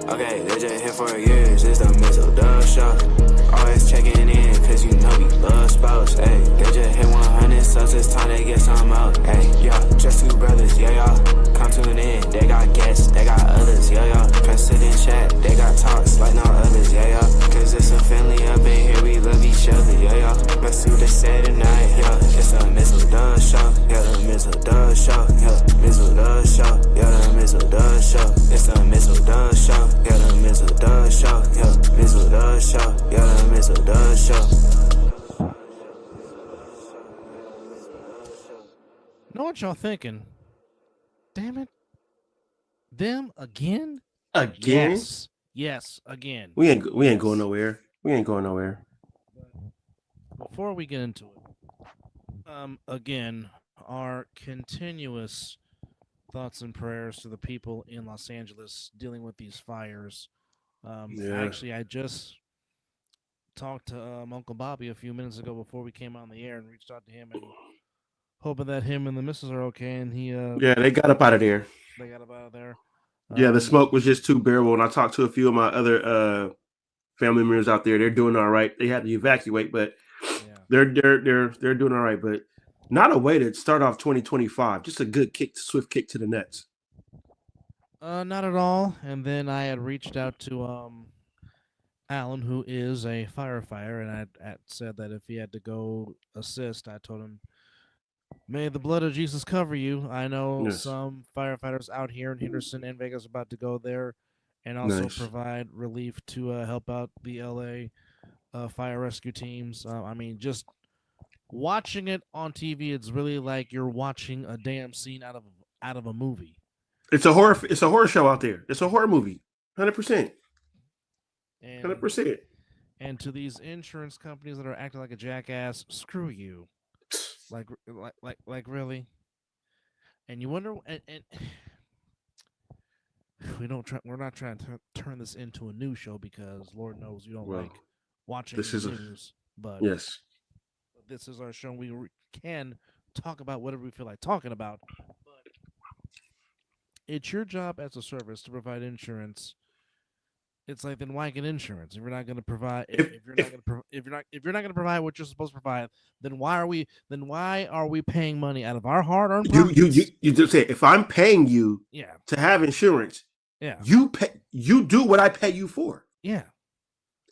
Okay, they just here for years, it's the Mizzle show. Always checking in, cause you know we love sports. Hey, they just hit 100 subs, it's time to get some out. Hey, yeah, just two brothers, yeah, y'all. Come tune in, they got guests, they got others, yeah, y'all. Press it in chat, they got talks like no others, yeah, y'all. Cause it's a family up in here, we love each other, yeah, y'all. Let's see what they say tonight, yeah. It's the Mizzle show, yeah, the Mizzle show, yeah, the Mizzle show, yeah, the Mizzle show. It's the Mizzle show, yeah, the Mizzle show, yeah, the Mizzle show, yeah, the Mizzle show. Know what y'all thinking? Damn it. Them again? Again? Yes, again. We ain't going nowhere. We ain't going nowhere. Before we get into it, again, our continuous thoughts and prayers to the people in Los Angeles dealing with these fires. Actually, I just talked to Uncle Bobby a few minutes ago before we came on the air and reached out to him and hoping that him and the missus are okay. And he, they got up out of there. They got up out of there. Yeah, the smoke was just too bearable. And I talked to a few of my other family members out there. They're doing all right. They had to evacuate, but they're doing all right. But not a way to start off 2025. Just a good kick, swift kick to the nuts. Not at all. And then I had reached out to Alan, who is a firefighter, and I said that if he had to go assist, I told him, may the blood of Jesus cover you. I know some firefighters out here in Henderson and Vegas are about to go there and also provide relief to help out the LA fire rescue teams. I mean, just watching it on TV, it's really like you're watching a damn scene out of a movie. It's a horror show out there. It's a horror movie. 100%. 100%. And to these insurance companies that are acting like a jackass, screw you. Like really? And you wonder, and we're not trying to turn this into a news show because Lord knows you don't like watching news. But this is our show. We can talk about whatever we feel like talking about. But it's your job as a service to provide insurance. It's like, then why get insurance if you're not going to provide? If you're not going to provide what you're supposed to provide, then why are we paying money out of our hard-earned pockets? You just say, if I'm paying you to have insurance, you do what I pay you for. Yeah.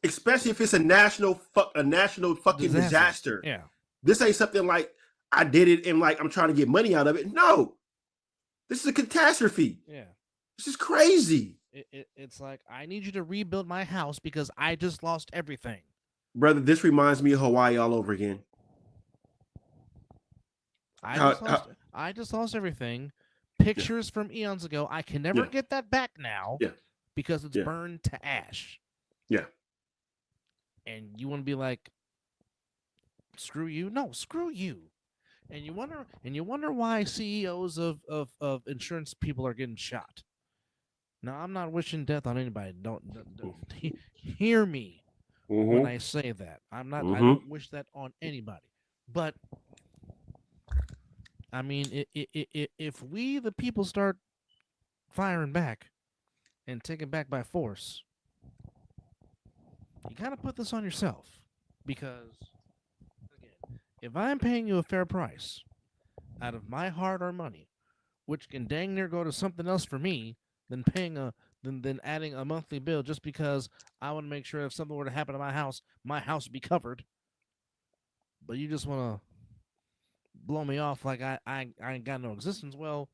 Especially if it's a national fucking disaster. Yeah. This ain't something like I did it and like I'm trying to get money out of it. No. This is a catastrophe. Yeah. This is crazy. It's like, I need you to rebuild my house because I just lost everything. Brother, this reminds me of Hawaii all over again. I just lost everything. Pictures from eons ago. I can never get that back now because it's burned to ash. Yeah. And you want to be like, screw you? No, screw you. And you wonder why CEOs of insurance people are getting shot. Now, I'm not wishing death on anybody. Don't hear me when I say that. I'm not. I don't wish that on anybody. But I mean, if we the people start firing back and taking back by force, you gotta put this on yourself, because again, if I'm paying you a fair price out of my hard-earned money, which can dang near go to something else for me, than paying than adding a monthly bill just because I want to make sure if something were to happen to my house would be covered. But you just want to blow me off like I ain't got no existence. Well,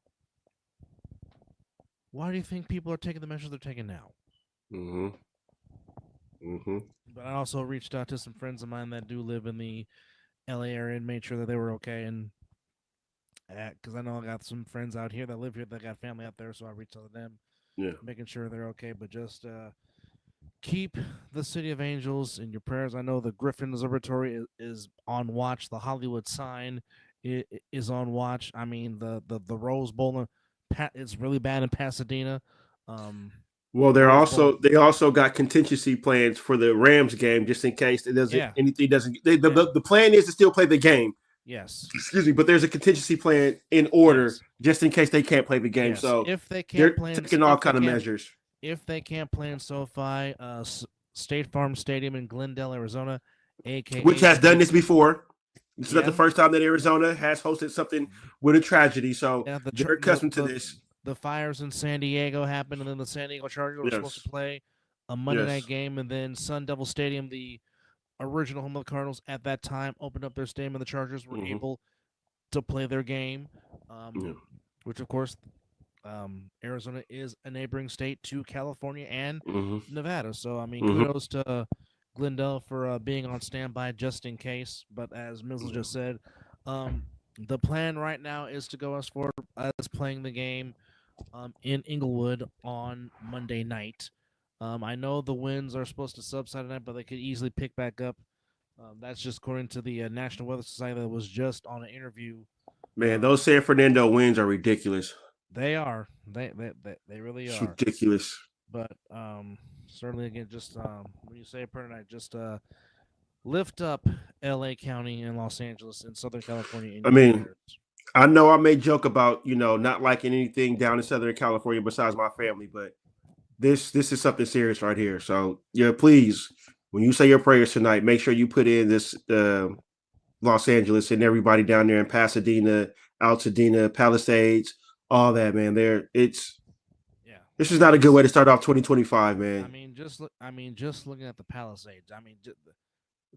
why do you think people are taking the measures they're taking now? But I also reached out to some friends of mine that do live in the LA area and made sure that they were okay. And because I know I got some friends out here that live here that got family out there, so I reached out to them, making sure they're okay. But just keep the City of Angels in your prayers. I know the Griffin Observatory is on watch. The Hollywood sign is on watch. I mean, the Rose Bowl is really bad in Pasadena. Well, they also got contingency plans for the Rams game just in case it doesn't anything doesn't. The plan is to still play the game. Yes. Excuse me, but there's a contingency plan in order just in case they can't play the game. Yes. So if they can't they're taking all kind of measures. if they can't play in SoFi, State Farm Stadium in Glendale, Arizona, aka which has done this before. This is not the yeah, first time that Arizona has hosted something with a tragedy, so yeah, they're accustomed to this. the fires in San Diego happened, and then the San Diego Chargers were supposed Yes, to play a Monday night yes, game, and then Sun Devil Stadium, the original home of the Cardinals at that time, opened up their stadium, and the Chargers were able to play their game, yeah. which of course Arizona is a neighboring state to California and Nevada. So, I mean, kudos to Glendale for being on standby just in case. But as Mizzle just said, the plan right now is to go as far as playing the game in Inglewood on Monday night. I know the winds are supposed to subside tonight, but they could easily pick back up. That's just according to the National Weather Society that was just on an interview. Man, those San Fernando winds are ridiculous. They are. They really It's are. ridiculous. But certainly again, just when you say it per night, just lift up L.A. County and Los Angeles and Southern California. I mean, I know I may joke about not liking anything down in Southern California besides my family, but this is something serious right here. So yeah, please, when you say your prayers tonight, make sure you put in this Los Angeles and everybody down there in Pasadena, Altadena, Palisades, all that, man. This is not a good way to start off 2025, man. I mean, just looking at the Palisades. I mean,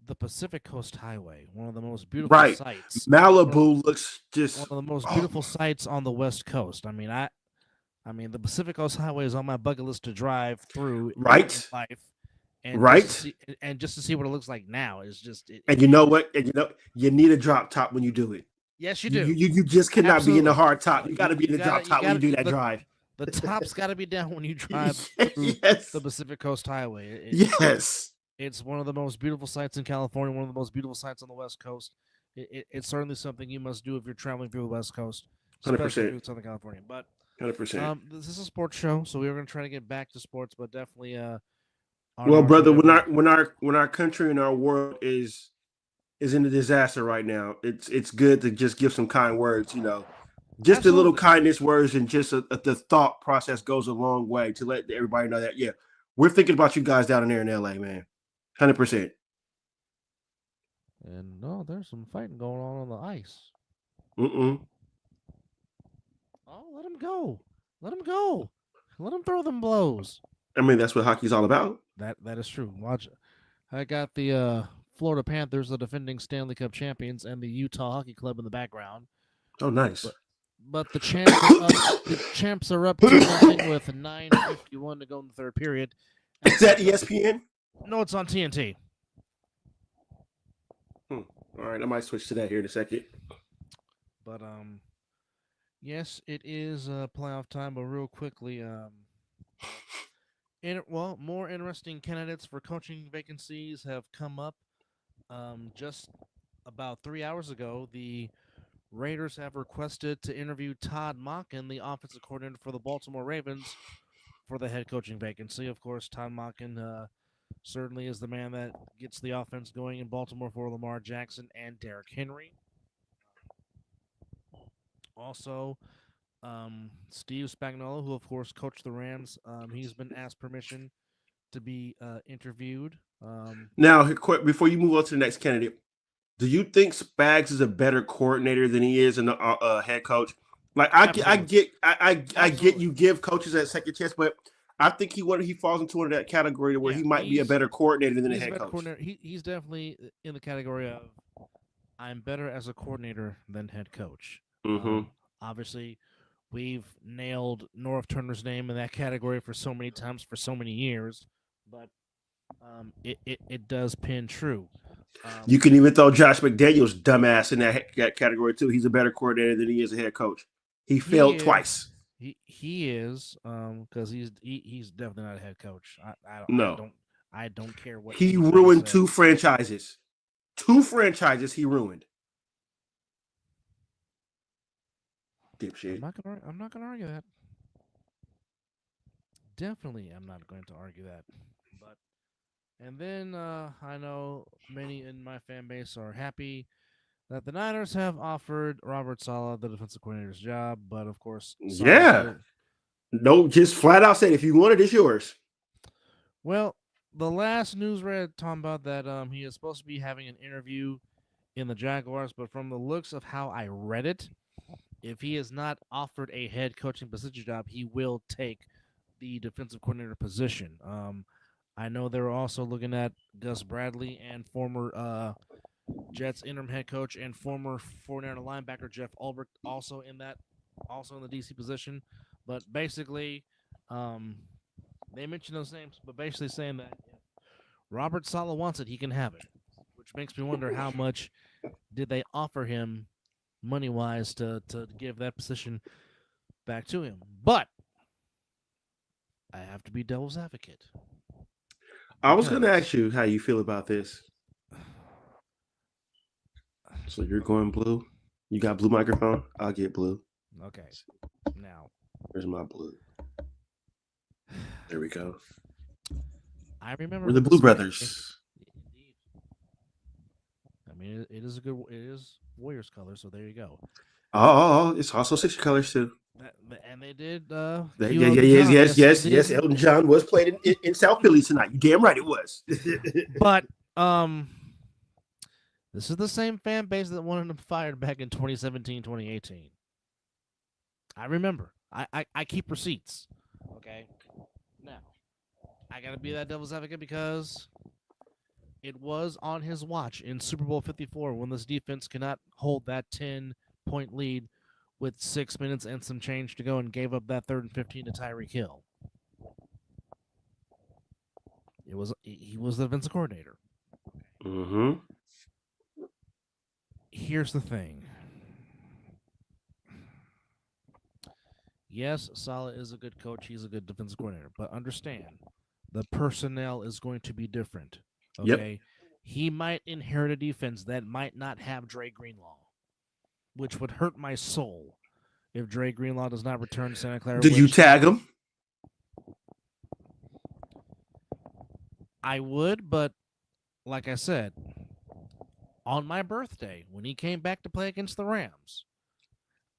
the Pacific Coast Highway, one of the most beautiful sites. Malibu looks just one of the most beautiful sites on the West Coast. I mean, the Pacific Coast Highway is on my bucket list to drive through in life. And just to see what it looks like now is just. And you know what? And you need a drop top when you do it. Yes, you do. You just cannot be in the hard top. You got to be in the drop top when you do that drive. The top's got to be down when you drive through the Pacific Coast Highway. It's one of the most beautiful sites in California, one of the most beautiful sites on the West Coast. It's certainly something you must do if you're traveling through the West Coast, especially through Southern California. But 100%. This is a sports show, so we were going to try to get back to sports, but definitely. Well, brother, when our country and our world is in a disaster right now, it's good to just give some kind words, Just Absolutely. A little kindness words and just the thought process goes a long way to let everybody know that, we're thinking about you guys down there in LA, man. 100%. And no, there's some fighting going on the ice. Oh, let him go. Let him go. Let him throw them blows. I mean, that's what hockey's all about. That is true. Watch. I got the Florida Panthers, the defending Stanley Cup champions, and the Utah Hockey Club in the background. Oh, nice. But the champs are up 2-0 with 9:51 to go in the third period. Is that ESPN? No, it's on TNT. All right, I might switch to that here in a second. But yes, it is playoff time. But real quickly, more interesting candidates for coaching vacancies have come up. Just about 3 hours ago, the Raiders have requested to interview Todd Monken, the offensive coordinator for the Baltimore Ravens, for the head coaching vacancy. Of course, Todd Monken certainly is the man that gets the offense going in Baltimore for Lamar Jackson and Derrick Henry. Also, Steve Spagnuolo, who of course coached the Rams, he's been asked permission to be interviewed. Now, before you move on to the next candidate, do you think Spags is a better coordinator than he is a head coach? Like I get you give coaches that second chance, but I think he falls into that category where he might be a better coordinator than a head coach. He's definitely in the category of I'm better as a coordinator than head coach. Obviously, we've nailed Norv Turner's name in that category for so many times for so many years, but it does pin true. You can even throw Josh McDaniels' dumbass in that category too. He's a better coordinator than he is a head coach. He failed twice. He is because he's definitely not a head coach. I don't care what he ruined. 2 franchises. 2 franchises he ruined. Dipshit. I'm not gonna argue that. Definitely, I'm not going to argue that. But and then I know many in my fan base are happy that the Niners have offered Robert Saleh the defensive coordinator's job, but of course, No, just flat out said if you want it, it's yours. Well, the last news read talking about that he is supposed to be having an interview in the Jaguars, but from the looks of how I read it, if he is not offered a head coaching position job, he will take the defensive coordinator position. I know they were also looking at Gus Bradley and former Jets interim head coach and former 49er linebacker Jeff Ulbrich also in the DC position. But basically, they mentioned those names, but basically saying that if Robert Saleh wants it, he can have it, which makes me wonder how much did they offer him money-wise to give that position back to him. But I have to be devil's advocate. I was going to ask you how you feel about this. So you're going blue? You got blue microphone? I'll get blue. Okay. Now. Where's my blue? There we go. I remember we're the Blue Brothers. Indeed. I mean, it is Warriors color, so there you go. Oh, it's also 60 colors too. And they did. Yes. Elton John was played in South Philly tonight. You damn right it was. But this is the same fan base that wanted him fired back in 2017, 2018. I remember. I keep receipts. Okay. Now, I gotta be that devil's advocate because it was on his watch in Super Bowl 54 when this defense cannot hold that 10-point lead with 6 minutes and some change to go and gave up that 3rd and 15 to Tyreek Hill. He was the defensive coordinator. Mm-hmm. Here's the thing. Yes, Saleh is a good coach. He's a good defensive coordinator. But understand, the personnel is going to be different. Okay? Yep. He might inherit a defense that might not have Dre Greenlaw, which would hurt my soul if Dre Greenlaw does not return to Santa Clara. Do you tag him? I would, but like I said, on my birthday, when he came back to play against the Rams,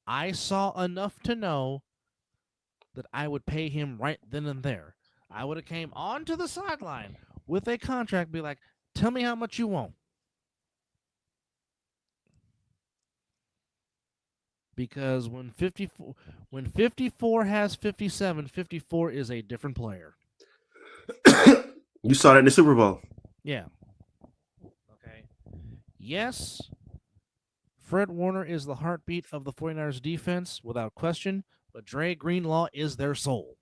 I saw enough to know that I would pay him right then and there. I would have came onto the sideline with a contract, be like, tell me how much you want. Because when 54 has 57, 54 is a different player. You saw that in the Super Bowl. Yeah. Okay. Yes, Fred Warner is the heartbeat of the 49ers defense, without question, but Dre Greenlaw is their soul.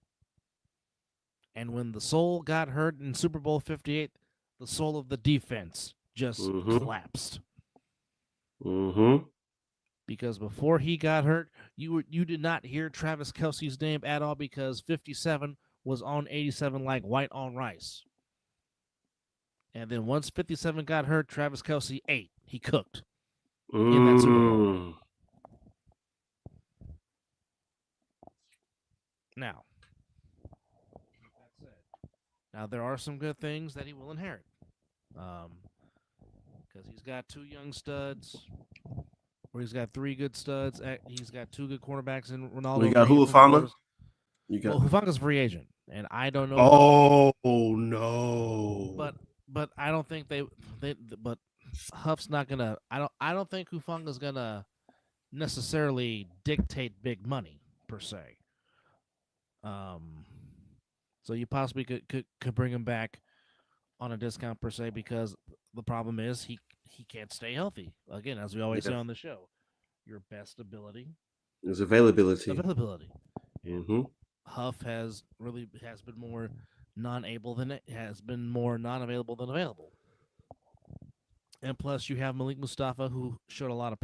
And when the soul got hurt in Super Bowl 58, the soul of the defense just collapsed. Mm-hmm. Because before he got hurt, you did not hear Travis Kelce's name at all because 57 was on 87 like white on rice. And then once 57 got hurt, Travis Kelce ate. He cooked in that Super Bowl. Now, there are some good things that he will inherit. Because he's got 2 young studs, or he's got 3 good studs. He's got 2 good cornerbacks in Ronaldo. Well, you got Hufanga? Hufanga's a free agent, and I don't know. Oh, no. But I don't think but Huff's not gonna. I don't think Hufanga's gonna necessarily dictate big money per se. So you possibly could bring him back on a discount per se because the problem is he can't stay healthy. Again, as we always say on the show, your best ability is availability. Mm-hmm. Huff has been more non-available than available. And plus, you have Malik Mustafa, who showed a lot of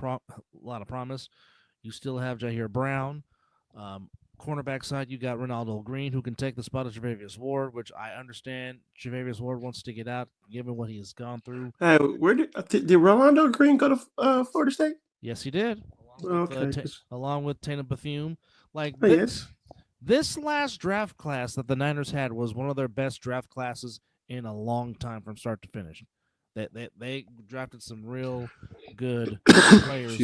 promise. You still have Jair Brown. Cornerback side, you got Ronaldo Green, who can take the spot of Tre'Davious Ward, which I understand Tre'Davious Ward wants to get out, given what he has gone through. Hey, where did Ronaldo Green go to Florida State? Yes, he did. Along with Tatum Bethune. This last draft class that the Niners had was one of their best draft classes in a long time from start to finish. They drafted some real good players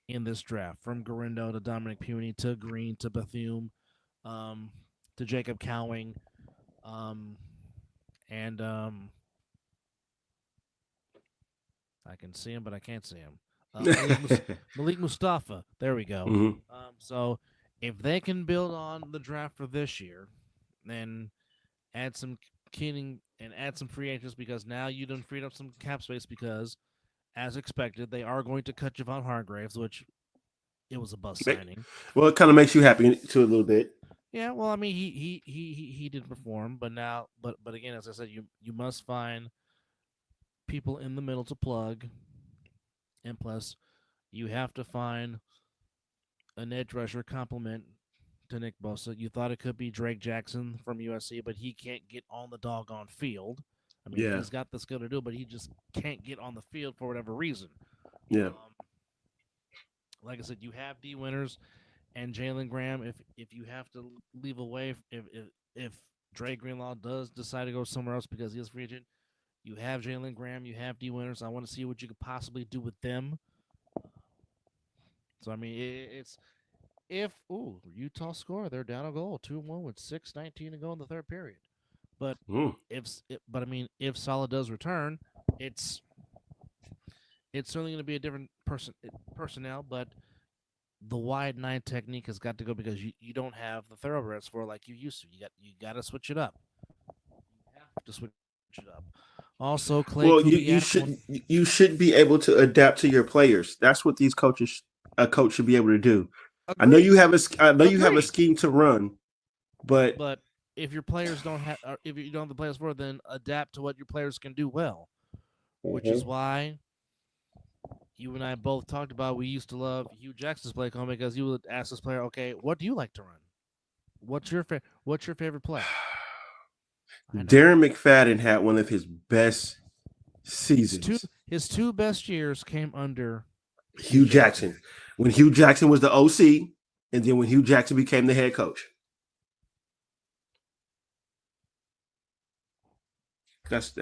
in this draft, from Garindo to Dominic Puny to Green to Bethune. to Jacob Cowing, and I can see him, but I can't see him. Malik Mustafa. There we go. Mm-hmm. So if they can build on the draft for this year, then add some Keening and add some free agents because now you done freed up some cap space because, as expected, they are going to cut Javon Hargraves, which it was a bust signing. Well, it kind of makes you happy too a little bit. Yeah, well, I mean, he did perform, but now, but again, as I said, you must find people in the middle to plug, and plus, you have to find an edge rusher complement to Nick Bosa. You thought it could be Drake Jackson from USC, but he can't get on the doggone field. I mean, he's got the skill to do it, but he just can't get on the field for whatever reason. Yeah. Like I said, you have D Winters and Jalen Graham. If you have to leave away, if Dre Greenlaw does decide to go somewhere else because he is free agent, you have Jalen Graham, you have D Winters. I want to see what you could possibly do with them. So I mean, it's if Utah score, they're down a goal, 2-1 with 6:19 to go in the third period. But if Salah does return, it's certainly going to be a different personnel, but the wide 9 technique has got to go because you don't have the thoroughbreds for like you used to. You got to switch it up. You have to switch it up. Also, Clay. Well, you should be able to adapt to your players. That's what a coach should be able to do. Agreed. I know you have a scheme to run, but if your players don't have, if you don't have the players for it, then adapt to what your players can do well. Mm-hmm. Which is why you and I both talked about we used to love Hugh Jackson's play call because you would ask this player, okay, what do you like to run? What's your favorite play? Darren McFadden had one of his best seasons. His two best years came under Hugh Jackson. When Hugh Jackson was the OC, and then when Hugh Jackson became the head coach. That's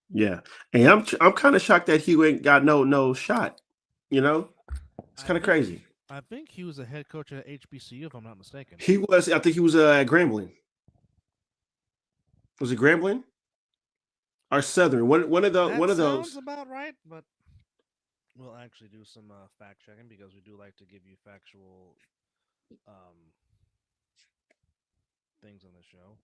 yeah. And I'm kind of shocked that Hugh ain't got no shot. You know? It's kind of crazy. I think he was a head coach at HBCU, if I'm not mistaken. He was. I think he was at Grambling. Was it Grambling? Or Southern? One of those. Sounds about right, but we'll actually do some fact checking because we do like to give you factual things on the show.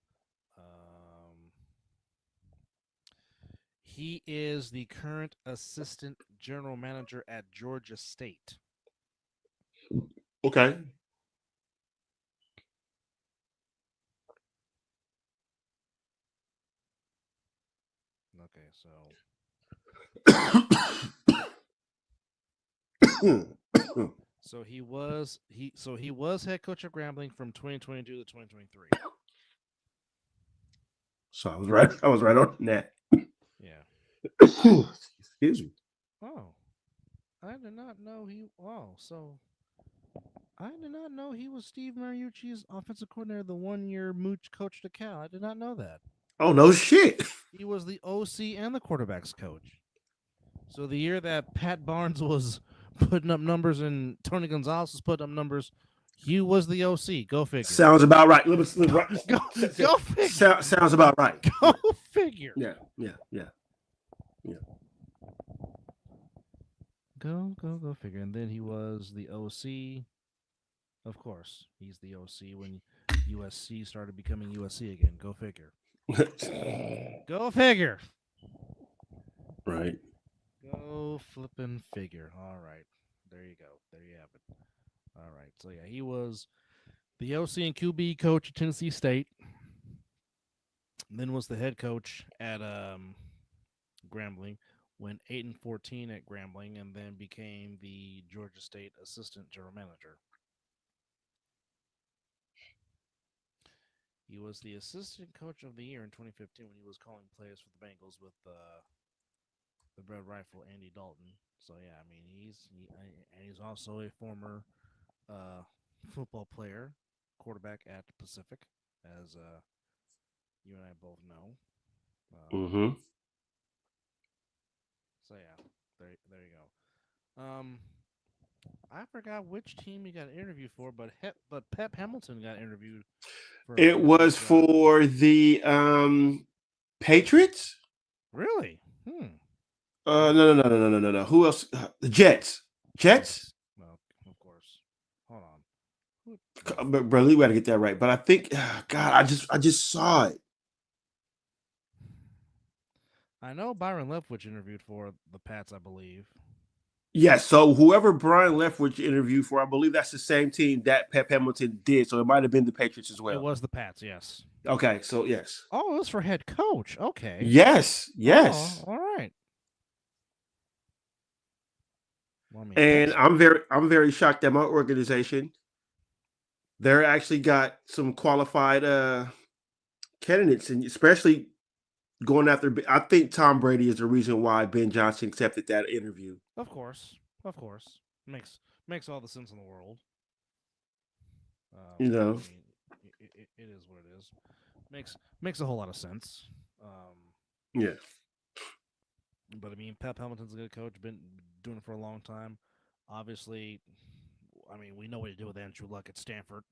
He is the current assistant general manager at Georgia State. Okay. Okay, so he was head coach at Grambling from 2022 to 2023. So I was right on that. Yeah. Excuse me. Oh, I did not know he. Oh, so I did not know he was Steve Mariucci's offensive coordinator the 1 year Mooch coached at Cal. I did not know that. Oh, no shit. He was the OC and the quarterback's coach. So the year that Pat Barnes was putting up numbers and Tony Gonzalez was putting up numbers, Hugh was the OC. Go figure. Sounds about right. Go figure. Sounds about right. Go figure. Yeah. Go figure. And then he was the OC. Of course, he's the OC when USC started becoming USC again. Go figure. Go figure. Right. Go flippin' figure. All right. There you go. There you have it. All right. So, yeah, he was the OC and QB coach at Tennessee State. Then was the head coach at Grambling. Went 8-14 at Grambling and then became the Georgia State assistant general manager. He was the assistant coach of the year in 2015 when he was calling plays for the Bengals with the Red Rifle Andy Dalton. So yeah, I mean he's also a former football player, quarterback at Pacific, as you and I both know. So yeah, there you go. I forgot which team he got interviewed for, but Pep Hamilton got interviewed for a It head was coach job. for the Patriots. Really? No. Who else? The Jets. Jets. Well, of course. Hold on. But bro, we got to get that right. But I think, God, I just saw it. I know Byron Leftwich interviewed for the Pats, I believe. Yes. So whoever Brian Leftwich interviewed for, I believe that's the same team that Pep Hamilton did. So it might have been the Patriots as well. It was the Pats, yes. Okay. So yes. Oh, it was for head coach. Okay. Yes. Yes. Oh, all right. Well, I mean, And I'm very shocked that my organization, they're actually got some qualified candidates, and especially going after. I think Tom Brady is the reason why Ben Johnson accepted that interview. Of course, makes all the sense in the world. You know, I mean, it is what it is. Makes a whole lot of sense. Yeah. But I mean, Pep Hamilton's a good coach. Been doing it for a long time. Obviously, I mean, we know what to do with Andrew Luck at Stanford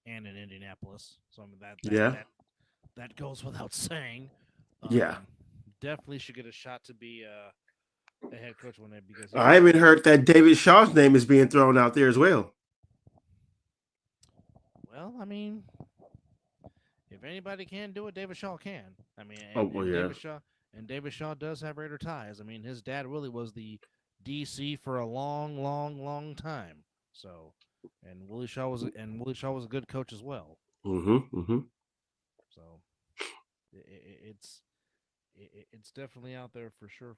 and in Indianapolis. So I mean that goes without saying. Yeah. Definitely should get a shot to be a head coach one day because I even heard that David Shaw's name is being thrown out there as well. Well, I mean, if anybody can do it, David Shaw can. I mean, David Shaw does have Raider ties. I mean, his dad really was the DC for a long time. So, and Willie Shaw was a good coach as well. Mm-hmm. So, it's definitely out there for sure.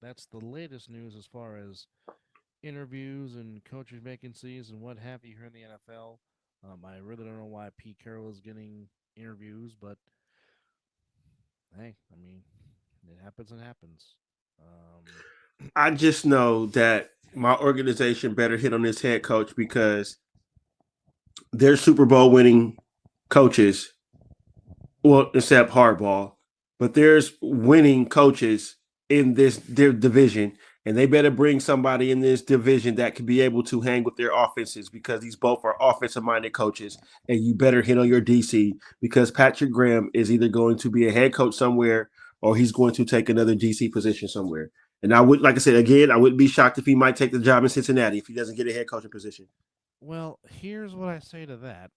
That's the latest news as far as interviews and coaching vacancies and what have you here in the NFL. I really don't know why Pete Carroll is getting interviews, but hey, I mean, it happens and happens. I just know that my organization better hit on this head coach because they're Super Bowl winning coaches. Well, except Hardball, but there's winning coaches in their division, and they better bring somebody in this division that can be able to hang with their offenses because these both are offensive-minded coaches, and you better hit on your DC because Patrick Graham is either going to be a head coach somewhere or he's going to take another DC position somewhere. And I would, like I said, again, I wouldn't be shocked if he might take the job in Cincinnati if he doesn't get a head coaching position. Well, here's what I say to that.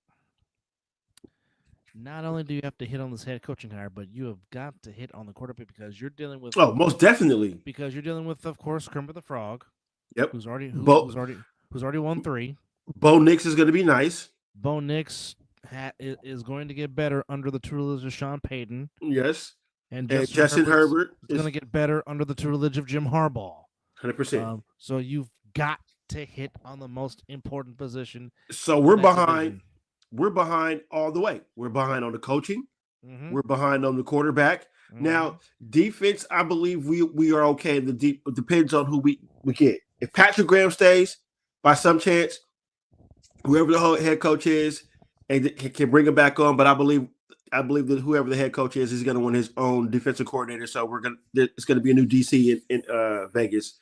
Not only do you have to hit on this head coaching hire, but you have got to hit on the quarterback because you're dealing with. Oh, most definitely. Because you're dealing with, of course, Kermit the Frog. Yep. Who's already won 3. Bo Nix is going to be nice. Bo Nix is going to get better under the tutelage of Sean Payton. Yes. And Justin Herbert is going to get better under the tutelage of Jim Harbaugh. 100%. So you've got to hit on the most important position. So we're behind. Division. We're behind all the way. We're behind on the coaching. Mm-hmm. We're behind on the quarterback. Mm-hmm. Now, defense, I believe we are okay. It depends on who we get. If Patrick Graham stays, by some chance, whoever the whole head coach is, and can bring him back on. But I believe that whoever the head coach is going to want his own defensive coordinator. So it's going to be a new DC in Vegas.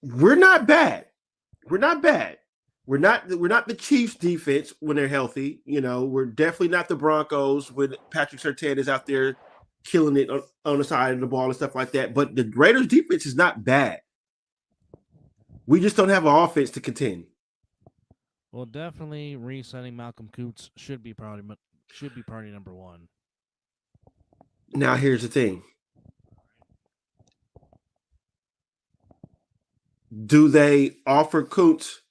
We're not bad. We're not bad. We're not the Chiefs defense when they're healthy. You know, we're definitely not the Broncos when Patrick Surtain is out there killing it on the side of the ball and stuff like that. But the Raiders defense is not bad. We just don't have an offense to contend. Well, definitely re-signing Malcolm Coots should be priority number 1. Now, here's the thing. Do they offer Coots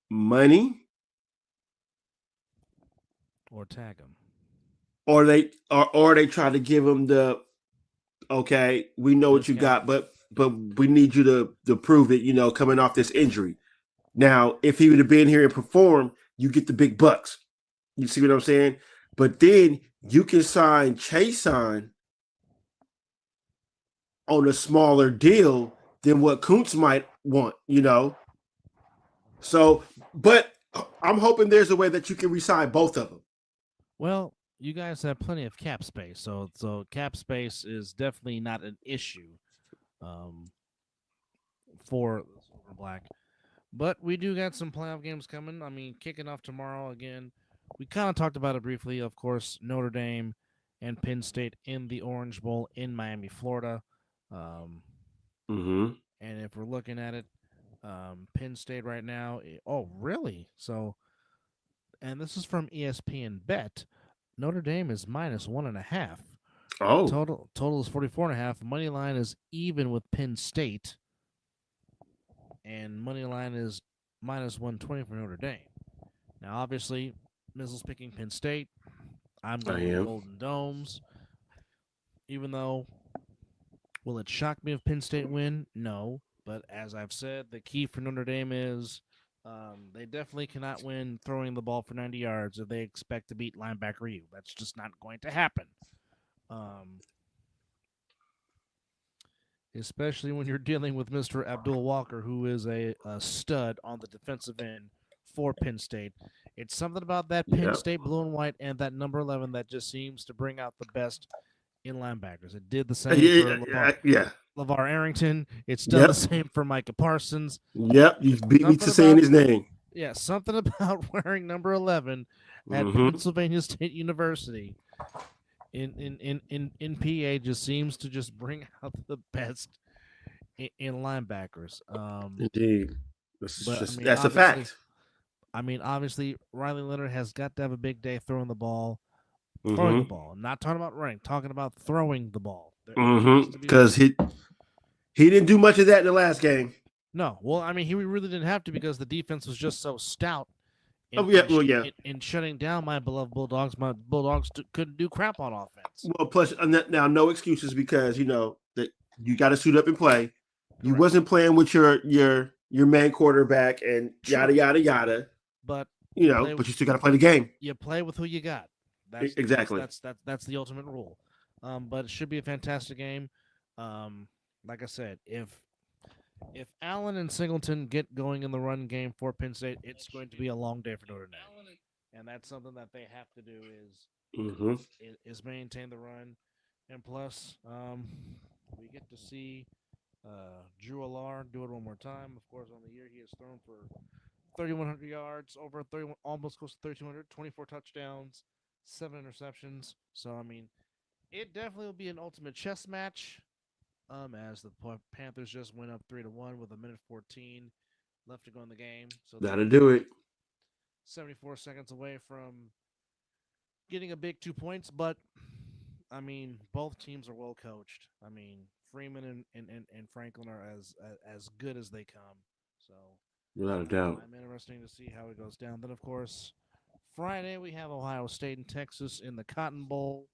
money or tag him, or they try to give him the okay, we know what you got, but we need you to prove it, you know, coming off this injury. Now, if he would have been here and performed, you get the big bucks. You see what I'm saying? But then you can sign Chason on a smaller deal than what Kuntz might want, you know. So, but I'm hoping there's a way that you can re-sign both of them. Well, you guys have plenty of cap space, so cap space is definitely not an issue. for the Silver and Black. But we do got some playoff games coming. I mean, kicking off tomorrow again. We kind of talked about it briefly. Of course, Notre Dame and Penn State in the Orange Bowl in Miami, Florida. And if we're looking at it, Penn State right now. Oh, really? So, and this is from ESPN Bet. Notre Dame is -1.5. Oh, total is 44.5. Money line is even with Penn State, and money line is -120 for Notre Dame. Now, obviously, Mizzle's picking Penn State. I'm going with Golden Domes. Even though, will it shock me if Penn State win? No. But as I've said, the key for Notre Dame is they definitely cannot win throwing the ball for 90 yards if they expect to beat linebacker U. That's just not going to happen. Especially when you're dealing with Mr. Abdul Walker, who is a stud on the defensive end for Penn State. It's something about that Penn State blue and white and that number 11 that just seems to bring out the best in linebackers. It did the same for LeVar Arrington. It's done the same for Micah Parsons. Yep, you beat me to saying his name. Yeah, something about wearing number 11 at Pennsylvania State University in PA just seems to just bring out the best in linebackers. Indeed. That's a fact. I mean, obviously, Riley Leonard has got to have a big day throwing the ball. Throwing the ball. Not talking about running, talking about throwing the ball. Because he didn't do much of that in the last game. No. Well, I mean, he really didn't have to because the defense was just so stout. In shutting down my beloved Bulldogs. My Bulldogs couldn't do crap on offense. Well, plus, now no excuses because, that you got to suit up and play. You wasn't playing with your main quarterback and yada, yada, yada. But, but you still got to play the game. You play with who you got. Exactly. That's the ultimate rule. But it should be a fantastic game. Like I said, if Allen and Singleton get going in the run game for Penn State, it's going to be a long day for Notre Dame, and that's something that they have to do is maintain the run, and plus we get to see Drew Allar do it one more time. Of course, on the year he has thrown for 3,100 yards, over 31, almost close to 3,200, 24 touchdowns, 7 interceptions. So I mean, it definitely will be an ultimate chess match. As the Panthers just went up 3-1 with 1:14 left to go in the game. So that'll do it. 74 seconds away from getting a big 2 points, but I mean, both teams are well coached. I mean, Freeman and Franklin are as good as they come. So without a doubt, I'm interesting to see how it goes down. Then, of course, Friday we have Ohio State and Texas in the Cotton Bowl.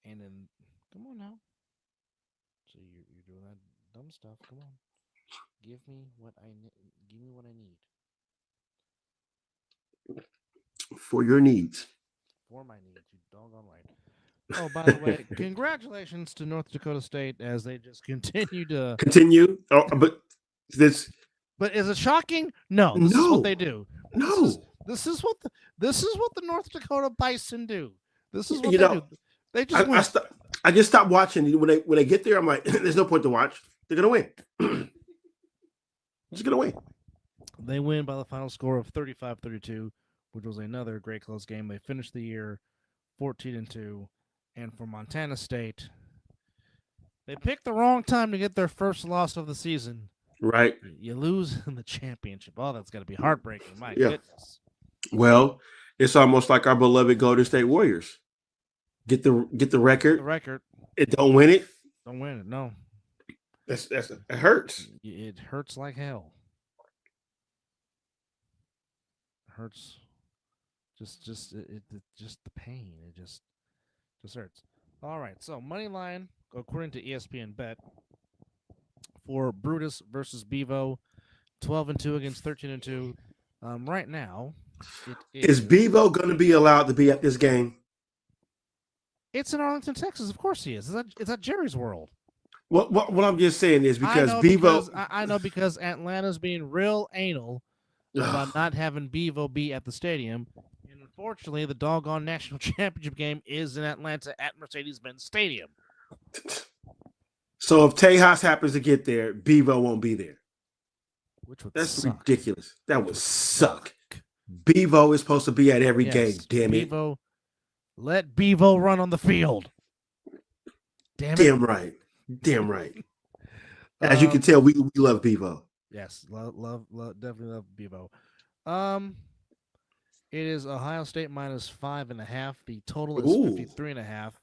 And then, come on now. So you're doing that dumb stuff. Come on, give me what I need. For your needs. For my needs, you doggone right. Oh, by the way, congratulations to North Dakota State as they just continue to Oh, but this. But is it shocking? No. This is what they do. No. This is what the North Dakota Bison do. This is what they do. They just I just stopped watching when they get there. I'm like, there's no point to watch. They're gonna win. Just gonna win. They win by the final score of 35-32, which was another great close game. They finished the year 14-2, and for Montana State, they picked the wrong time to get their first loss of the season. Right. You lose in the championship. Oh, that's got to be heartbreaking. My goodness. Well, it's almost like our beloved Golden State Warriors. Get the record. The record. It don't win it. Don't win it. No. It hurts. It hurts like hell. It hurts. Just the pain. It just hurts. All right. So money line, according to ESPN Bet, for Brutus versus Bevo, 12-2 against 13-2. Right now, is Bevo going to be allowed to be at this game? It's in Arlington, Texas. Of course he is. It's at Jerry's World. What I'm just saying is because Bevo. I know because Atlanta's being real anal about not having Bevo be at the stadium. And unfortunately, the doggone national championship game is in Atlanta at Mercedes-Benz Stadium. So if Tejas happens to get there, Bevo won't be there. Which would That's suck. ridiculous. That would suck. Bevo is supposed to be at every game. Damn it. Bevo, let Bevo run on the field. Damn it. Damn right. Damn right. As you can tell, we love Bevo. Yes, love, definitely love Bevo. It is Ohio State minus 5.5. The total is 53.5.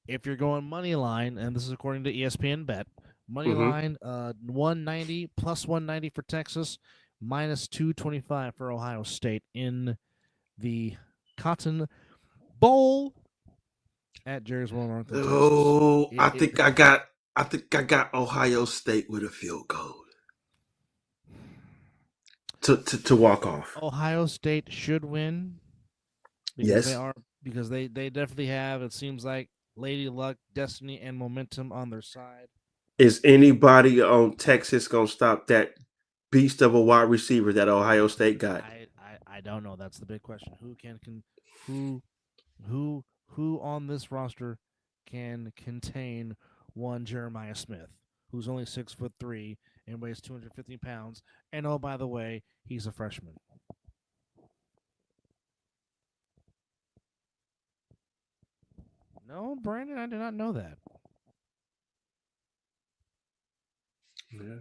If you're going money line, and this is according to ESPN Bet, money line 190 plus 190 for Texas, minus 225 for Ohio State in the Cotton Bowl at Jerry's World North. Oh, I think I got Ohio State with a field goal to walk off. Ohio State should win. Yes, because they definitely have. It seems like Lady Luck, destiny, and momentum on their side. Is anybody on Texas gonna stop that beast of a wide receiver that Ohio State got? I don't know. That's the big question. Who on this roster can contain one Jeremiah Smith, who's only 6'3" and weighs 250 pounds? And oh, by the way, he's a freshman. No, Brandon, I did not know that. Yeah,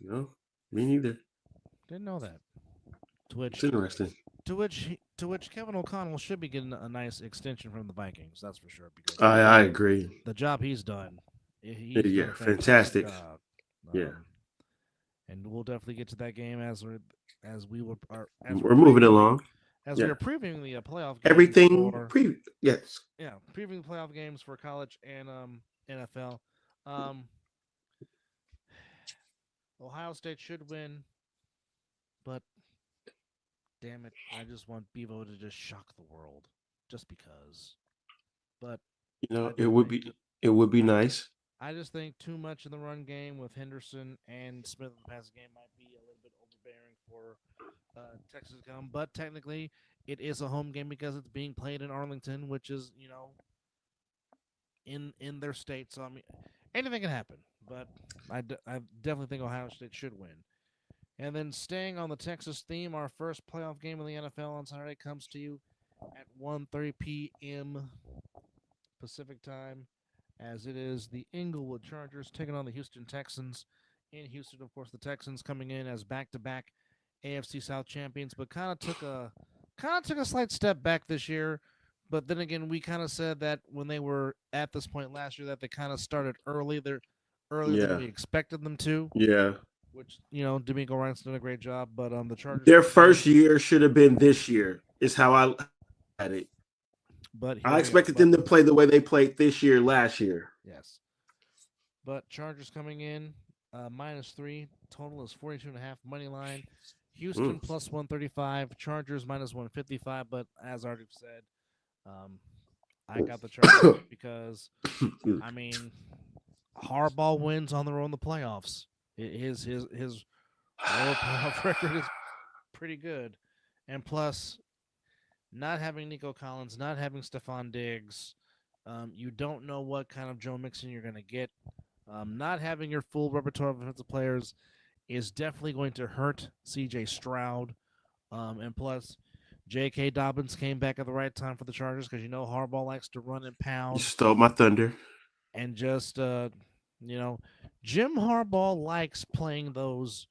no, me neither. Didn't know that. It's interesting. To which Kevin O'Connell should be getting a nice extension from the Vikings. That's for sure. Because I agree. The job he's done. Fantastic. Yeah, and we'll definitely get to that game we're moving along. As we are previewing the playoff games. Everything yes. Yeah, previewing the playoff games for college and NFL. Ohio State should win, but damn it, I just want Bevo to just shock the world, just because. But it would be nice. I just think too much in the run game with Henderson and Smith in the passing game might be a little bit overbearing for Texas to come. But technically, it is a home game because it's being played in Arlington, which is in their state. So I mean, anything can happen. But I definitely think Ohio State should win. And then staying on the Texas theme, our first playoff game in the NFL on Saturday comes to you at 1:30 p.m. Pacific time, as it is the Inglewood Chargers taking on the Houston Texans. In Houston, of course, the Texans coming in as back-to-back AFC South champions, but kind of took a slight step back this year. But then again, we kind of said that when they were at this point last year that they kind of started early. They're earlier than we expected them to. Yeah. Which, D'Amico Ryan's done a great job, but the Chargers. Their first year should have been this year, is how I had it. But I expected them to play the way they played this year, last year. Yes. But Chargers coming in -3. Total is 42.5 money line. Houston plus 135. Chargers minus 155. But as I already said, I got the Chargers because, I mean, Harbaugh wins on the road in the playoffs. His road playoff record is pretty good. And plus, not having Nico Collins, not having Stephon Diggs, you don't know what kind of Joe Mixon you're going to get. Not having your full repertoire of offensive players is definitely going to hurt C.J. Stroud. And plus, J.K. Dobbins came back at the right time for the Chargers because Harbaugh likes to run and pound. You stole my thunder. And just, Jim Harbaugh likes playing those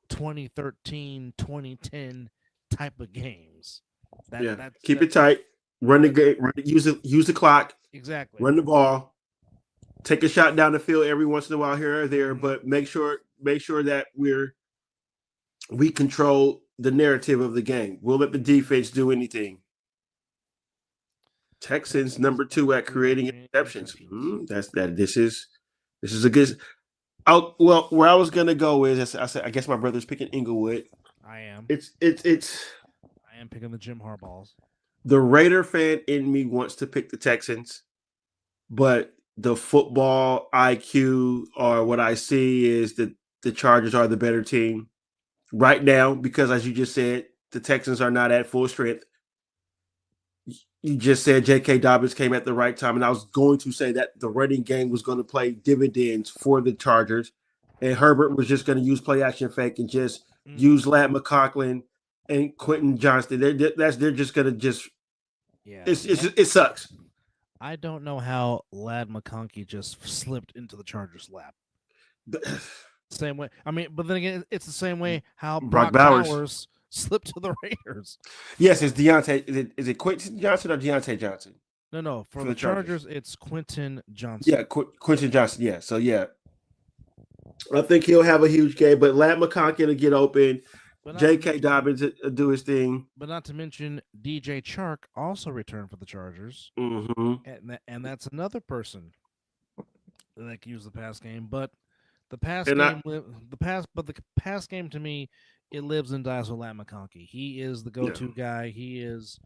2013, 2010 type of games. Keep it tight. Run the game. Use the clock. Exactly. Run the ball. Take a shot down the field every once in a while here or there, but make sure that we control the narrative of the game. We'll let the defense do anything. Texans number 2 at creating interceptions. This is a good. Where I was gonna go is I guess my brother's picking Inglewood. I am. I am picking the Jim Harbaughs. The Raider fan in me wants to pick the Texans, but the football IQ or what I see is that the Chargers are the better team right now because, as you just said, the Texans are not at full strength. You just said J.K. Dobbins came at the right time, and I was going to say that the running game was going to play dividends for the Chargers, and Herbert was just going to use play action fake and just use Ladd McConkey and Quentin Johnston. They're just going to just it sucks. I don't know how Ladd McConkey just slipped into the Chargers' lap. Same way. I mean, but then again, it's the same way how Brock Bowers slipped to the Raiders. Yes, it's Deontay. Is it Quentin Johnson or Deontay Johnson? No. For the Chargers, it's Quentin Johnson. Yeah, Quentin Johnson. Yeah. So yeah, I think he'll have a huge game. But Ladd McConkey will get open. J.K. Dobbins will do his thing. But not to mention DJ Chark also returned for the Chargers, and that's another person that can use the pass game. But the pass game to me, it lives and dies with Ladd McConkey. He is the go-to guy. He is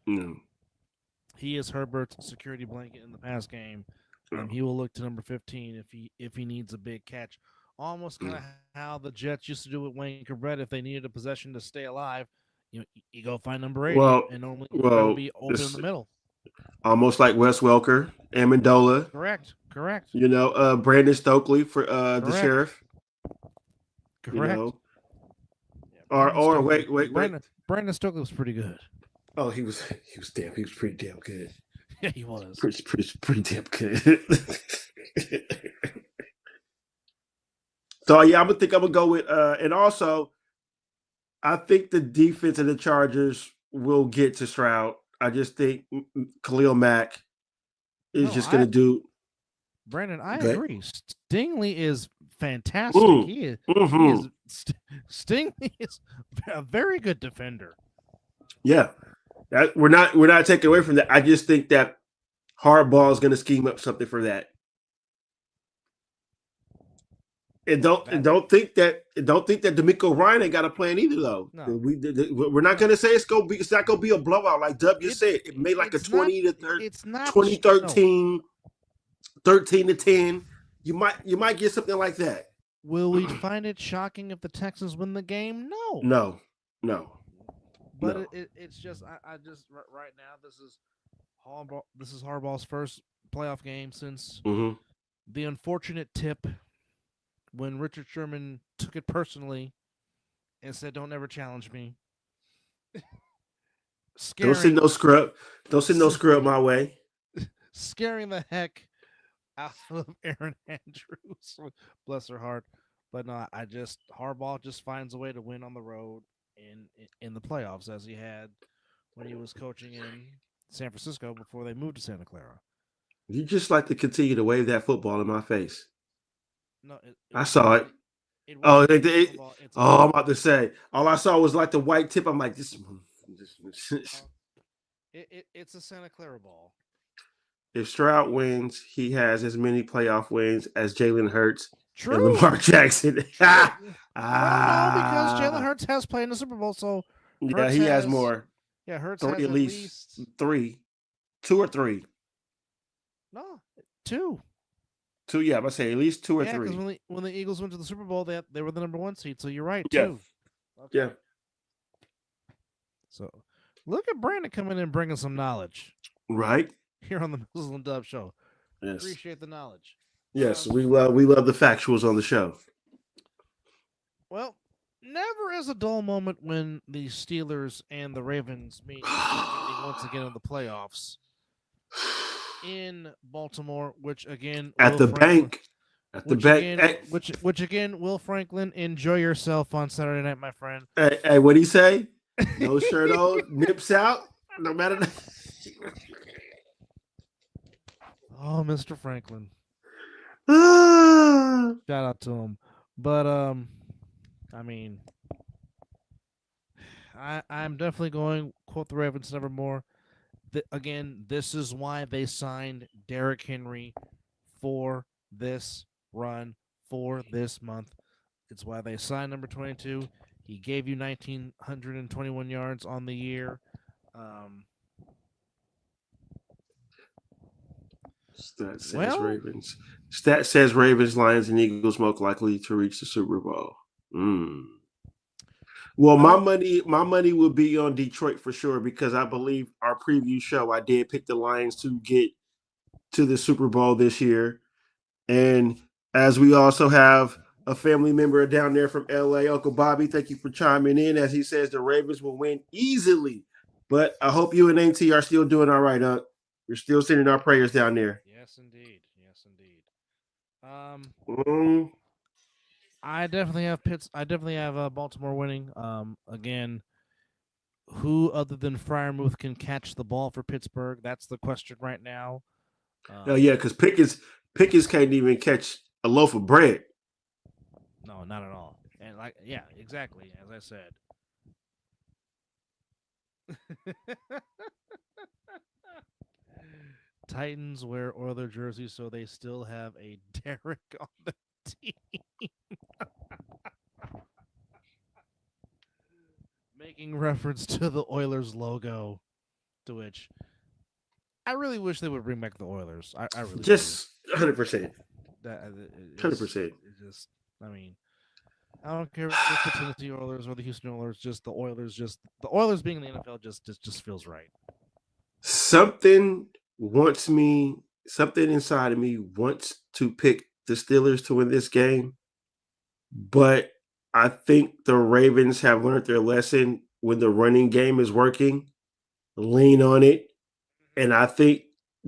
Herbert's security blanket in the pass game. He will look to number 15 if he needs a big catch. Almost kind of how the Jets used to do with Wayne Corbett. If they needed a possession to stay alive, you go find number 8 and normally it'll be open in the middle. Almost like Wes Welker, Amendola. Correct. Brandon Stokely for the Sheriff. Correct. Or wait. Brandon Stokely was pretty good. Oh, he was pretty damn good. Yeah, he was. Pretty damn good. So yeah, I'm gonna go with and also I think the defense of the Chargers will get to Stroud. I just think Khalil Mack is gonna do. Brandon, I agree. Stingley is fantastic. Stingley is a very good defender. Yeah, we're not taking away from that. I just think that Harbaugh is gonna scheme up something for that. And don't think that D'Amico Ryan ain't got a plan either though. No. We're not gonna say it's not gonna be a blowout like Dub just said. It made like a 2013, 13-10. You might get something like that. Will we find it shocking if the Texans win the game? No. But it's just I just right now this is Harbaugh's first playoff game since the unfortunate tip when Richard Sherman took it personally and said, "Don't ever challenge me." Don't send no scrub my way. Scaring the heck out of Erin Andrews. Bless her heart. But no, Harbaugh just finds a way to win on the road in the playoffs as he had when he was coaching in San Francisco before they moved to Santa Clara. You just like to continue to wave that football in my face. No, I saw it. I'm about to say. All I saw was like the white tip. I'm like, this. It's a Santa Clara ball. If Stroud wins, he has as many playoff wins as Jalen Hurts and Lamar Jackson. No, because Jalen Hurts has played in the Super Bowl, so Hurts has more. Yeah, Hurts has at least 3, 2 or 3. No, 2. 2, yeah, I'm gonna say at least 2 or 3. Yeah, because when the Eagles went to the Super Bowl, they were the number 1 seed. So you're right, 2. Yeah. Okay. Yeah. So look at Brandon coming in and bringing some knowledge. Right. Here on the Mizzle and Dub Show. Yes. Appreciate the knowledge. Yes, we love the factuals on the show. Well, never is a dull moment when the Steelers and the Ravens meet once again in the playoffs. In Baltimore, which again at the bank, which again, Will Franklin, enjoy yourself on Saturday night, my friend. Hey, what'd he say? No shirt on, nips out, no matter. Oh, Mr. Franklin, shout out to him. But I mean, I'm definitely going quote the Ravens nevermore. Again, this is why they signed Derrick Henry for this run, for this month. It's why they signed number 22. He gave you 1,921 yards on the year. Stat says Ravens, Lions, and Eagles most likely to reach the Super Bowl. Well, my money will be on Detroit for sure because I believe our preview show I did pick the Lions to get to the Super Bowl this year, and as we also have a family member down there from LA, Uncle Bobby. Thank you for chiming in. As he says, the Ravens will win easily. But I hope you and AT are still doing all right, Unc. You're still sending our prayers down there. Yes, indeed. I definitely have Baltimore winning. Again, who other than Freiermuth can catch the ball for Pittsburgh? That's the question right now. Yeah, because Pickens can't even catch a loaf of bread. No, not at all. And exactly as I said. Titans wear Oilers jerseys, so they still have a Derek on the team. Making reference to the Oilers logo, to which I really wish they would bring back the Oilers. I really just 100%. 100%. I mean, I don't care if it's the Tennessee Oilers or the Houston Oilers. Just the Oilers. Just the Oilers being in the NFL just feels right. Something inside of me wants to pick the Steelers to win this game, but I think the Ravens have learned their lesson when the running game is working. Lean on it. And I think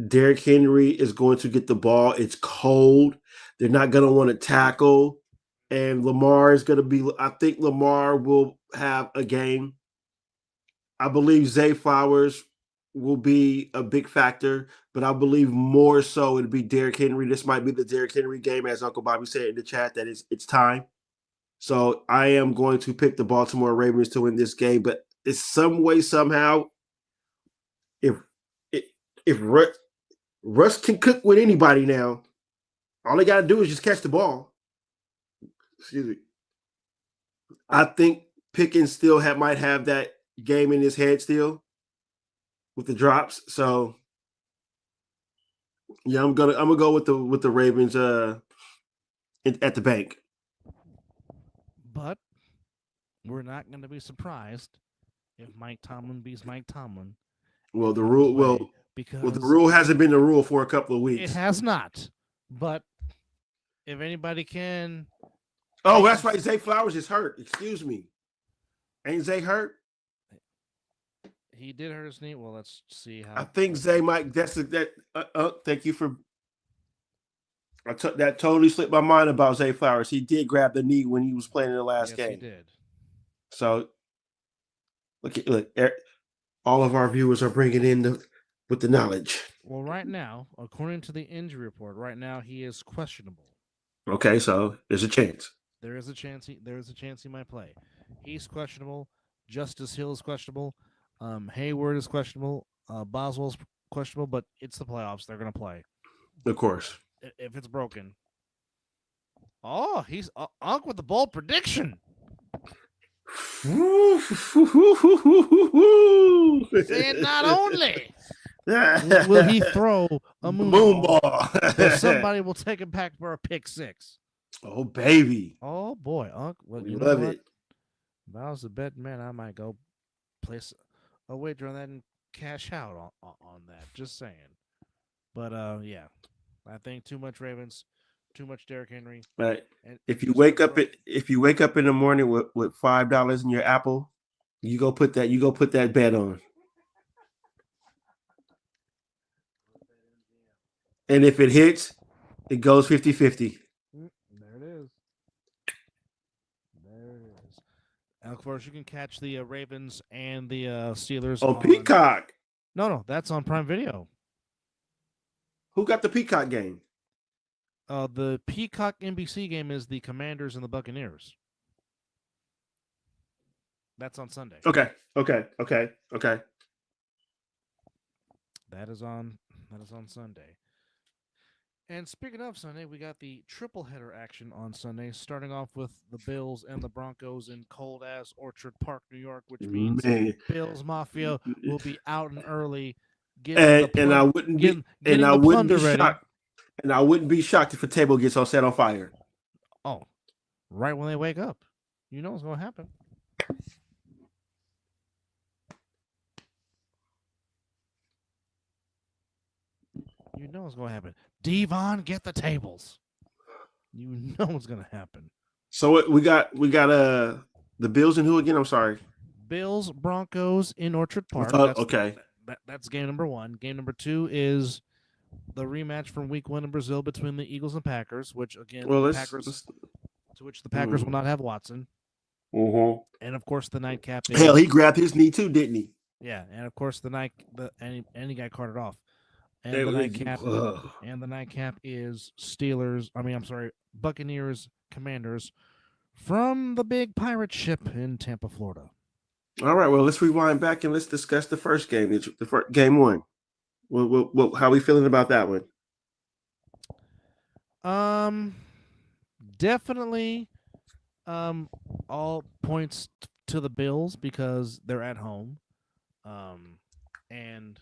Derrick Henry is going to get the ball. It's cold. They're not going to want to tackle. And Lamar is going to be – I think Lamar will have a game. I believe Zay Flowers will be a big factor, but I believe more so it'll be Derrick Henry. This might be the Derrick Henry game, as Uncle Bobby said in the chat, that it's time. So I am going to pick the Baltimore Ravens to win this game, but it's some way, somehow, if Russ can cook with anybody now, all they got to do is just catch the ball. Excuse me. I think Pickens still might have that game in his head still with the drops. So yeah, I'm gonna go with the Ravens at the bank. But we're not going to be surprised if Mike Tomlin beats Mike Tomlin. Well, the rule hasn't been the rule for a couple of weeks. It has not. But if anybody can. Oh, that's right. Zay Flowers is hurt. Excuse me. Ain't Zay hurt? He did hurt his knee. Well, let's see how. I think Zay might. Thank you for. That totally slipped my mind about Zay Flowers. He did grab the knee when he was playing in the last game. He did. So, look. All of our viewers are bringing in with the knowledge. Well, right now, according to the injury report, right now he is questionable. Okay, so there's a chance. There is a chance he might play. He's questionable. Justice Hill is questionable. Hayward is questionable. Boswell's questionable, but it's the playoffs. They're going to play. Of course. If it's broken. Oh, he's Unc with the bold prediction. Saying not only will he throw a moon ball, but somebody will take it back for a pick six. Oh, baby. Oh, boy. Unc, well, we love it. If I was a bet man, I might go place a wager on that and cash out on that. Just saying. But, yeah. I think too much Ravens, too much Derrick Henry. Right. If you wake up in the morning with $5 in your Apple, you go put that bet on. And if it hits, it goes 50-50. There it is. And of course, you can catch the Ravens and the Steelers on Peacock. No, that's on Prime Video. Who got the Peacock game? The Peacock NBC game is the Commanders and the Buccaneers. That's on Sunday. Okay. That is on Sunday. And speaking of Sunday, we got the triple header action on Sunday, starting off with the Bills and the Broncos in cold-ass Orchard Park, New York, which means Bills Mafia will be out and early. And I wouldn't be shocked if a table gets all set on fire. Oh, right when they wake up. You know what's going to happen. You know what's going to happen. Devon, get the tables. You know what's going to happen. So we got the Bills and who again? I'm sorry. Bills, Broncos in Orchard Park. Okay. That's game number 1. Game number 2 is the rematch from Week 1 in Brazil between the Eagles and Packers, which again, the Packers will not have Watson. Mm-hmm. And of course, the nightcap. Hell, he grabbed his knee too, didn't he? Yeah, and of course any guy carted off. And the nightcap is Buccaneers, Commanders from the big pirate ship in Tampa, Florida. All right, well, let's rewind back and let's discuss the first game, game 1. How are we feeling about that one? Definitely, all points to the Bills because they're at home, and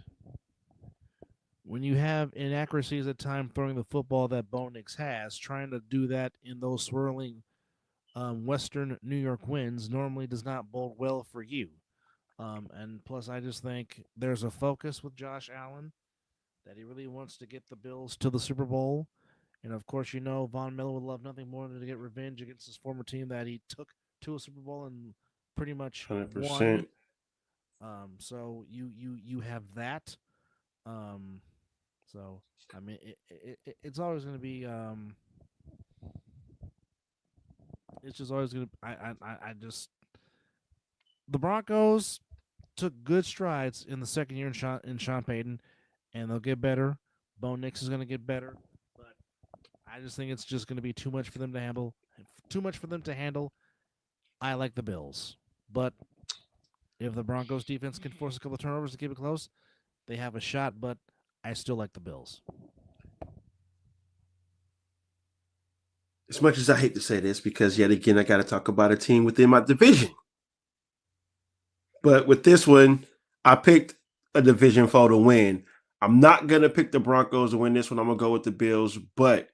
when you have inaccuracies at time throwing the football that Bo Nix has, trying to do that in those swirling Western New York winds normally does not bode well for you. And plus, I just think there's a focus with Josh Allen that he really wants to get the Bills to the Super Bowl. And, of course, Von Miller would love nothing more than to get revenge against his former team that he took to a Super Bowl and pretty much 100%. won. So you have that. So, I mean, it's always going to be it's just always going to I just the Broncos took good strides in the second year in Sean Payton, and they'll get better. Bo Nix is going to get better, but I just think it's just going to be too much for them to handle. I like the Bills, but if the Broncos defense can force a couple of turnovers to keep it close, they have a shot, but I still like the Bills. As much as I hate to say this, because yet again, I got to talk about a team within my division. But with this one, I picked a division foe to win. I'm not going to pick the Broncos to win this one. I'm going to go with the Bills. But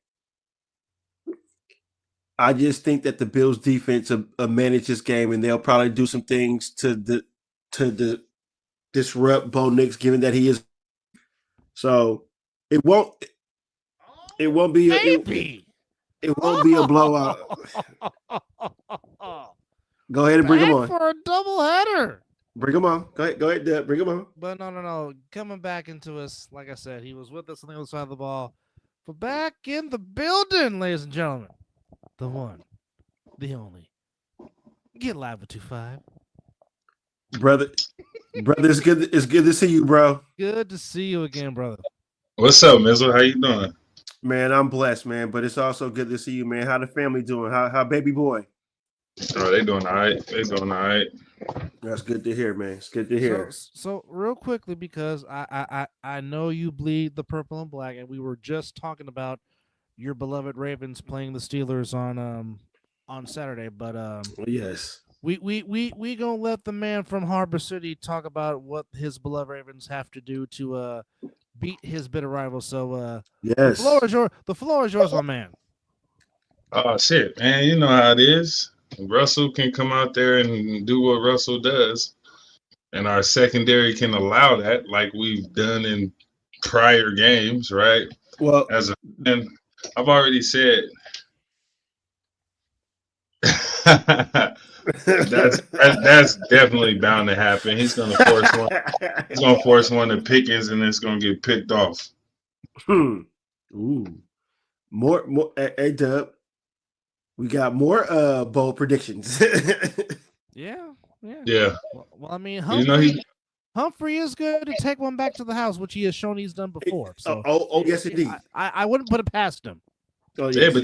I just think that the Bills defense will manage this game, and they'll probably do some things to disrupt Bo Nix, given that he is. So it won't be it won't be a blowout. Go ahead and bring him on for a doubleheader. Bring him on. Go ahead, Deb. Bring him on. But no. Coming back into us, like I said, he was with us on the other side of the ball. But back in the building, ladies and gentlemen, the one, the only. Get live with 25. Brother, it's good to see you, bro. Good to see you again, brother. What's up, Mizzle? How you doing? Man, I'm blessed, man. But it's also good to see you, man. How the family doing? How baby boy? Oh, they doing all right. That's good to hear, man. It's good to hear. So real quickly, because I know you bleed the purple and black, and we were just talking about your beloved Ravens playing the Steelers on Saturday, but yes. We gonna let the man from Harbor City talk about what his beloved Ravens have to do to beat his bitter rival. So yes, the floor is yours, my man. Oh shit, man! You know how it is. Russell can come out there and do what Russell does, and our secondary can allow that, like we've done in prior games, right? Well, and I've already said. that's definitely bound to happen. He's gonna force one. He's gonna force one to Pickens, and it's gonna get picked off. Ooh, more. Hey, Dub, we got more bold predictions. Yeah. Well, I mean, Humphrey is good to take one back to the house, which he has shown he's done before. So, yes, indeed. I wouldn't put it past him. Oh, yes, yeah, but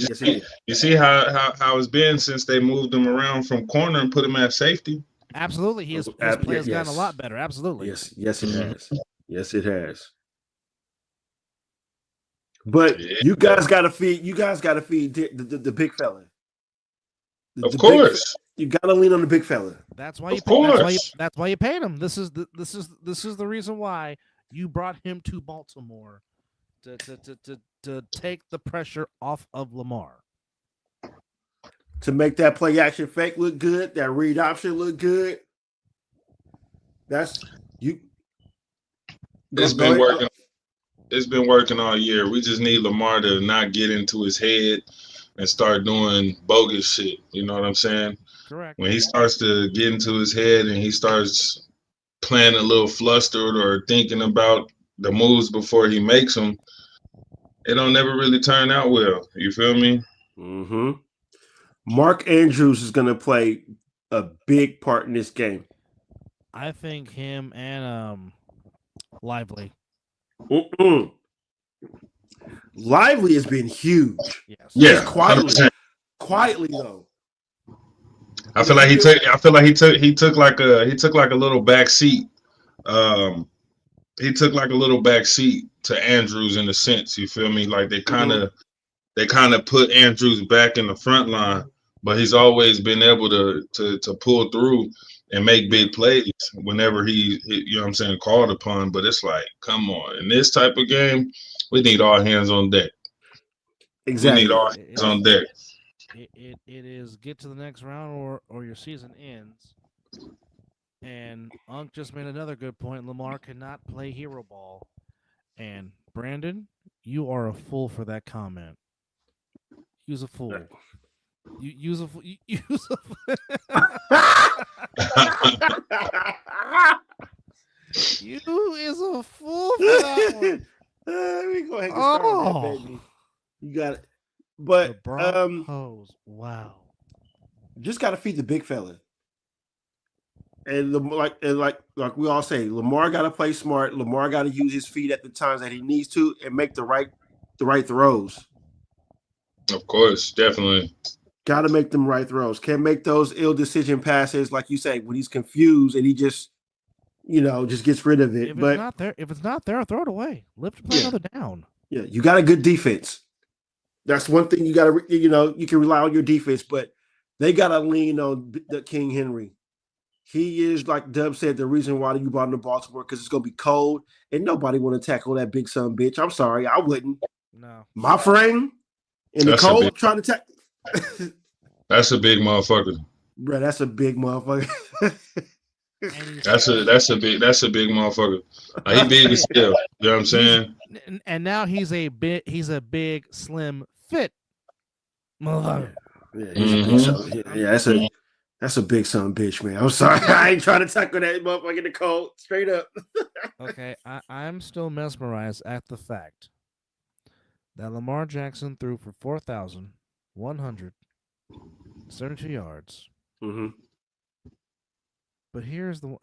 you see how it's been since they moved him around from corner and put him at safety. Absolutely, his play has gotten a lot better. Absolutely, yes, it has. Yes, it has. But you guys got to feed. You guys got to feed the big fella. Of course, you got to lean on the big fella. That's why that's why you paid him. This is the reason why you brought him to Baltimore to take the pressure off of Lamar. To make that play action fake look good, that read option look good. That's you. It's been working. it's been working all year. We just need Lamar to not get into his head and start doing bogus shit. You know what I'm saying? Correct. When he starts to get into his head and he starts playing a little flustered or thinking about the moves before he makes them, it don't never really turn out well. You feel me? Mm-hmm. Mark Andrews is going to play a big part in this game. I think him and Lively. Mm-mm. Lively has been huge. Yes. Yeah, quietly though. I feel like he took like a little back seat. He took like a little back seat to Andrews in a sense. You feel me? Like they kind of put Andrews back in the front line, but he's always been able to pull through and make big plays whenever he you know what I'm saying, called upon. But it's like, come on, in this type of game, we need all hands on deck. Exactly. We need all hands on deck. It is get to the next round or your season ends. And Unc just made another good point. Lamar cannot play hero ball. And Brandon, you are a fool for that comment. Use a fool. You use a fool. You use a fool. You is a fool for that one. Let me go ahead and start on that, baby. You got it. But wow. Just got to feed the big fella. And like we all say, Lamar got to play smart. Lamar got to use his feet at the times that he needs to and make the right throws. Of course, definitely. Got to make them right throws. Can't make those ill decision passes, like you say, when he's confused and he just, just gets rid of it. If it's not there, throw it away. Live to play another down. Yeah, you got a good defense. That's one thing you got to, you can rely on your defense, but they got to lean on the King Henry. He is, like Dub said, the reason why you brought him to Baltimore, because it's going to be cold and nobody want to tackle that big son bitch. I'm sorry, I wouldn't. No. My frame in the cold trying to tackle. That's a big motherfucker. Bro, that's a big motherfucker. That's a big motherfucker. He big as hell. You know what I'm saying? And now he's a big slim fit motherfucker. Yeah, that's a big son bitch, man. I'm sorry. I ain't trying to tackle that motherfucker in the cold. Straight up. Okay, I'm still mesmerized at the fact that Lamar Jackson threw for 4,172 yards. Mm-hmm. But here's the one.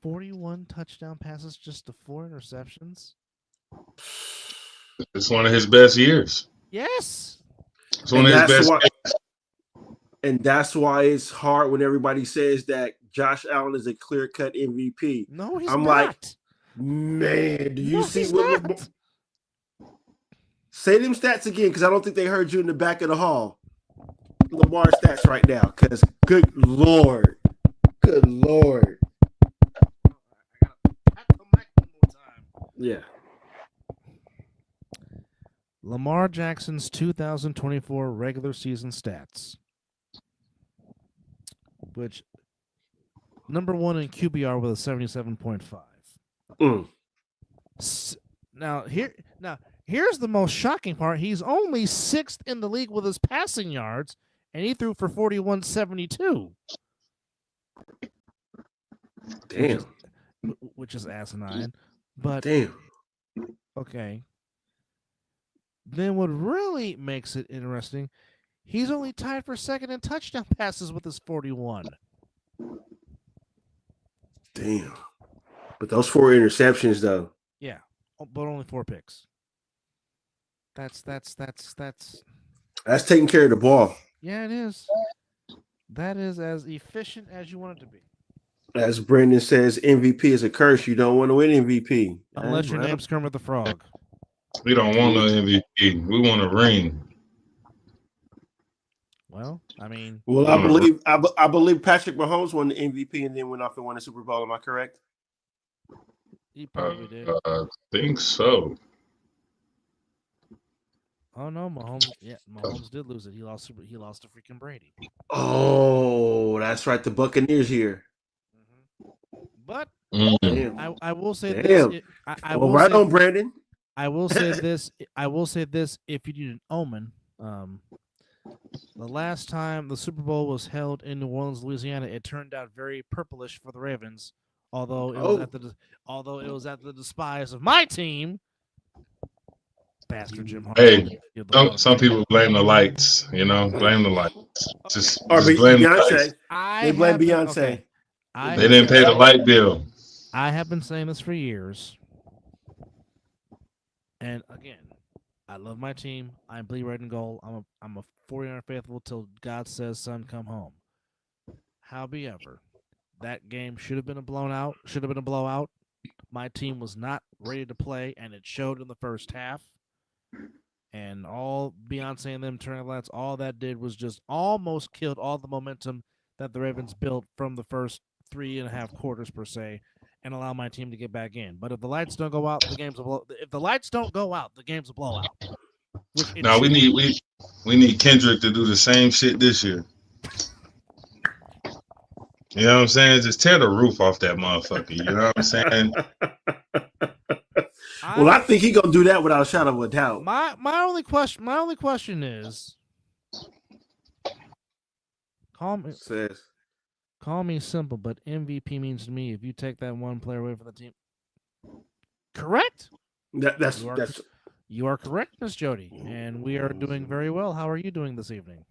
41 touchdown passes just to 4 interceptions. It's one of his best years. Yes. It's one of his best years. And that's why it's hard when everybody says that Josh Allen is a clear-cut MVP. No, he's not. I'm like, man, do you see what? Say them stats again, because I don't think they heard you in the back of the hall. Lamar stats right now, because good Lord. Yeah. Lamar Jackson's 2024 regular season stats, which number 1 in QBR with a 77.5. Now here's the most shocking part. He's only 6th in the league with his passing yards, and he threw for 41.72. Damn. Which is asinine. But damn. Okay. Then what really makes it interesting, he's only tied for 2nd in touchdown passes with his 41. Damn. But those 4 interceptions, though. Yeah, but only 4 picks. That's taking care of the ball. Yeah, it is. That is as efficient as you want it to be. As Brandon says, MVP is a curse. You don't want to win MVP. Unless your name's Kermit the Frog. We don't want no MVP. We want a ring. Well, I mean. Well, I believe Patrick Mahomes won the MVP and then went off and won the Super Bowl. Am I correct? He probably did. I think so. Oh no, Mahomes! Yeah, Mahomes did lose it. He lost to freaking Brady. Oh, that's right. The Buccaneers here. But Damn. I will say Damn. this. Well, right on, Brandon. I will say this. I will say this. If you need an omen, the last time the Super Bowl was held in New Orleans, Louisiana, it turned out very purplish for the Ravens. Although it was at the despise of my team, bastard Jim Harbaugh. Hey, some people blame the lights. Blame the lights. Just blame the lights. They blame Beyonce. Okay. They didn't pay the light bill. I have been saying this for years. And again, I love my team. I bleed red and gold. I'm a 49er faithful till God says, "Son, come home." However, that game should have been a blowout. My team was not ready to play, and it showed in the first half. And all Beyonce and them turning lights, all that did was just almost killed all the momentum that the Ravens built from the first 3.5 quarters per se, and allow my team to get back in. But if the lights don't go out, the game's a blow. If the lights don't go out, the game's a blowout. Now we need Kendrick to do the same shit this year. You know what I'm saying? Just tear the roof off that motherfucker. You know what I'm saying? Well, I think he's gonna do that without a shadow of a doubt. My only question is, call me simple, but MVP means to me if you take that one player away from the team. Correct? You are correct, Miss Jody, and we are doing very well. How are you doing this evening?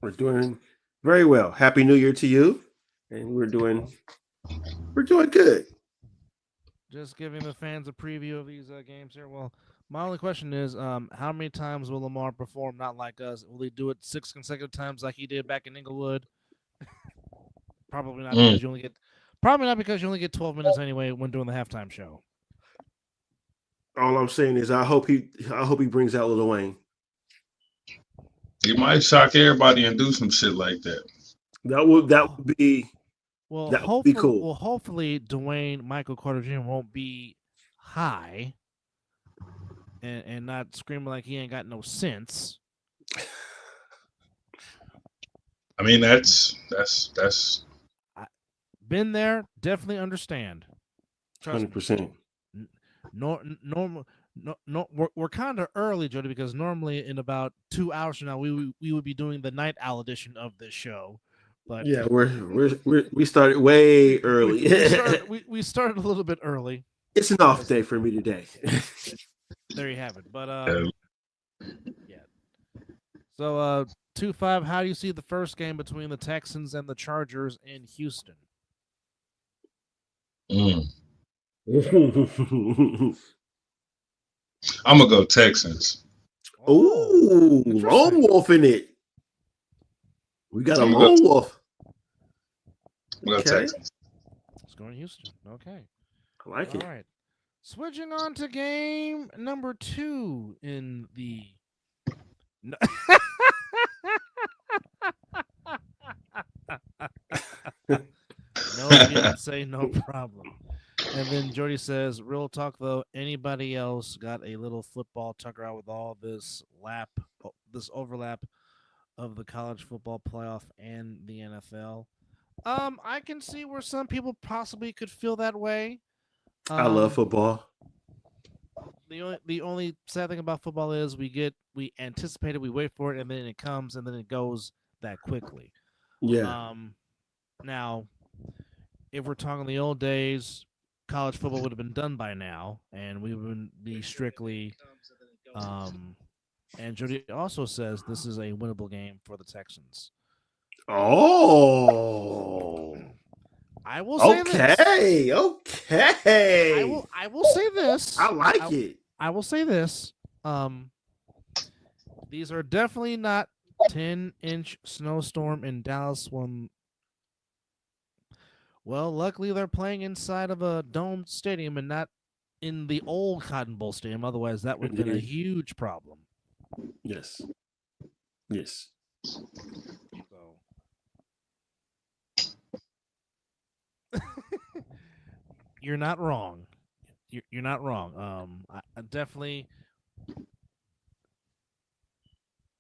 We're doing very well. Happy New Year to you, and we're doing good. Just giving the fans a preview of these games here. Well, my only question is, how many times will Lamar perform not like us? Will he do it 6 consecutive times like he did back in Inglewood? Probably not because you only get 12 minutes anyway when doing the halftime show. All I'm saying is I hope he brings out Lil Wayne. He might shock everybody and do some shit like that. That would be cool. Well, hopefully Dwayne Michael Carter Jr. won't be high and not screaming like he ain't got no sense. I mean, that's been there. Definitely understand. 100%. We're kind of early, Jody, because normally in about 2 hours from now we would be doing the night owl edition of this show. But yeah, we started way early. we started a little bit early. It's an off day for me today. There you have it. But yeah. So 2-5. How do you see the first game between the Texans and the Chargers in Houston? I'm gonna go Texans. Ooh, lone wolf in it. We got a lone wolf. We'll go Texans. Let's go to Houston. Okay. I like it. All right. Switching on to game number 2 in the. No, Beyonce, no problem. And then Jody says, real talk though, anybody else got a little football tucker out with all this overlap of the college football playoff and the NFL? I can see where some people possibly could feel that way. I love football. The only sad thing about football is we anticipate it, we wait for it, and then it comes, and then it goes that quickly. Yeah. Now, if we're talking the old days, college football would have been done by now, and we would be strictly. And Jody also says this is a winnable game for the Texans. Oh. I will say this. Okay. I will say this. I like it. I will say this. These are definitely not 10-inch snowstorm in Dallas when. Well, luckily they're playing inside of a domed stadium and not in the old Cotton Bowl stadium. Otherwise, that would have been a huge problem. Yes. You're not wrong. You're not wrong. I definitely.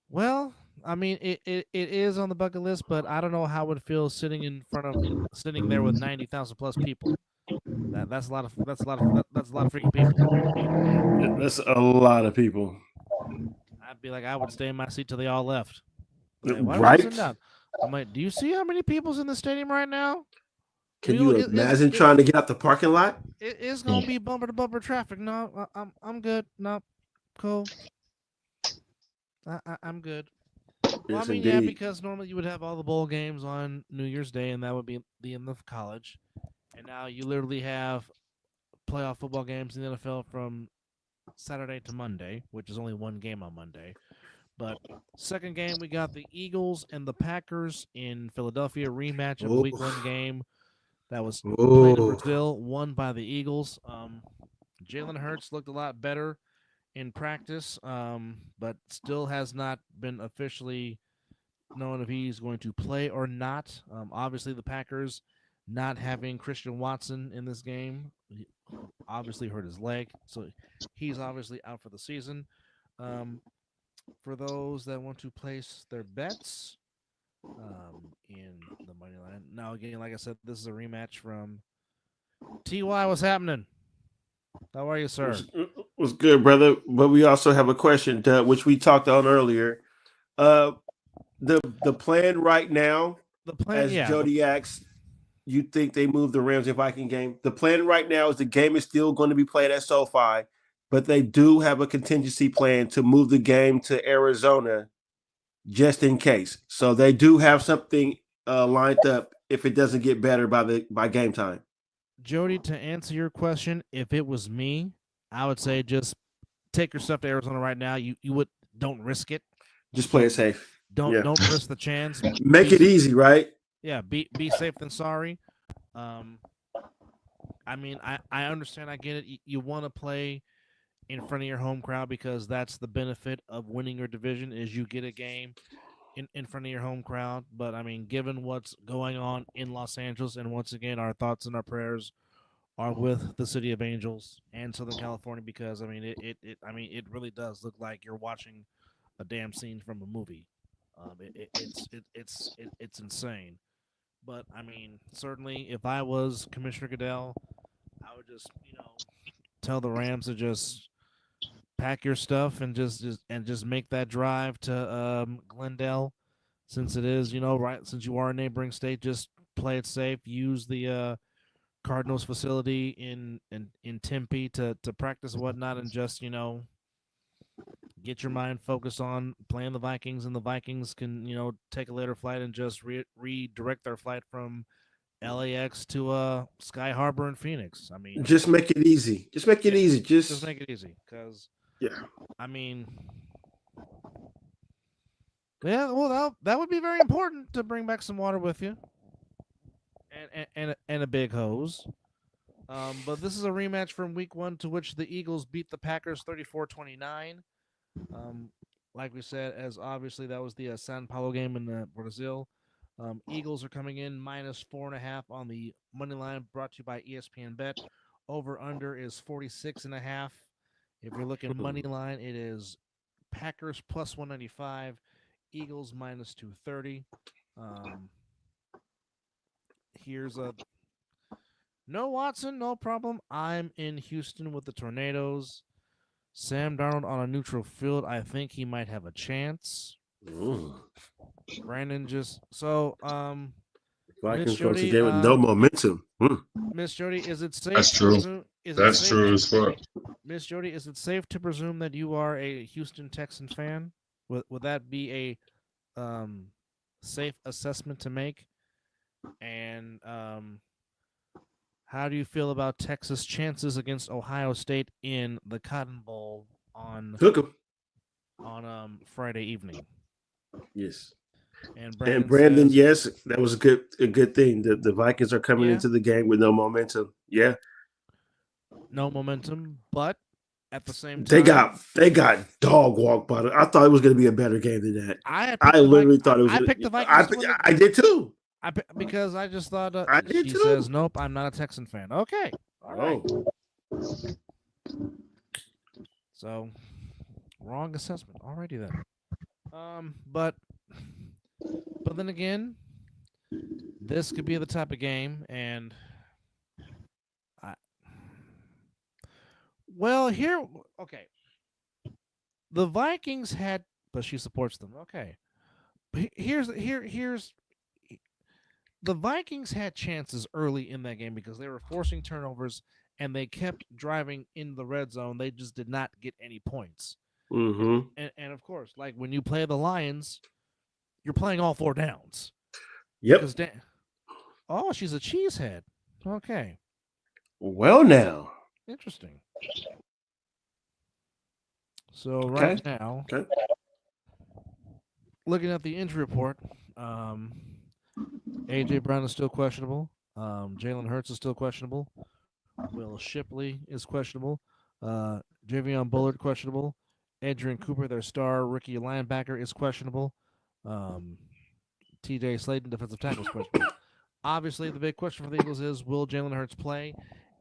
Well, I mean, it is on the bucket list, but I don't know how it feels sitting there with 90,000 plus people. That's a lot of that's a lot of freaking people. That's a lot of people, I'd be like, I would stay in my seat till they all left. Like, why are we all sitting right? down? I'm like, do you see how many people's in the stadium right now? Can you imagine trying to get out the parking lot? It's gonna be bumper to bumper traffic. No, I'm good. No, cool. I'm good. Well, I Yes, mean, yeah, indeed. because normally you would have all the bowl games on New Year's Day, and that would be the end of college. And now you literally have playoff football games in the NFL from Saturday to Monday, which is only one game on Monday. But second game, we got the Eagles and the Packers in Philadelphia, rematch of a Week 1 game that was played in Brazil, won by the Eagles. Jalen Hurts looked a lot better in practice, but still has not been officially known if he's going to play or not. Obviously, the Packers not having Christian Watson in this game obviously hurt his leg, so he's obviously out for the season. For those that want to place their bets in the money line, now again, like I said, this is a rematch from TY. What's happening? How are you, sir? Was good, brother. But we also have a question, which we talked on earlier. The plan right now, as Jody asks, you think they move the Rams and Viking game? The plan right now is the game is still going to be played at SoFi, but they do have a contingency plan to move the game to Arizona just in case. So they do have something lined up if it doesn't get better by game time. Jody, to answer your question, if it was me, I would say just take your stuff to Arizona right now. You don't risk it. Just play it safe. Don't risk the chance. Make it easy, right? Yeah, be safe than sorry. I mean, I understand. I get it. You want to play in front of your home crowd because that's the benefit of winning your division is you get a game in front of your home crowd. But I mean, given what's going on in Los Angeles, and once again, our thoughts and our prayers are with the city of Angels and Southern California because I mean, it really does look like you're watching a damn scene from a movie. It's insane. But I mean, certainly, if I was Commissioner Goodell, I would just tell the Rams to just pack your stuff and just make that drive to Glendale, since it is right since you are a neighboring state. Just play it safe. Use the Cardinals facility in Tempe to practice and whatnot, and just get your mind focused on playing the Vikings, and the Vikings can take a later flight and just redirect their flight from LAX to Sky Harbor in Phoenix. I mean, just make it easy. Just make it easy. Just make it easy, because I mean, yeah. Well, that would be very important to bring back some water with you, and a big hose. But this is a rematch from Week 1, to which the Eagles beat the Packers 34-29. Like we said, as obviously that was the São Paulo game in Brazil. Eagles are coming in minus 4.5 on the money line, brought to you by ESPN Bet. Over under is 46.5. If you're looking money line, it is Packers plus 195, Eagles minus 230. Here's a no Watson, no problem. I'm in Houston with the Tornadoes. Sam Darnold on a neutral field. I think he might have a chance. Ooh. Brandon just so Vikings going to game with no momentum. Miss Jody, is it safe? That's true. That's true as fuck. Miss Jody, is it safe to presume that you are a Houston Texans fan? Would that be a safe assessment to make? And how do you feel about Texas' chances against Ohio State in the Cotton Bowl on Friday evening? Yes. And Brandon, yes, that was a good thing. The Vikings are coming into the game with no momentum. Yeah. No momentum, but at the same time, they got dog walked by I thought it was going to be a better game than that. I literally thought it was. I picked the Vikings. I did too. Because I just thought I did she too. says nope. I'm not a Texan fan. Okay, all right. So wrong assessment. Alrighty then. But But then again, this could be the type of game, and okay. The Vikings had, but she supports them. Okay, here's the Vikings had chances early in that game because they were forcing turnovers and they kept driving in the red zone. They just did not get any points. Mm-hmm. And of course, like when you play the Lions, you're playing all 4 downs. Yep. Oh, she's a cheesehead. Okay. Well, now. Interesting. So right now, looking at the injury report, A.J. Brown is still questionable. Jalen Hurts is still questionable. Will Shipley is questionable. Javion Bullard questionable. Adrian Cooper, their star rookie linebacker, is questionable. T.J. Slaton, defensive tackle, is questionable. Obviously, the big question for the Eagles is, will Jalen Hurts play?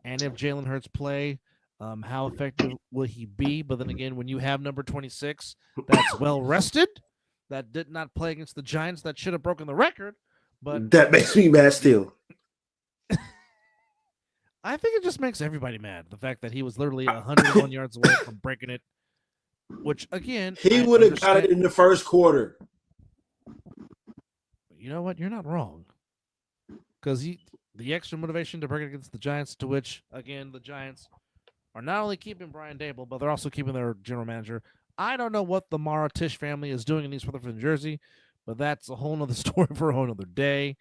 And if Jalen Hurts play, how effective will he be? But then again, when you have number 26 that's well rested, that did not play against the Giants, that should have broken the record. But that makes me mad still. I think it just makes everybody mad. The fact that he was literally 101 yards away from breaking it, which again, he would have got it in the first quarter. You know what? You're not wrong. Because the extra motivation to break it against the Giants, to which, again, the Giants are not only keeping Brian Dable, but they're also keeping their general manager. I don't know what the Mara Tisch family is doing in East Rutherford, New Jersey, but that's a whole nother story for a whole nother day.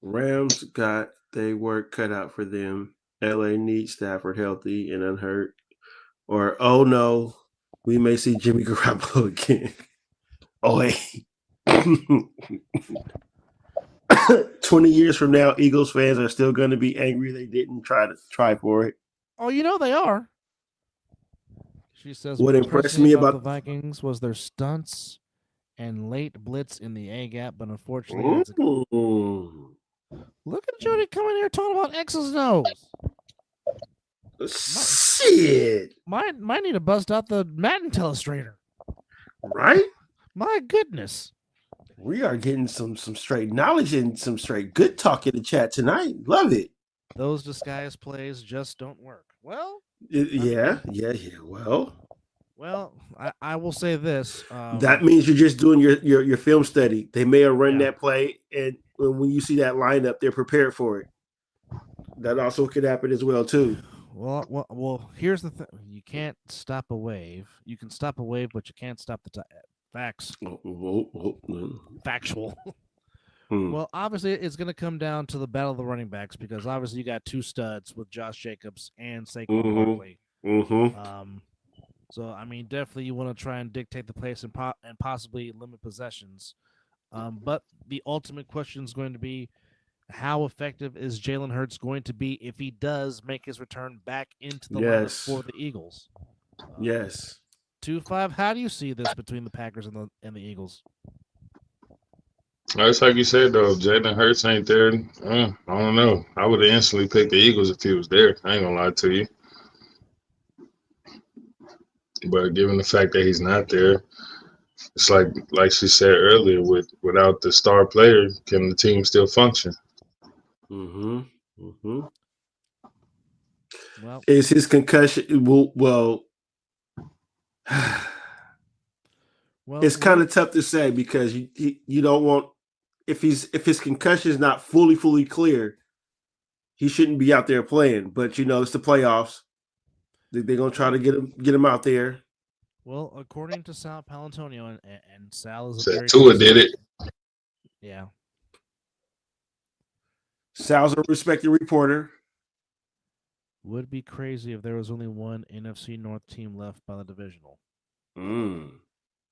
Rams got their work cut out for them. LA needs Stafford healthy and unhurt. Or, oh no, we may see Jimmy Garoppolo again. Oh, hey. 20 years from now, Eagles fans are still going to be angry they didn't try for it. Oh, you know they are. She says what impressed me about the Vikings was their stunts and late blitz in the A gap, but unfortunately, look at Jody coming here talking about X's and O's. Shit. Might need to bust out the Madden Illustrator. Right? My goodness. We are getting some straight knowledge and some straight good talk in the chat tonight. Love it. Those disguise plays just don't work. Well, yeah. Well, I will say this. That means you're just doing your film study. They may have run that play, and when you see that lineup, they're prepared for it. That also could happen as well, too. Well. Here's the thing: you can't stop a wave. You can stop a wave, but you can't stop the facts. Factual. Well, obviously, it's going to come down to the battle of the running backs because obviously you got 2 studs with Josh Jacobs and Saquon Barkley. So I mean, definitely you want to try and dictate the pace and possibly limit possessions. But the ultimate question is going to be, how effective is Jalen Hurts going to be if he does make his return back into the lineup for the Eagles? 2-5. How do you see this between the Packers and the Eagles? It's like you said, though. If Jalen Hurts ain't there, I don't know. I would have instantly picked the Eagles if he was there. I ain't gonna lie to you. But given the fact that he's not there, it's like she said earlier, without the star player, can the team still function? Well, is his concussion? Well, it's kind of tough to say because you don't want, if his concussion is not fully clear, he shouldn't be out there playing. But it's the playoffs. They're gonna try to get him out there. Well, according to Sal Palantonio, and Sal is Tua did it. Yeah. Sal's a respected reporter. Would be crazy if there was only one NFC North team left by the divisional.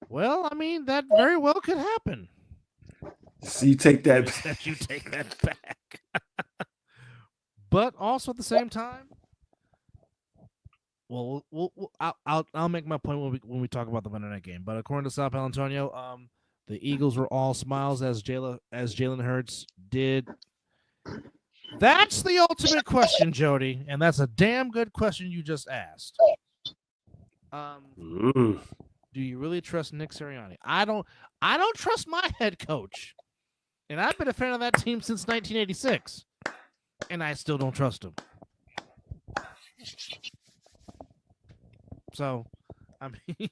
Well, I mean, that very well could happen. So you take that back. You take that back. But also at the same time, well, I'll make my point when we talk about the Monday night game. But according to Sal Palantonio, the Eagles were all smiles as Jalen Hurts did. That's the ultimate question, Jody, and that's a damn good question you just asked. Do you really trust Nick Sirianni? I don't trust my head coach. And I've been a fan of that team since 1986. And I still don't trust him. So, I mean,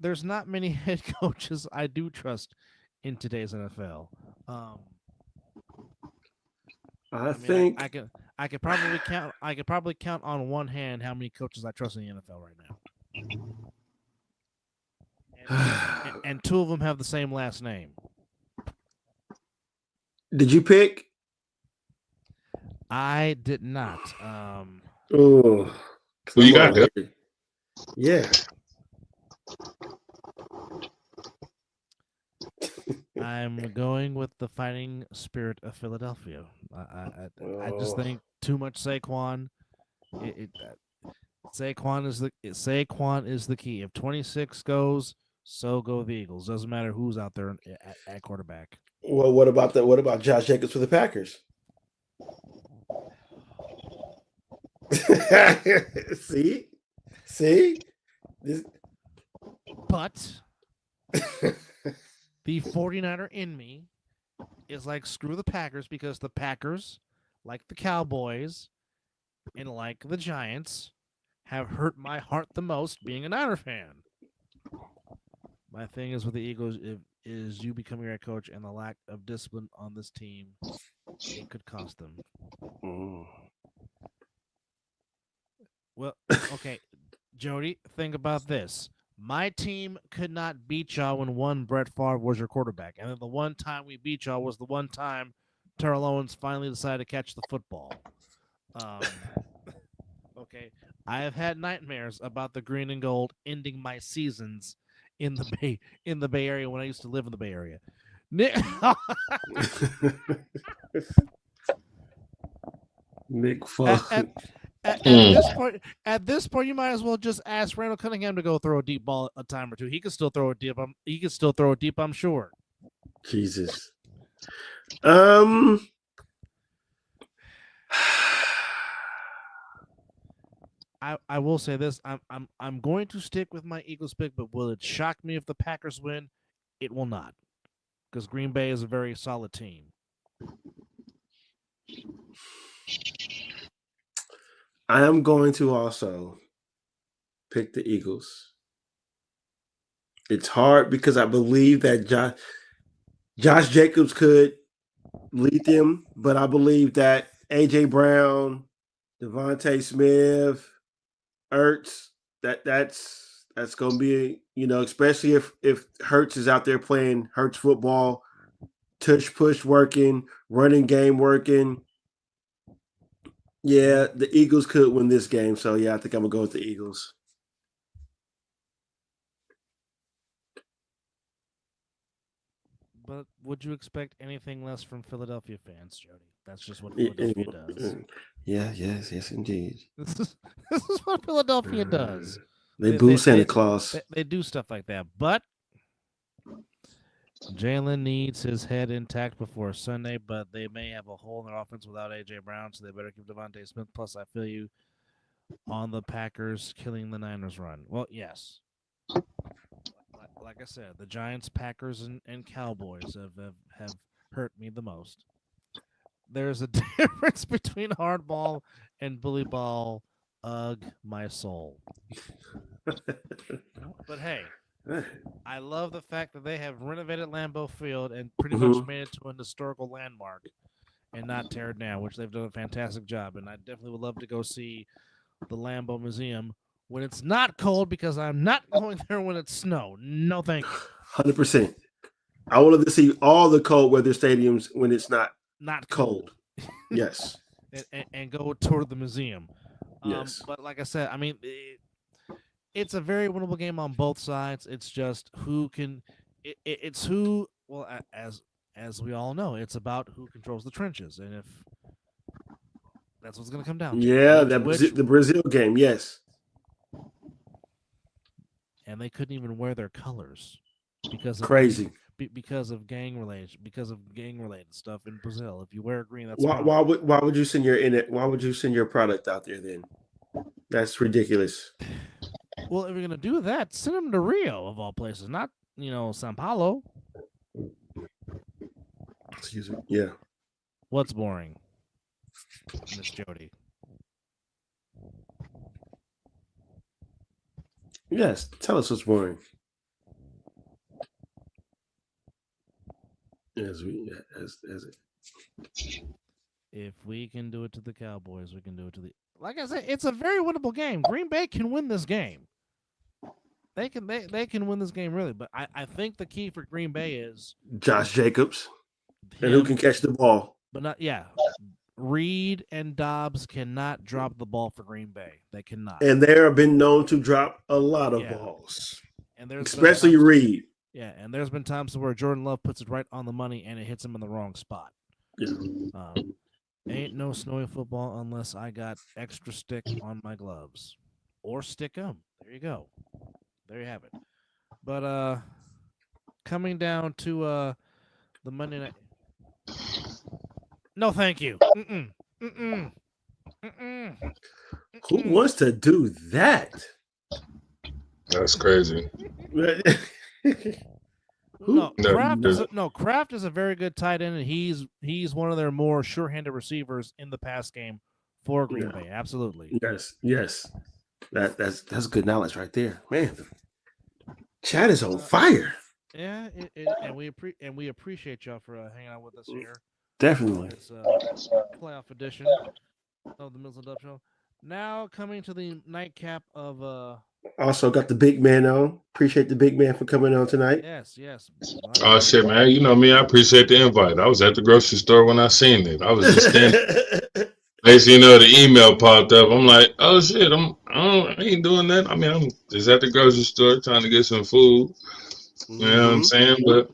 there's not many head coaches I do trust in today's NFL. I think I could probably count on one hand how many coaches I trust in the NFL right now. And two of them have the same last name. Did you pick? I did not. Oh, who you got? Yeah. I'm going with the Fighting Spirit of Philadelphia. I just think too much Saquon. Saquon is the key. If 26 goes, so go the Eagles. Doesn't matter who's out there at quarterback. Well, what about Josh Jacobs for the Packers? See. But the 49er in me is like, screw the Packers, because the Packers, like the Cowboys and like the Giants, have hurt my heart the most being a Niner fan. My thing is with the Eagles is you becoming your head coach, and the lack of discipline on this team, it could cost them. Well, okay, Jody, think about this. My team could not beat y'all when one Brett Favre was your quarterback. And then the one time we beat y'all was the one time Terrell Owens finally decided to catch the football. Okay, I have had nightmares about the green and gold ending my seasons in the Bay Area when I used to live in the Bay Area. Nick Fuck. At this point, you might as well just ask Randall Cunningham to go throw a deep ball a time or two. He could still throw it deep. I'm sure. Jesus. I will say this. I'm going to stick with my Eagles pick, but will it shock me if the Packers win? It will not, because Green Bay is a very solid team. I am going to also pick the Eagles. It's hard because I believe that Josh Jacobs could lead them, but I believe that A.J. Brown, Devontae Smith, Ertz, that's going to be, especially if Hurts is out there playing Hurts football, tush push working, running game working. Yeah, the Eagles could win this game. So, yeah, I think I'm going to go with the Eagles. But would you expect anything less from Philadelphia fans, Jody? That's just what Philadelphia does. Yeah, yes, indeed. This is what Philadelphia does. They boo Santa Claus. They do stuff like that. But Jalen needs his head intact before Sunday, but they may have a hole in their offense without A.J. Brown, so they better keep Devontae Smith. Plus, I feel you on the Packers killing the Niners run. Well, yes. Like I said, the Giants, Packers, and Cowboys have hurt me the most. There's a difference between hardball and bully ball. Ugh, my soul. But hey, I love the fact that they have renovated Lambeau Field and pretty much made it to an historical landmark and not tear it down, which they've done a fantastic job. And I definitely would love to go see the Lambeau Museum when it's not cold, because I'm not going there when it's snow. No, thank you. 100%. I wanted to see all the cold weather stadiums when it's not cold. Yes. and go tour the museum. Yes. But like I said, I mean, it's a very winnable game on both sides. It's just who can. It's who. Well, as we all know, it's about who controls the trenches, and if that's what's going to come down to. Yeah, the Brazil game. Yes. And they couldn't even wear their colors because of crazy. Because of gang related stuff in Brazil. If you wear green, that's why would you send your product out there then? That's ridiculous. Well, if you're gonna do that, send him to Rio of all places, not Sao Paulo. Excuse me. Yeah. What's boring, Miss Jody? Yes. Tell us what's boring. As If we can do it to the Cowboys, we can do it to the. Like I said, it's a very winnable game. Green Bay can win this game. They can win this game really, but I think the key for Green Bay is Josh Jacobs. him, And who can catch the ball? But not Reed and Dobbs cannot drop the ball for Green Bay. They cannot. And they have been known to drop a lot of balls. And there's especially Reed. Yeah, and there's been times where Jordan Love puts it right on the money and it hits him in the wrong spot. Yeah. Ain't no snowy football unless I got extra stick on my gloves. Or stick 'em. There you go. There you have it. But coming down to the Monday night. No, thank you. Who wants to do that? That's crazy. Kraft is a very good tight end, and he's one of their more sure-handed receivers in the pass game for Green Bay. Absolutely. Yes. That's good knowledge right there, man. Chad is on fire. Yeah, and we appreciate y'all for hanging out with us here. Definitely. It's playoff edition of the Mizzle Dub Show. Now coming to the nightcap of Also got the big man on. Appreciate the big man for coming on tonight. Yes. Oh shit, man! You know me. I appreciate the invite. I was at the grocery store when I seen it. I was just standing. Next, the email popped up. I'm like, oh shit! I ain't doing that. I mean, I'm just at the grocery store trying to get some food. You know what I'm saying? But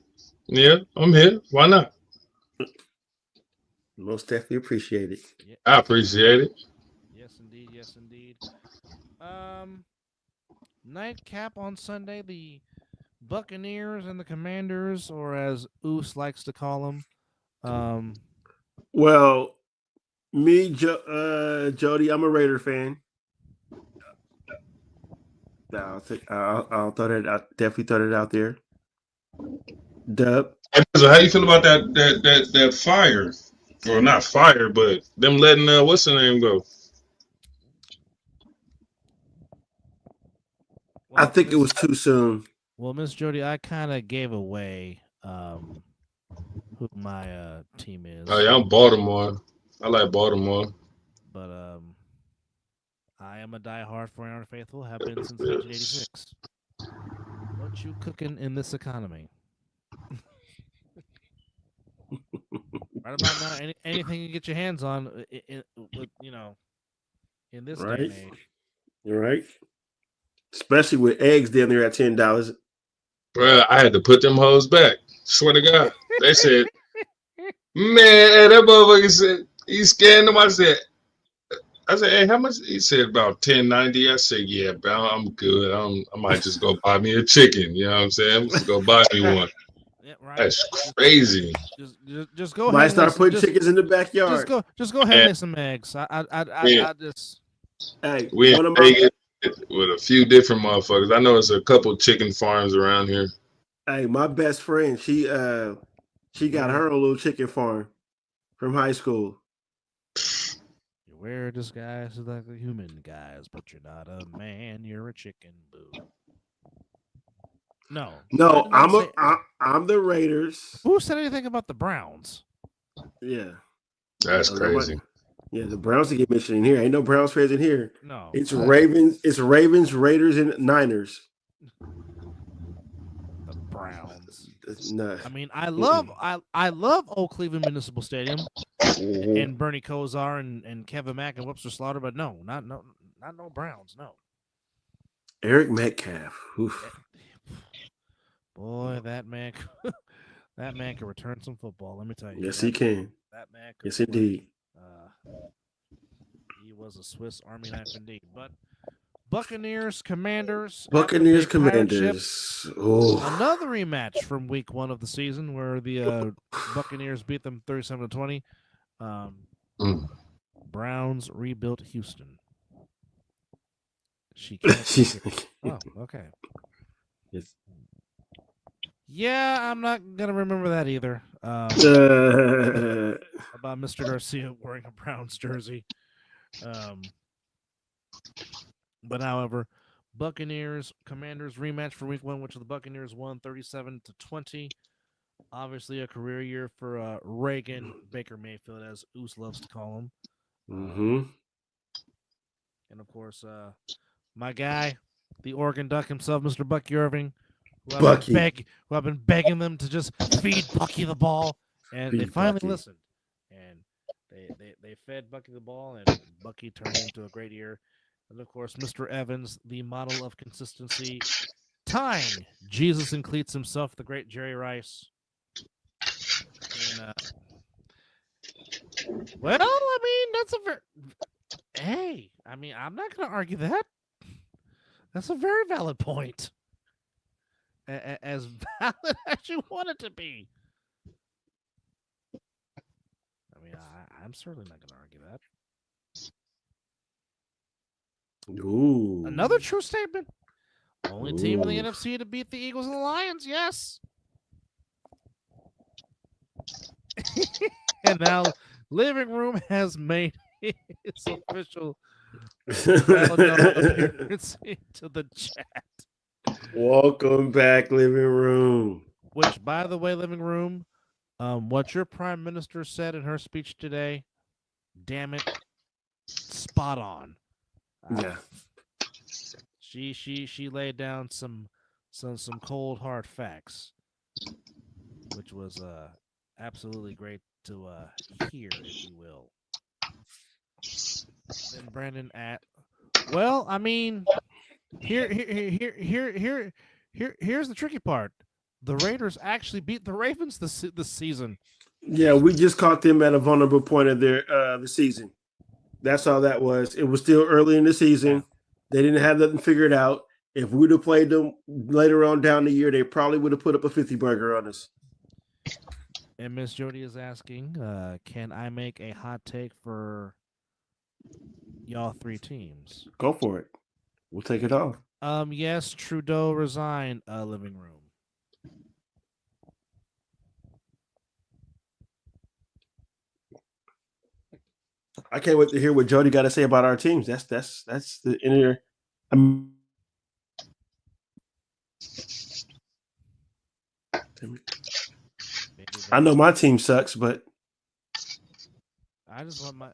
yeah, I'm here. Why not? Most definitely appreciate it. Yeah. I appreciate it. Yes, indeed. Nightcap on Sunday, the Buccaneers and the Commanders, or as Oos likes to call them. Well, me, Jody, I'm a Raider fan. I'll throw that. I definitely throw it out there. Dub. So how you feel about that fire? Or not fire, but them letting what's the name go? Well, I think it was too soon. Well, Miss Jody, I kind of gave away who my team is. Oh yeah, I'm Baltimore. I like Baltimore. But I am a diehard 49er faithful. Have been since 1986. What you cooking in this economy? Right about now, anything you get your hands on, in this day and age. You're right. Especially with eggs down there at $10. Bro, I had to put them hoes back. Swear to God. They said, man, that motherfucker said, he scanned them. I said, hey, how much? He said about $10.90. I said, yeah, bro, I'm good. I might just go buy me a chicken. You know what I'm saying? I'm just go buy me one. Yeah, right. That's crazy. Just go ahead. Might start putting chickens in the backyard. Just go ahead and lay some eggs. I just. Hey, we in Vegas with a few different motherfuckers. I know there's a couple chicken farms around here. Hey, my best friend, she got her own little chicken farm from high school. You wear disguises like the human guys, but you're not a man. You're a chicken. Boo. No, I'm the Raiders. Who said anything about the Browns? Yeah, that's crazy. Yeah, the Browns get mentioned in here. Ain't no Browns fans in here. No, it's Ravens. It's Ravens, Raiders, and Niners. The Browns. No. I mean, I love Old Cleveland Municipal Stadium and Bernie Kosar and Kevin Mack and Webster Slaughter, but no Browns. No. Eric Metcalf. Oof. Boy, that man can return some football. Let me tell you. Yes, he can. That man. Yes, indeed. He was a Swiss Army knife indeed. But Buccaneers, Commanders. Oh. Another rematch from Week 1 of the season, where the Buccaneers beat them 37-20. Browns rebuilt Houston. She can't. She's Oh, okay. Yes. Yeah, I'm not gonna remember that either. About Mr. Garcia wearing a Browns jersey. But however, Buccaneers Commanders rematch for Week 1, which the Buccaneers won 37-20. Obviously, a career year for Reagan Baker Mayfield, as Oos loves to call him. Mm-hmm. And of course, my guy, the Oregon Duck himself, Mr. Bucky Irving, who I've been begging them to just feed Bucky the ball, and they finally listened. And they fed Bucky the ball, and Bucky turned into a great year. And of course, Mr. Evans, the model of consistency, tying Jesus and Cleats himself, the great Jerry Rice. And, well, I mean, that's a very... Hey, I mean, I'm not going to argue that. That's a very valid point. As valid as you want it to be. I mean, I'm certainly not going to argue that. Ooh. Another true statement. Only team in the NFC to beat the Eagles and the Lions, yes. And now Living Room has made its official appearance into the chat. Welcome back, Living Room. Which, by the way, Living Room, what your prime minister said in her speech today, damn it, spot on. Yeah. She laid down some cold hard facts, which was absolutely great to hear, if you will. Then Brandon well, I mean, here's the tricky part. The Raiders actually beat the Ravens this season. Yeah, we just caught them at a vulnerable point of the season. That's all that was. It was still early in the season. Yeah. They didn't have nothing figured out. If we would have played them later on down the year, they probably would have put up a 50 burger on us. And Miss Jody is asking, can I make a hot take for y'all three teams? Go for it. We'll take it off. Yes, Trudeau resigned. Living Room. I can't wait to hear what Jody got to say about our teams. That's the inner. I know my team sucks, but I just want my.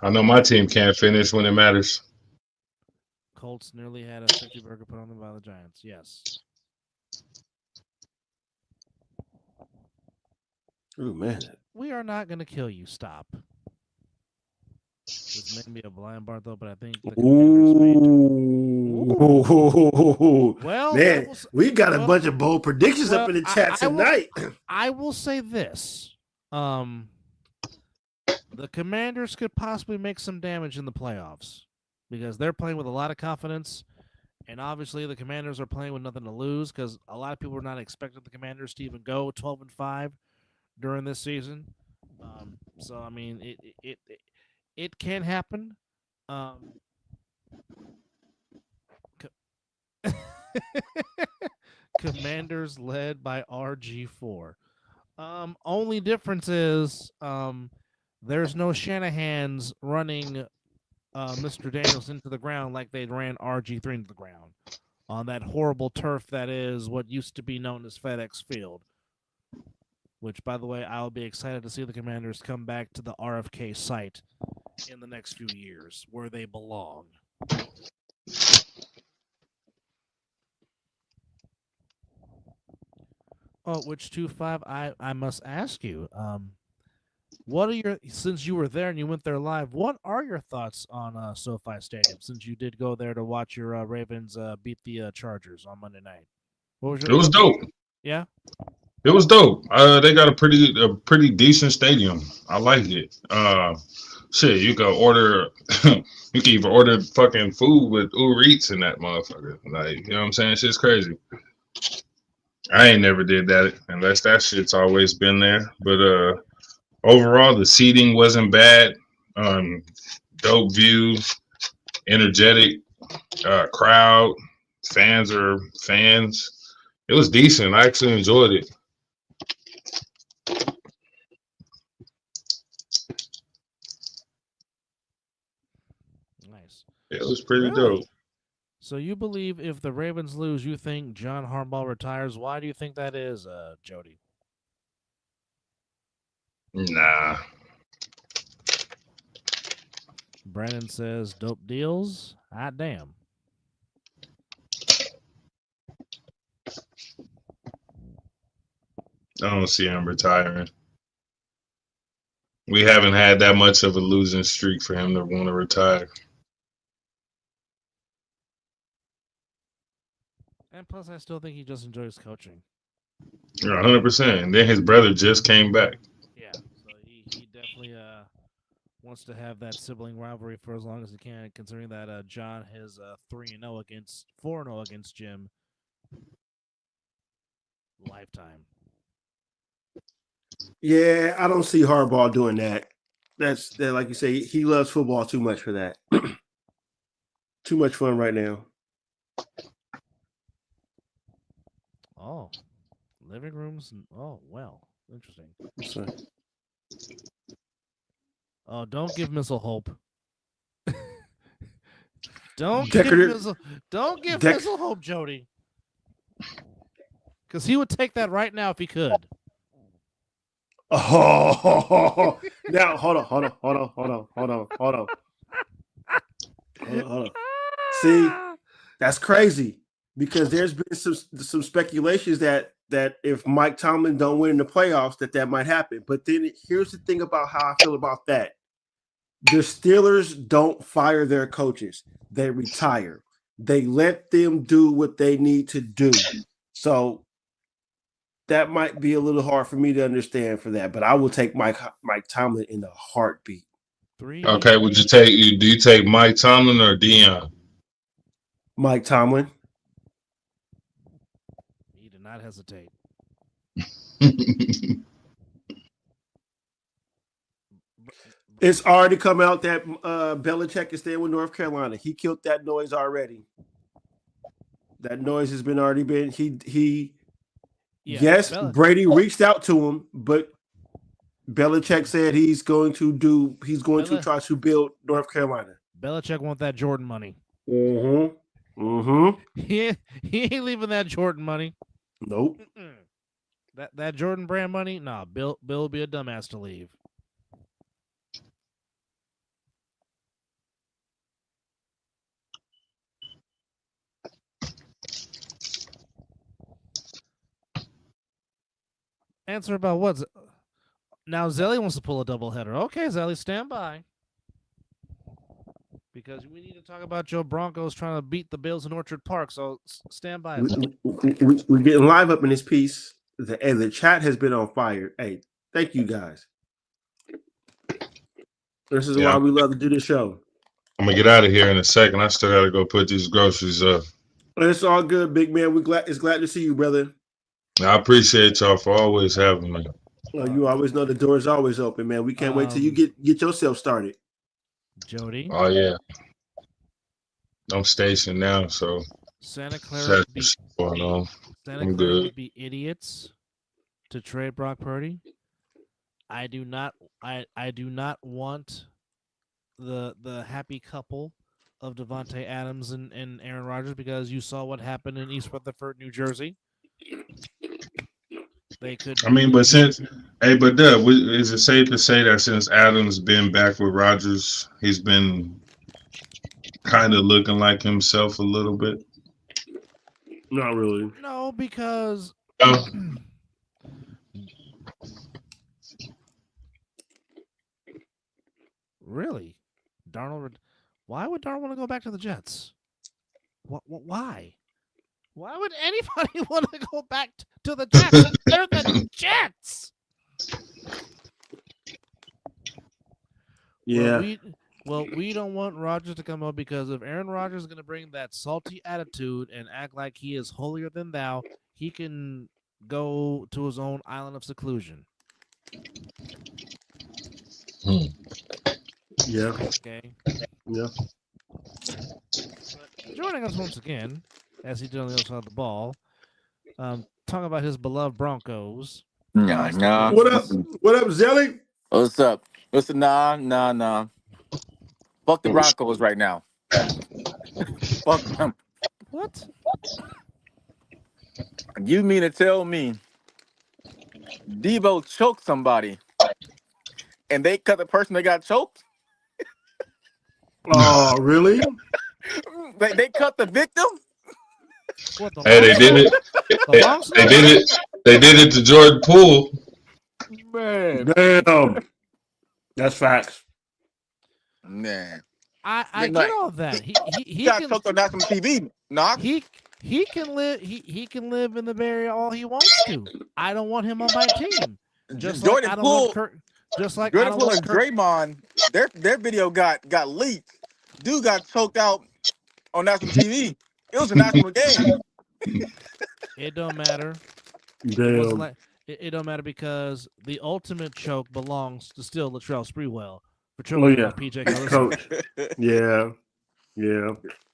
I know my team can't finish when it matters. Colts nearly had a 50 burger put on them by the Giants. Yes. Oh man. We are not going to kill you. Stop. This may be a blind bar, though, but I think the well, man, we got a bunch of bold predictions up in the chat tonight. I will say this. The Commanders could possibly make some damage in the playoffs because they're playing with a lot of confidence, and obviously the Commanders are playing with nothing to lose because a lot of people were not expecting the Commanders to even go 12-5 during this season. So I mean, it can happen. Commanders led by RG4. Only difference is there's no Shanahan's running Mr. Daniels into the ground like they ran RG3 into the ground on that horrible turf that is what used to be known as FedEx Field. Which, by the way, I'll be excited to see the Commanders come back to the RFK site in the next few years, where they belong. Oh, which 2-5? I must ask you, what are since you were there and you went there live, what are your thoughts on SoFi Stadium? Since you did go there to watch your Ravens beat the Chargers on Monday night, what was your? It was dope. Yeah. It was dope. They got a pretty decent stadium. I like it. Shit, you can order. You can even order fucking food with Uber Eats in that motherfucker. Like, you know what I'm saying? Shit's crazy. I ain't never did that unless that shit's always been there. But overall, the seating wasn't bad. Dope view. energetic crowd. Fans are fans. It was decent. I actually enjoyed it. Nice. It was pretty Really? dope. So you believe if the Ravens lose, you think John Harbaugh retires? Why do you think that is, Jody? Nah. Brandon says, dope deals. Hot damn. I don't see him retiring. We haven't had that much of a losing streak for him to want to retire. And plus, I still think he just enjoys coaching. 100%. And then his brother just came back. Yeah, so he definitely wants to have that sibling rivalry for as long as he can, considering that John has 3-0 against 4-0 against Jim. Lifetime. Yeah, I don't see Harbaugh doing that. That's that, like you say, he loves football too much for that. Too much fun right now. Oh, living rooms. Oh, well, interesting. So, Oh, don't give Mizzle hope. Don't Decorative- give Mizzle hope, Jody. Because he would take that right now if he could. oh, now hold on. See, that's crazy because there's been some speculations that if Mike Tomlin don't win in the playoffs, that might happen. But then here's the thing about how I feel about that. The Steelers don't fire their coaches. They retire. They let them do what they need to do. So that might be a little hard for me to understand for that, but I will take Mike Tomlin in a heartbeat. Okay, would you take? Do you take Mike Tomlin or Deion? Mike Tomlin. He did not hesitate. It's already come out that Belichick is staying with North Carolina. He killed that noise already. That noise has been already been. Yeah, yes, Brady reached out to him, but Belichick said he's going to try to build North Carolina. Belichick want that Jordan money. Mm-hmm. He ain't leaving that Jordan money. Nope. That Jordan brand money? Nah, Bill will be a dumbass to leave. Answer about what? Now Zelly wants to pull a doubleheader. Okay, Zelly, stand by. Because we need to talk about Joe Broncos trying to beat the Bills in Orchard Park. So stand by. We're getting live up in this piece. The chat has been on fire. Hey, thank you guys. This is why we love to do this show. I'm gonna get out of here in a second. I still gotta go put these groceries up. It's all good, big man. It's glad to see you, brother. I appreciate y'all for always having me. Well, you always know the door is always open, man. We can't wait till you get yourself started. Jody. Oh yeah. I'm stationed now, so Santa Clara good. would be idiots to trade Brock Purdy. I do not want the happy couple of Devontae Adams and Aaron Rodgers, because you saw what happened in East Rutherford, New Jersey. They could. I mean, but is it safe to say that since Adams been back with Rodgers, he's been kind of looking like himself a little bit? Not really. No, because really, Darnold. Why would Darnold want to go back to the Jets? Why? Why would anybody want to go back to the Jets? They're the Jets. Yeah. Well, we don't want Rodgers to come up, because if Aaron Rodgers is going to bring that salty attitude and act like he is holier than thou, he can go to his own island of seclusion. Yeah. Okay. Yeah. joining us once again, as he did on the other side of the ball, talking about his beloved Broncos. Nah. What up? What up, Zelly? What's up? Listen, nah. Fuck the Broncos right now. Fuck them. What? You mean to tell me Debo choked somebody and they cut the person that got choked? Oh, really? They cut the victim? What the Hey, they did it. They did it to Jordan Poole. Man. Damn. That's facts. Man. I get all that. He got can choked on national TV. Knock. He can live he can live in the Bay Area all he wants to. I don't want him on my team. Just Jordan like I don't Poole, want Kirk. Just like Jordan I don't Poole want and Kirk. Draymond, their video got leaked. Dude got choked out on national TV. It was a national game. It don't matter. Damn. It don't matter because the ultimate choke belongs to still Latrell Sprewell for choking out PJ Coach. Yeah.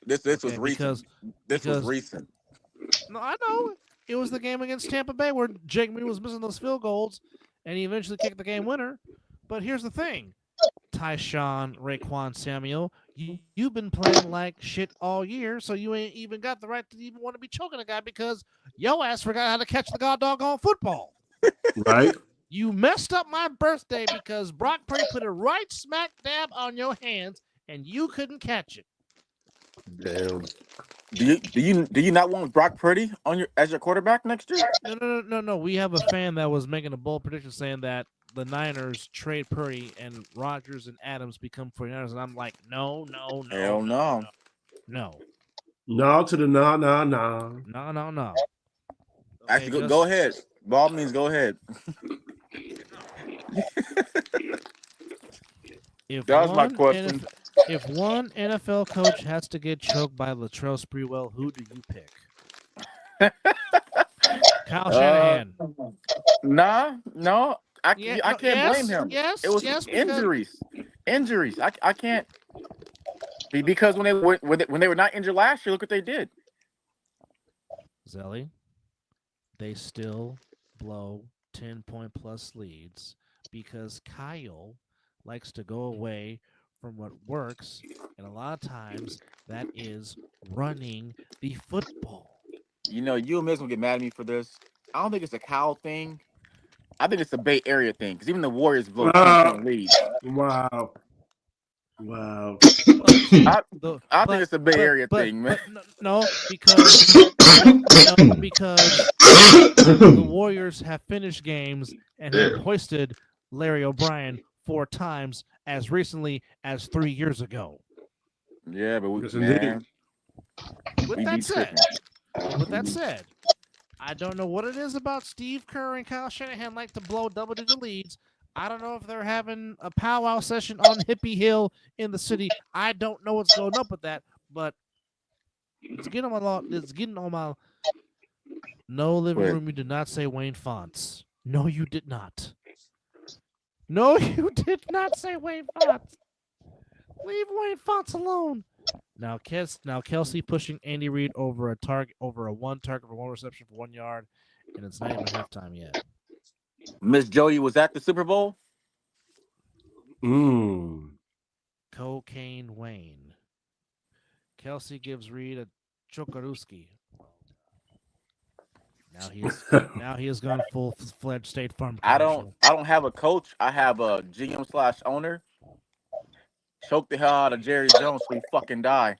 This was recent. This was recent. No, I know. It was the game against Tampa Bay where Jake Mead was missing those field goals, and he eventually kicked the game winner. But here's the thing. Tyshawn, Raekwon, Samuel, you've been playing like shit all year, so you ain't even got the right to even want to be choking a guy because yo ass forgot how to catch the doggone football. Right? You messed up my birthday because Brock Purdy put it right smack dab on your hands, and you couldn't catch it. Damn. Do you not want Brock Purdy as your quarterback next year? No. We have a fan that was making a bold prediction saying that the Niners trade Purdy and Rodgers and Adams become 49ers, and I'm like, no. Hell no. No to the no. No. Actually, go ahead. Ball means go ahead. That was my question. If one NFL coach has to get choked by Latrell Sprewell, who do you pick? Kyle Shanahan. No. I can't blame him. Yes, it was injuries. I can't because when they were not injured last year, look what they did. Zelly, they still blow 10-point plus leads because Kyle likes to go away from what works, and a lot of times that is running the football. You and Mizzle will get mad at me for this. I don't think it's a Kyle thing. I think it's a Bay Area thing because even the Warriors blow 10-point leads. Wow. I think it's a Bay Area thing, man. Because the Warriors have finished games and have hoisted Larry O'Brien 4 times as recently as 3 years ago. Yeah, but With that said, I don't know what it is about Steve Kerr and Kyle Shanahan like to blow double-digit leads. I don't know if they're having a powwow session on Hippie Hill in the city. I don't know what's going up with that, but it's getting on my no living room. You did not say Wayne Fonts. No, you did not. No, you did not say Wayne Fonts. Leave Wayne Fonts alone. Now Kelsey pushing Andy Reid over a 1 target for 1 reception for 1 yard, and it's not even halftime yet. Miss Jody was at the Super Bowl. Cocaine Wayne. Kelsey gives Reid a Chokaruski. Now he has gone full-fledged State Farm commercial. I don't have a coach. I have a GM/owner. Choke the hell out of Jerry Jones so he fucking die.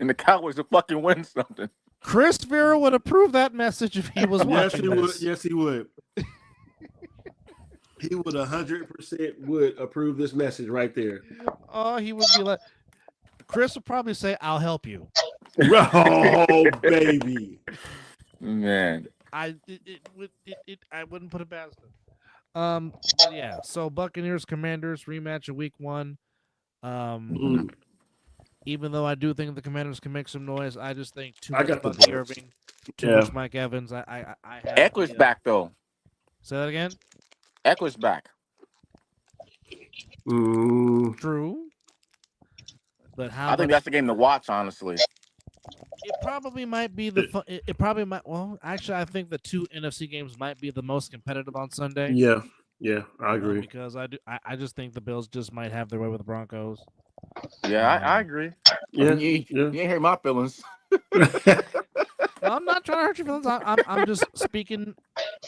And the Cowboys will fucking win something. Chris Vera would approve that message if he was watching this. Yes, he would. He would 100% would approve this message right there. Oh, he would be like, Chris would probably say, "I'll help you." Oh, baby, man, I wouldn't put it past him. But yeah. So Buccaneers Commanders rematch of Week 1. Even though I do think the Commanders can make some noise, I just think too much Bucky Irving, too much Mike Evans. I have Eckler's back though. Say that again. Eckler's back. True. But how I think much? that's the game to watch, honestly. It probably might be the fun. It probably might. Well, actually, I think the two NFC games might be the most competitive on Sunday. Yeah, I agree. Because I just think the Bills just might have their way with the Broncos. Yeah, I agree. Yeah, I mean, you ain't hurt my feelings. No, I'm not trying to hurt your feelings. I'm just speaking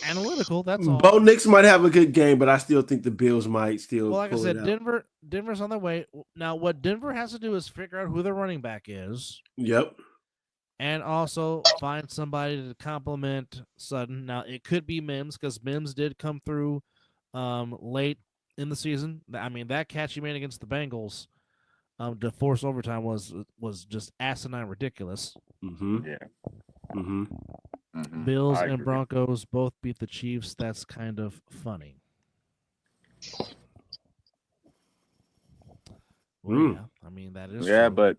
analytical. That's all. Bo Nix might have a good game, but I still think the Bills might still. Well, like I pull said, it out. Denver's on their way now. What Denver has to do is figure out who their running back is. Yep. And also find somebody to complement Sutton. Now it could be Mims because Mims did come through late in the season. I mean, that catch he made against the Bengals to force overtime was just asinine ridiculous. Mm-hmm. Yeah. Mm-hmm. Mm-hmm. Bills I and agree. Broncos both beat the Chiefs. That's kind of funny. Well, yeah, I mean that is Yeah, true. but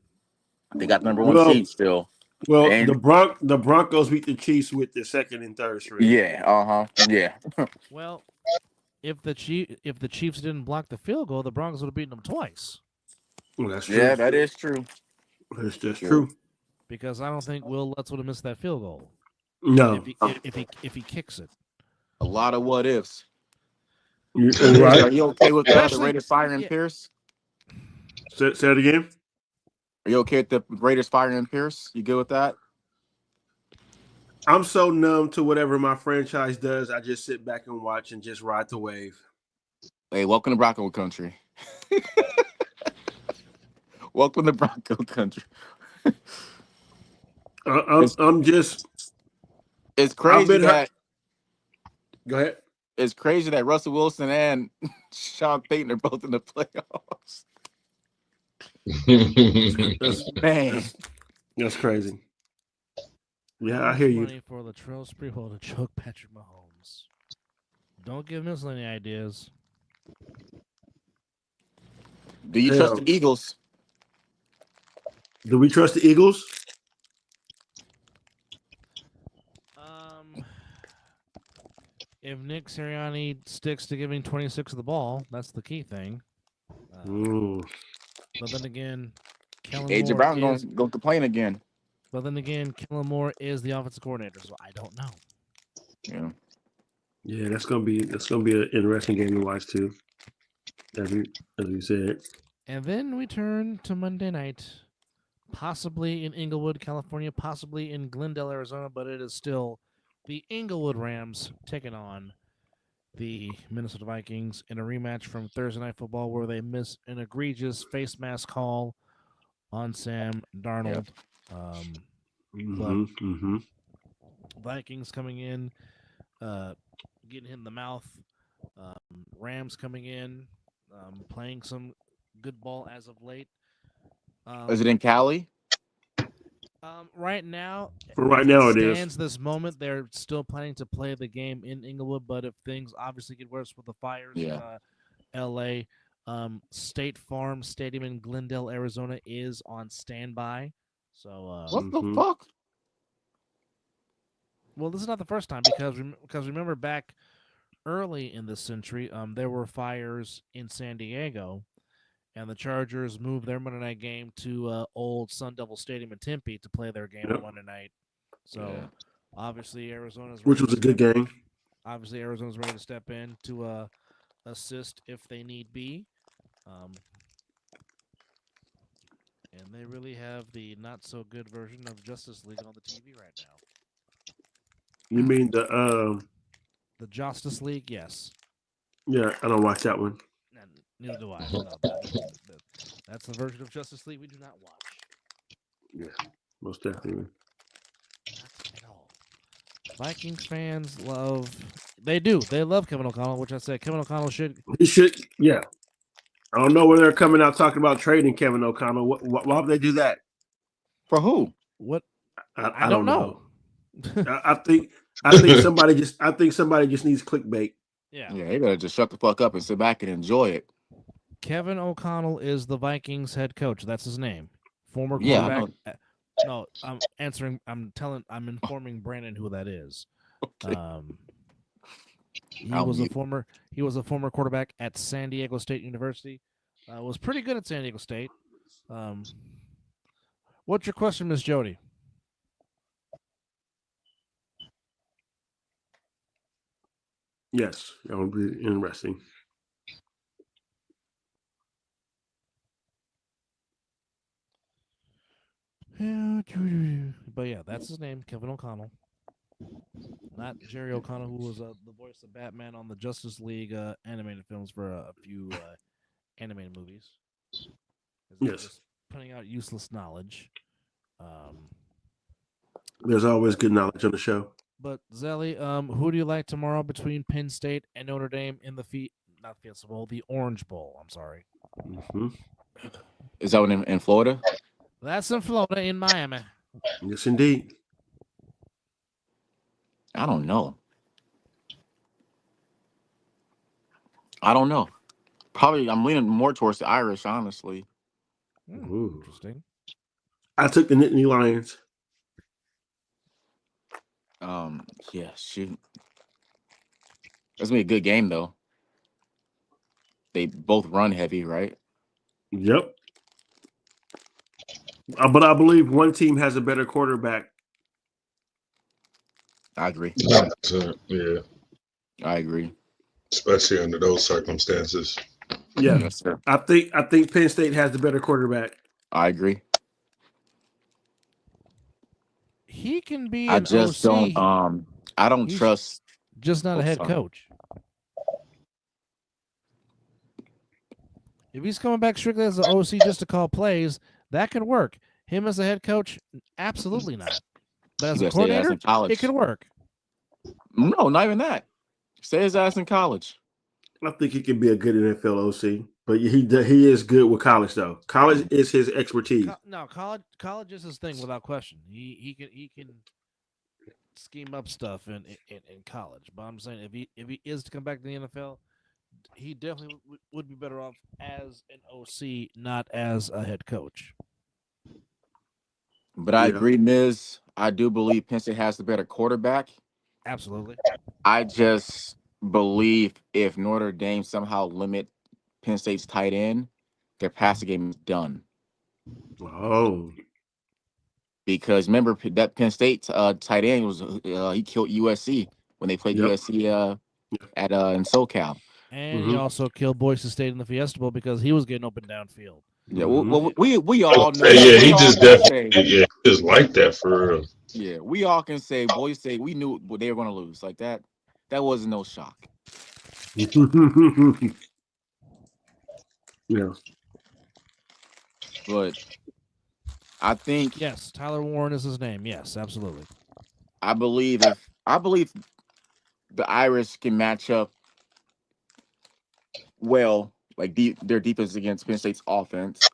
they got number one seed still. Well, And- the Broncos beat the Chiefs with the second and third string. Yeah, yeah. Well, if the Chiefs didn't block the field goal, the Broncos would have beaten them twice. Well, that's true. Yeah, that is true. That's just true. Because I don't think Will Lutz would have missed that field goal. No. If he kicks it. A lot of what ifs. Right. Are you okay with the Raiders firing Pierce? Say it again. Are you okay with the Raiders firing Pierce? You good with that? I'm so numb to whatever my franchise does. I just sit back and watch and just ride the wave. Hey, welcome to Bronco country. Welcome to Bronco country. I'm just. It's crazy that. Go ahead. It's crazy that Russell Wilson and Sean Payton are both in the playoffs. Man, that's crazy. Yeah, I hear you. Money for Latrell Sprewell to choke Patrick Mahomes. Don't give Mizzle any ideas. Do you trust the Eagles? Do we trust the Eagles? If Nick Sirianni sticks to giving 26 of the ball, that's the key thing. But then again, AJ Brown going to complain again. But then again, Kellen Moore is the offensive coordinator, so I don't know. Yeah. Yeah, that's gonna be an interesting game to watch too. As you said. And then we turn to Monday night, possibly in Inglewood, California, possibly in Glendale, Arizona, but it is still the Inglewood Rams taking on the Minnesota Vikings in a rematch from Thursday Night Football where they miss an egregious face mask call on Sam Darnold. Vikings coming in, getting hit in the mouth. Rams coming in, playing some good ball as of late. Is it in Cali? Right now, it is. Stands this moment, they're still planning to play the game in Inglewood, but if things obviously get worse with the fires in L.A., State Farm Stadium in Glendale, Arizona is on standby. So what the fuck? Well, this is not the first time because remember back early in this century, there were fires in San Diego. And the Chargers moved their Monday night game to old Sun Devil Stadium in Tempe to play their game on Monday night. So, obviously, Arizona's which was a good game. Obviously, Arizona's ready to step in to assist if they need be. And they really have the not-so-good version of Justice League on the TV right now. You mean the Justice League? Yes. Yeah, I don't watch that one. Neither do I. No, that's the version of Justice League we do not watch. Yeah, most definitely. Not at all. Vikings fans love. They love Kevin O'Connell, which I said Kevin O'Connell should. He should. Yeah. I don't know where they're coming out talking about trading Kevin O'Connell. Why would they do that? For who? What? I don't know. I think somebody just needs clickbait. Yeah. Yeah, they better just shut the fuck up and sit back and enjoy it. Kevin O'Connell is the Vikings head coach. That's his name. Former quarterback. No, I'm informing Brandon who that is. Okay. He was a former quarterback at San Diego State University. Was pretty good at San Diego State. What's your question, Miss Jody? Yes, that would be interesting. But yeah, that's his name, Kevin O'Connell. Not Jerry O'Connell, who was the voice of Batman on the Justice League animated films for a few animated movies. Yes. Just putting out useless knowledge. There's always good knowledge on the show. But Zelly, who do you like tomorrow between Penn State and Notre Dame in the not Fiesta Bowl, the Orange Bowl? I'm sorry. Mm-hmm. Is that one in Florida? That's in Florida, in Miami. Yes, indeed. I don't know. Probably, I'm leaning more towards the Irish, honestly. Interesting. I took the Nittany Lions. Yeah, shoot. That's gonna be a good game, though. They both run heavy, right? Yep. But I believe one team has a better quarterback. I agree. Yeah. I agree. Especially under those circumstances. Yeah. Yes, sir. I think Penn State has the better quarterback. I agree. He can be I an just OC. don't. I don't trust. Just not a head sorry. coach. If he's coming back strictly as an OC just to call plays, that can work. Him as a head coach, absolutely not. But as You a gotta stay his ass coordinator, in college. it can work. No, not even that. Stay his ass in college. I think he can be a good NFL OC, but he is good with college though. College is his expertise. College is his thing without question. He can scheme up stuff in college. But I'm saying if he is to come back to the NFL, he definitely would be better off as an OC, not as a head coach. But I agree, Miz. I do believe Penn State has the better quarterback. Absolutely. I just believe if Notre Dame somehow limit Penn State's tight end, their passing game is done. Oh. Because remember that Penn State tight end was he killed USC when they played USC at in SoCal. And he also killed Boise State in the Fiesta Bowl because he was getting open downfield. Yeah, well, we all know. Yeah, he just definitely just like that for real. Yeah, we all can say Boise State. We knew they were going to lose like that. That wasn't no shock. Yeah, but I think yes, Tyler Warren is his name. Yes, absolutely. I believe the Irish can match up well, like their defense against Penn State's offense.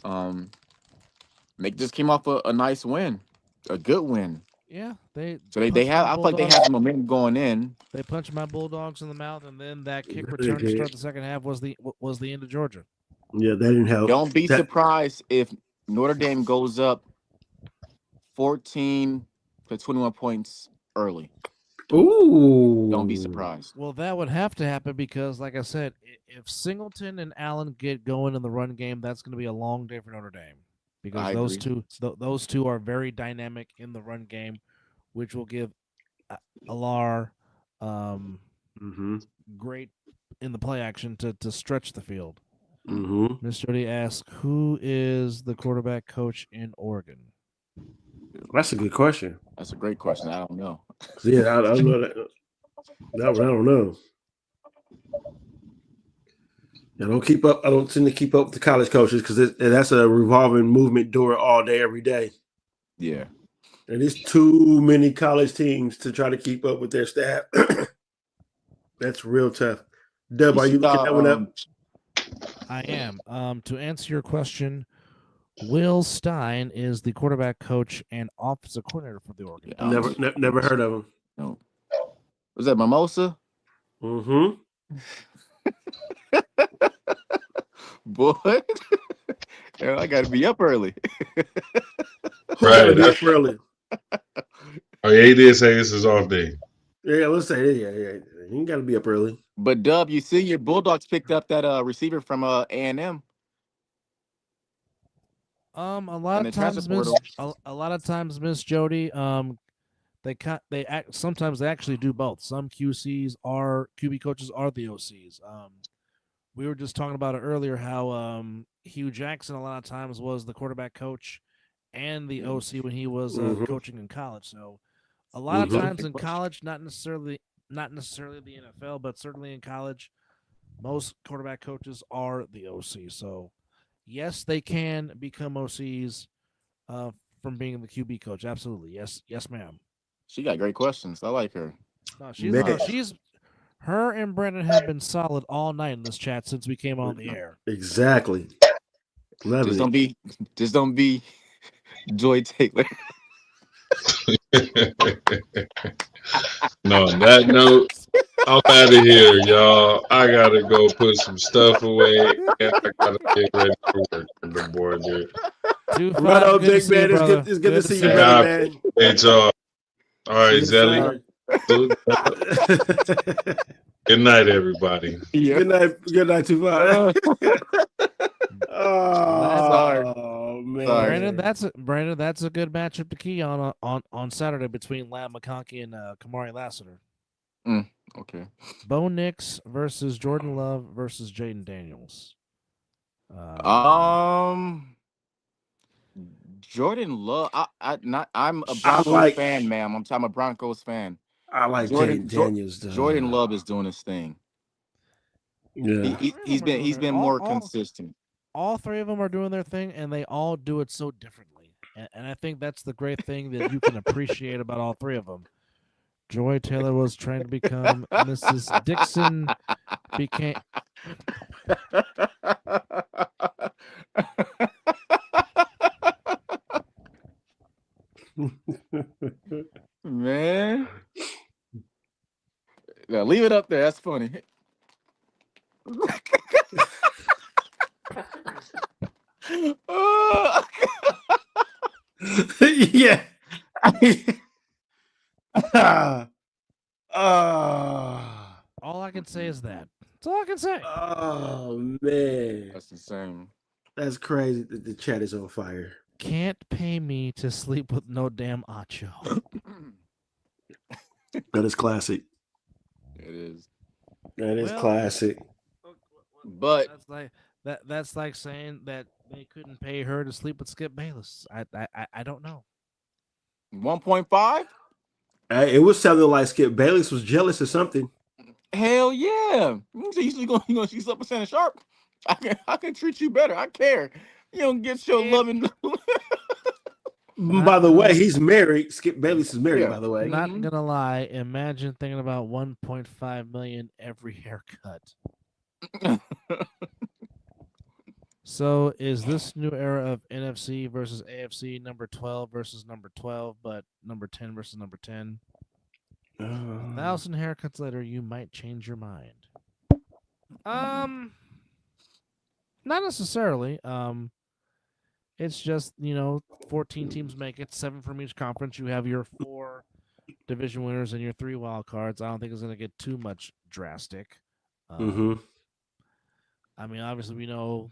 They just came off a nice win, a good win. Yeah, they have. I feel like they had some momentum going in. They punched my Bulldogs in the mouth, and then that kick return to start the second half was the end of Georgia. Yeah, that didn't help. Don't be surprised if Notre Dame goes up 14 to 21 points early. Ooh! Don't be surprised. Well, that would have to happen because, like I said, if Singleton and Allen get going in the run game, that's going to be a long day for Notre Dame. Because those two are very dynamic in the run game, which will give Alar great in the play action to stretch the field. Miss Jody asks, who is the quarterback coach in Oregon? That's a good question. That's a great question. I don't know. Yeah, I don't know that. That one I don't know. I don't keep up. I don't tend to keep up with the college coaches because that's a revolving movement door all day, every day. Yeah, and there's too many college teams to try to keep up with their staff. That's real tough. Dub, are you looking that one up? I am. To answer your question, Will Stein is the quarterback coach and offensive coordinator for the Oregon. Never heard of him. No. Was that Mimosa? Mm-hmm. Boy, I got to be up early. Right, up early. Oh, yeah, he did say this is off day. Yeah, let's say it. Yeah. You got to be up early. But Dub, you see, your Bulldogs picked up that receiver from A&M. A lot And of the transfer times, Miss portal. a lot of times, Miss Jody, sometimes they actually do both. Some QB coaches are the OCs. We were just talking about it earlier how Hugh Jackson a lot of times was the quarterback coach and the OC when he was coaching in college. So a lot of times in college, not necessarily the NFL, but certainly in college, most quarterback coaches are the OC. So yes, they can become OCs from being the QB coach. Absolutely, yes, ma'am. She got great questions. I like her. No, Man. she's her and Brandon have been solid all night in this chat since we came on the air. Exactly. Love Just it. don't be Joy Taylor. No, on that note, I'm out of here, y'all. I gotta go put some stuff away, and I gotta get ready for work on the board there. 2-5, Right on, good to big see you, man. brother. It's good to see you, Hey, brother, I man. appreciate y'all. All right, Yes, Zelly. Good night, everybody. Yeah. Good night, 2-5. Sorry. Oh man, Brandon, that's a good matchup to key on Saturday between Lam McConkey and Kamari Lassiter. Okay. Bo Nix versus Jordan Love versus Jaden Daniels. Jordan Love. I'm a Broncos fan, ma'am. I'm a Broncos fan. I like Jaden Daniels. Jordan Love is doing his thing. Yeah, he's been more consistent. All three of them are doing their thing, and they all do it so differently. And I think that's the great thing that you can appreciate about all three of them. Joy Taylor was trying to become Mrs. Dixon, became. Man, now leave it up there. That's funny. yeah. All I can say is that. That's all I can say. Oh man, that's insane. That's crazy. The chat is on fire. Can't pay me to sleep with no damn Acho. That is classic. It is. That is classic. But that's like saying that they couldn't pay her to sleep with Skip Bayless. I don't know. 1.5? It was sounding like Skip Bayless was jealous or something. Hell yeah! You gonna see something Shannon Sharp? I can treat you better. I care. You don't get your loving. By the way, he's married. Skip Bayless is married. Yeah. By the way, not gonna lie. Imagine thinking about 1.5 million every haircut. So is this new era of NFC versus AFC number 12 versus number 12, but number 10 versus number 10? 1,000 haircuts later, you might change your mind. Not necessarily. It's just 14 teams make it, 7 from each conference. You have your 4 division winners and your 3 wild cards. I don't think it's going to get too much drastic. I mean, obviously, we know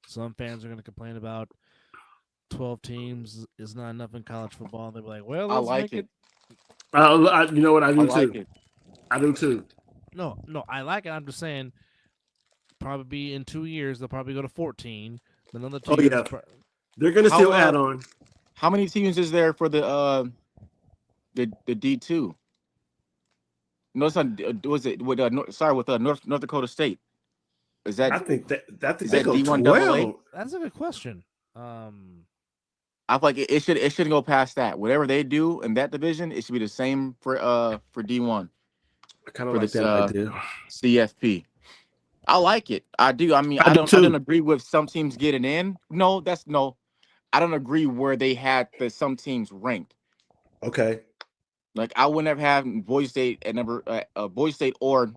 some fans are going to complain about 12 teams is not enough in college football. They'll be like, "Well, let's make it." You know what? I do too. It. I do too. No, I like it. I'm just saying, probably in 2 years they'll probably go to 14. Another 2 years. Yeah. They're going to still add on. How many teams is there for the D2? No, it's not. Was it with North Dakota State? Is that? I think that D1 AA? That's a good question. I feel like it shouldn't go past that. Whatever they do in that division, it should be the same for D1. I kind of like that idea. CFP. I like it. I do. I mean, I don't agree with some teams getting in. No. I don't agree where they had some teams ranked. Okay. Like I would never have Boise State at Boise State or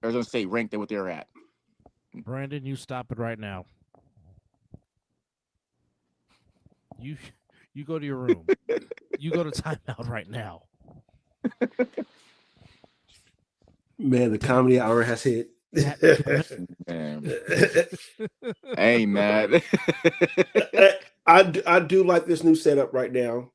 Arizona State ranked at what they're at. Brandon, you stop it right now. You go to your room. You go to timeout right now. Man, the comedy hour has hit. Man. I ain't mad. I do like this new setup right now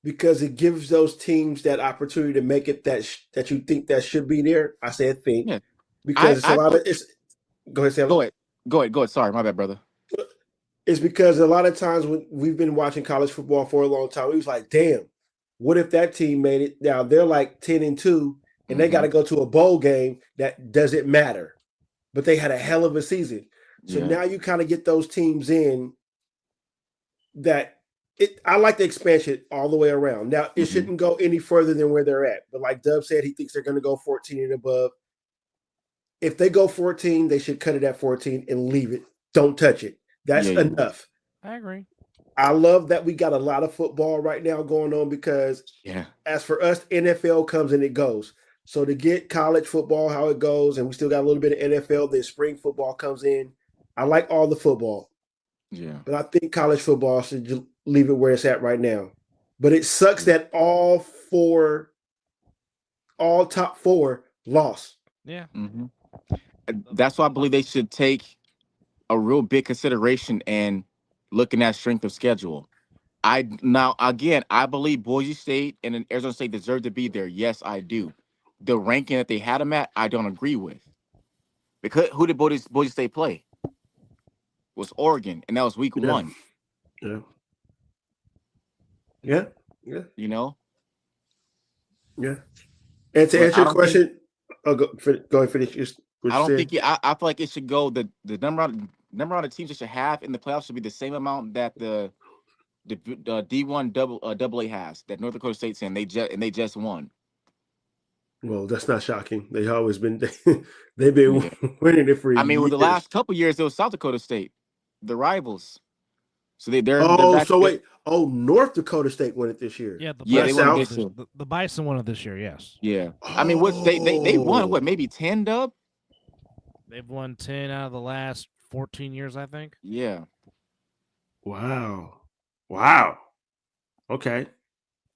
because it gives those teams that opportunity to make it that you think that should be there. I said think Yeah. because it's a lot of it's. Go ahead, Sam. Go ahead. Sorry, my bad, brother. It's because a lot of times when we've been watching college football for a long time, we was like, damn, what if that team made it? Now they're like 10-2, and they got to go to a bowl game that doesn't matter, but they had a hell of a season. So now you kind of get those teams in that I like the expansion all the way around. Now it shouldn't go any further than where they're at, but like Dub said, he thinks they're going to go 14 and above. If they go 14, they should cut it at 14 and leave it. Don't touch it. That's enough. I agree. I love that we got a lot of football right now going on because as for us, NFL comes and it goes. So to get college football, how it goes, and we still got a little bit of NFL, then spring football comes in. I like all the football. Yeah. But I think college football should just leave it where it's at right now. But it sucks that all top four lost. Yeah. Mm-hmm. That's why I believe they should take a real big consideration and looking at strength of schedule. I believe Boise State and Arizona State deserve to be there. Yes, I do. The ranking that they had them at, I don't agree with. Because who did Boise State play? It was Oregon, and that was week 1. Yeah. You know. Yeah. And to answer your question, go ahead, finish. I don't think I feel like it should go the number of teams it should have in the playoffs should be the same amount that the D1 AA has, that North Dakota State's in. They just won. Well, that's not shocking. They've always been they've been winning it for years. I mean, with the last couple years, it was South Dakota State, the rivals. So they're North Dakota State won it this year. Yeah, they won it this year. The Bison won it this year. Yes. Yeah. I mean, they won maybe 10 dub. They've won 10 out of the last 14 years, I think. Yeah. Wow. Okay.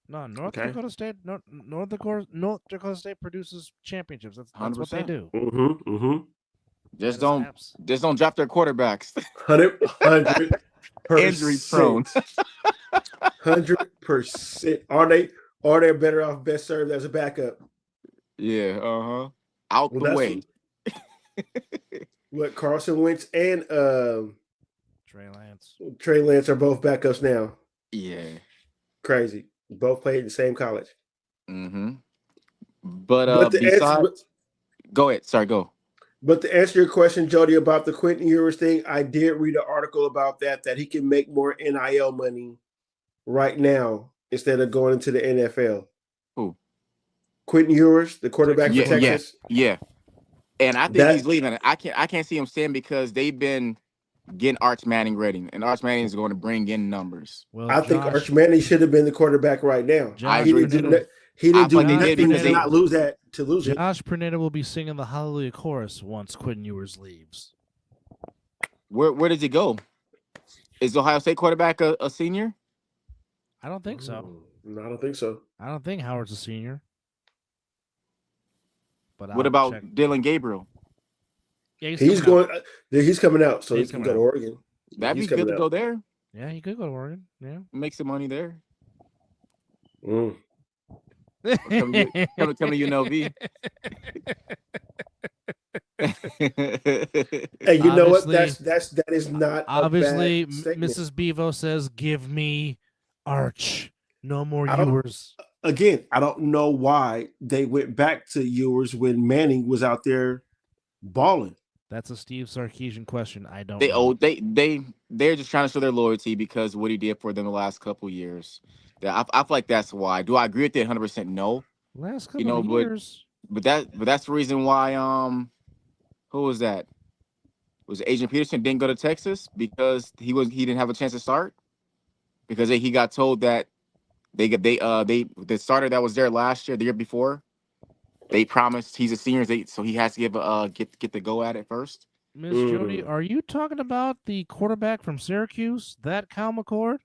No, North Dakota State. North Dakota State produces championships. That's what they do. Mm-hmm. Just don't drop their quarterbacks. 100%. Injury prone. 100%. Are they better off best served as a backup? Yeah. Out the way. What Carson Wentz and Trey Lance are both backups now. Yeah. Crazy. Both played in the same college. Mm-hmm. But besides, go ahead. Sorry, go. But to answer your question, Jody, about the Quentin Ewers thing, I did read an article about that he can make more NIL money right now instead of going into the NFL. Who? Quentin Ewers, the quarterback for Texas. Yeah. And I think he's leaving. I can't see him staying because they've been getting Arch Manning ready, and Arch Manning is going to bring in numbers. Well, I think Arch Manning should have been the quarterback right now. He didn't do nothing to not lose that. To lose it. Josh Pernetta will be singing the Hallelujah chorus once Quentin Ewers leaves. Where does he go? Is the Ohio State quarterback a senior? I don't think so. No, I don't think so. I don't think Howard's a senior. But what about Dylan Gabriel? Yeah, he's coming out, so he can go to Oregon. That'd be good to go there. Yeah, he could go to Oregon. Yeah, make some money there. Come to UNLV. Hey, you know what? That is not obviously. Mrs. Bevo says, "Give me Arch, no more Ewers." Again, I don't know why they went back to Ewers when Manning was out there balling. That's a Steve Sarkisian question. I don't. They're just trying to show their loyalty because of what he did for them the last couple years. I feel like that's why. Do I agree with it 100%? No. Last couple of years. But that's the reason why. Who was that? Was Adrian Peterson didn't go to Texas because he didn't have a chance to start because he got told that the starter that was there last year, the year before, they promised he's a senior, so he has to get the go at it first. Miss Jody, are you talking about the quarterback from Syracuse, that Kyle McCord?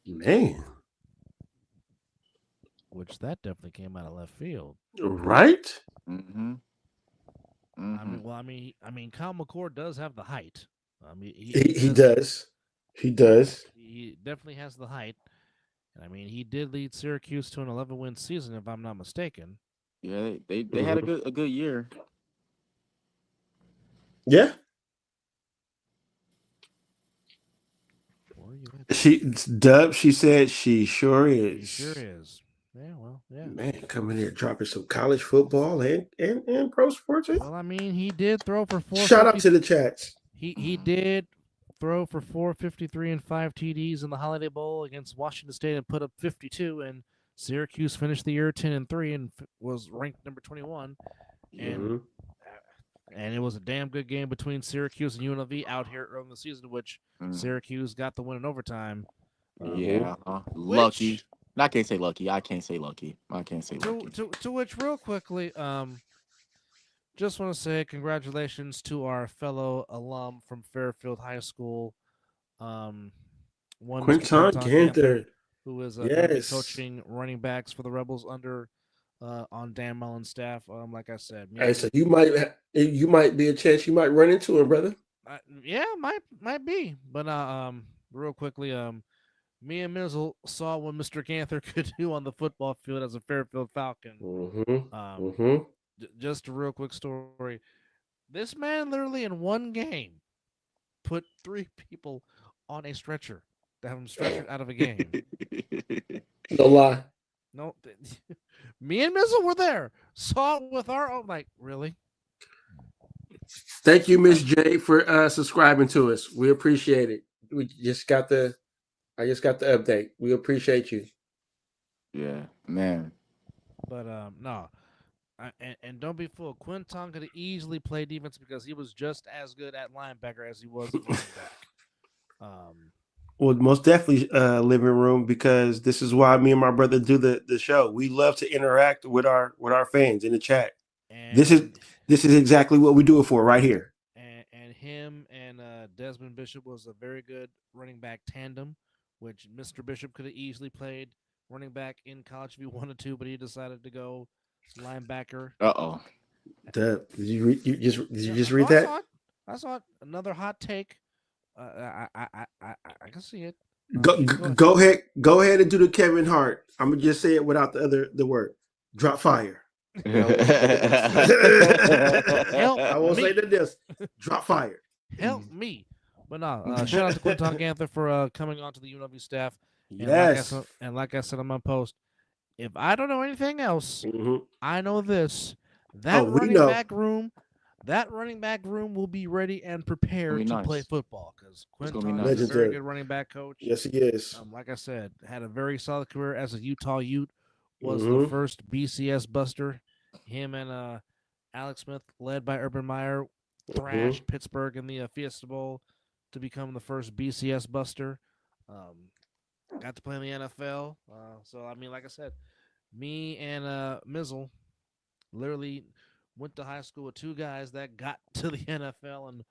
Man. which that definitely came out of left field. Right? Mm-hmm. I mean, Kyle McCord does have the height. I mean, He does. He does. He definitely has the height. And I mean, he did lead Syracuse to an 11-win season, if I'm not mistaken. Yeah, they had a good year. Yeah. She said she sure is. She sure is. Yeah, well, yeah. Man, coming here dropping some college football and pro sports. Well, I mean, he did throw for 450. Shout out to the chats. He did throw for 453 and 5 TDs in the Holiday Bowl against Washington State and put up 52. And Syracuse finished the year 10-3 and was ranked number 21. And and it was a damn good game between Syracuse and UNLV out here early in the season, which Syracuse got the win in overtime. Lucky. I can't say lucky. I can't say lucky. To which, real quickly, just want to say congratulations to our fellow alum from Fairfield High School, Quinton Ganther, who is gonna be coaching running backs for the Rebels under on Dan Mullen's staff. Like I said, so you might be a chance you might run into him, brother. Yeah, might be. But real quickly, me and Mizzle saw what Mr. Ganther could do on the football field as a Fairfield Falcon. Just a real quick story. This man literally in one game put 3 people on a stretcher to have him stretchered out of a game. No lie. No, me and Mizzle were there. Saw it with our own. Like, really? Thank you, Miss J, for subscribing to us. We appreciate it. I just got the update. We appreciate you. Yeah, man. But no. And don't be fooled. Quinton could have easily played defense because he was just as good at linebacker as he was at running back. Well, most definitely living room, because this is why me and my brother do the show. We love to interact with our fans in the chat. And this is exactly what we do it for right here. And him and Desmond Bishop was a very good running back tandem, which Mr. Bishop could have easily played running back in college if he wanted to, but he decided to go linebacker. Did you just read that? I saw it. Another hot take. I can see it. Go ahead and do the Kevin Hart. I'm gonna just say it without the word. Drop fire. I won't say this. Drop fire. Help me. But no, shout out to Quinton Ganther for coming onto the UNLV staff. And like I said on my post, if I don't know anything else, I know this. That running back room will be ready and prepared to play football, because Quinton is a very good running back coach. Yes, he is. Like I said, had a very solid career as a Utah Ute. Was the first BCS buster. Him and Alex Smith, led by Urban Meyer, thrashed Pittsburgh in the Fiesta Bowl to become the first BCS buster. Got to play in the NFL. So, I mean, like I said, me and Mizzle literally went to high school with 2 guys that got to the NFL. And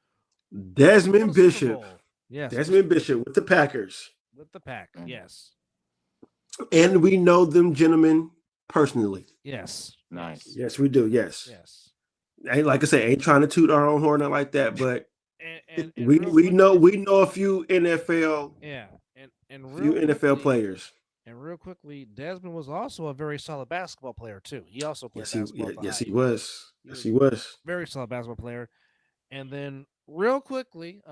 Desmond Bishop. Yes. Desmond Bishop with the Packers. With the Pack, yes. And we know them gentlemen personally. Yes. Nice. Yes, we do. Yes. Yes. Ain't like I say, ain't trying to toot our own horn like that, but and we know a few NFL. Yeah. And few NFL players. And real quickly, Desmond was also a very solid basketball player too. He also played basketball. Yes, he was. Yes, he was. Very solid basketball player. And then real quickly,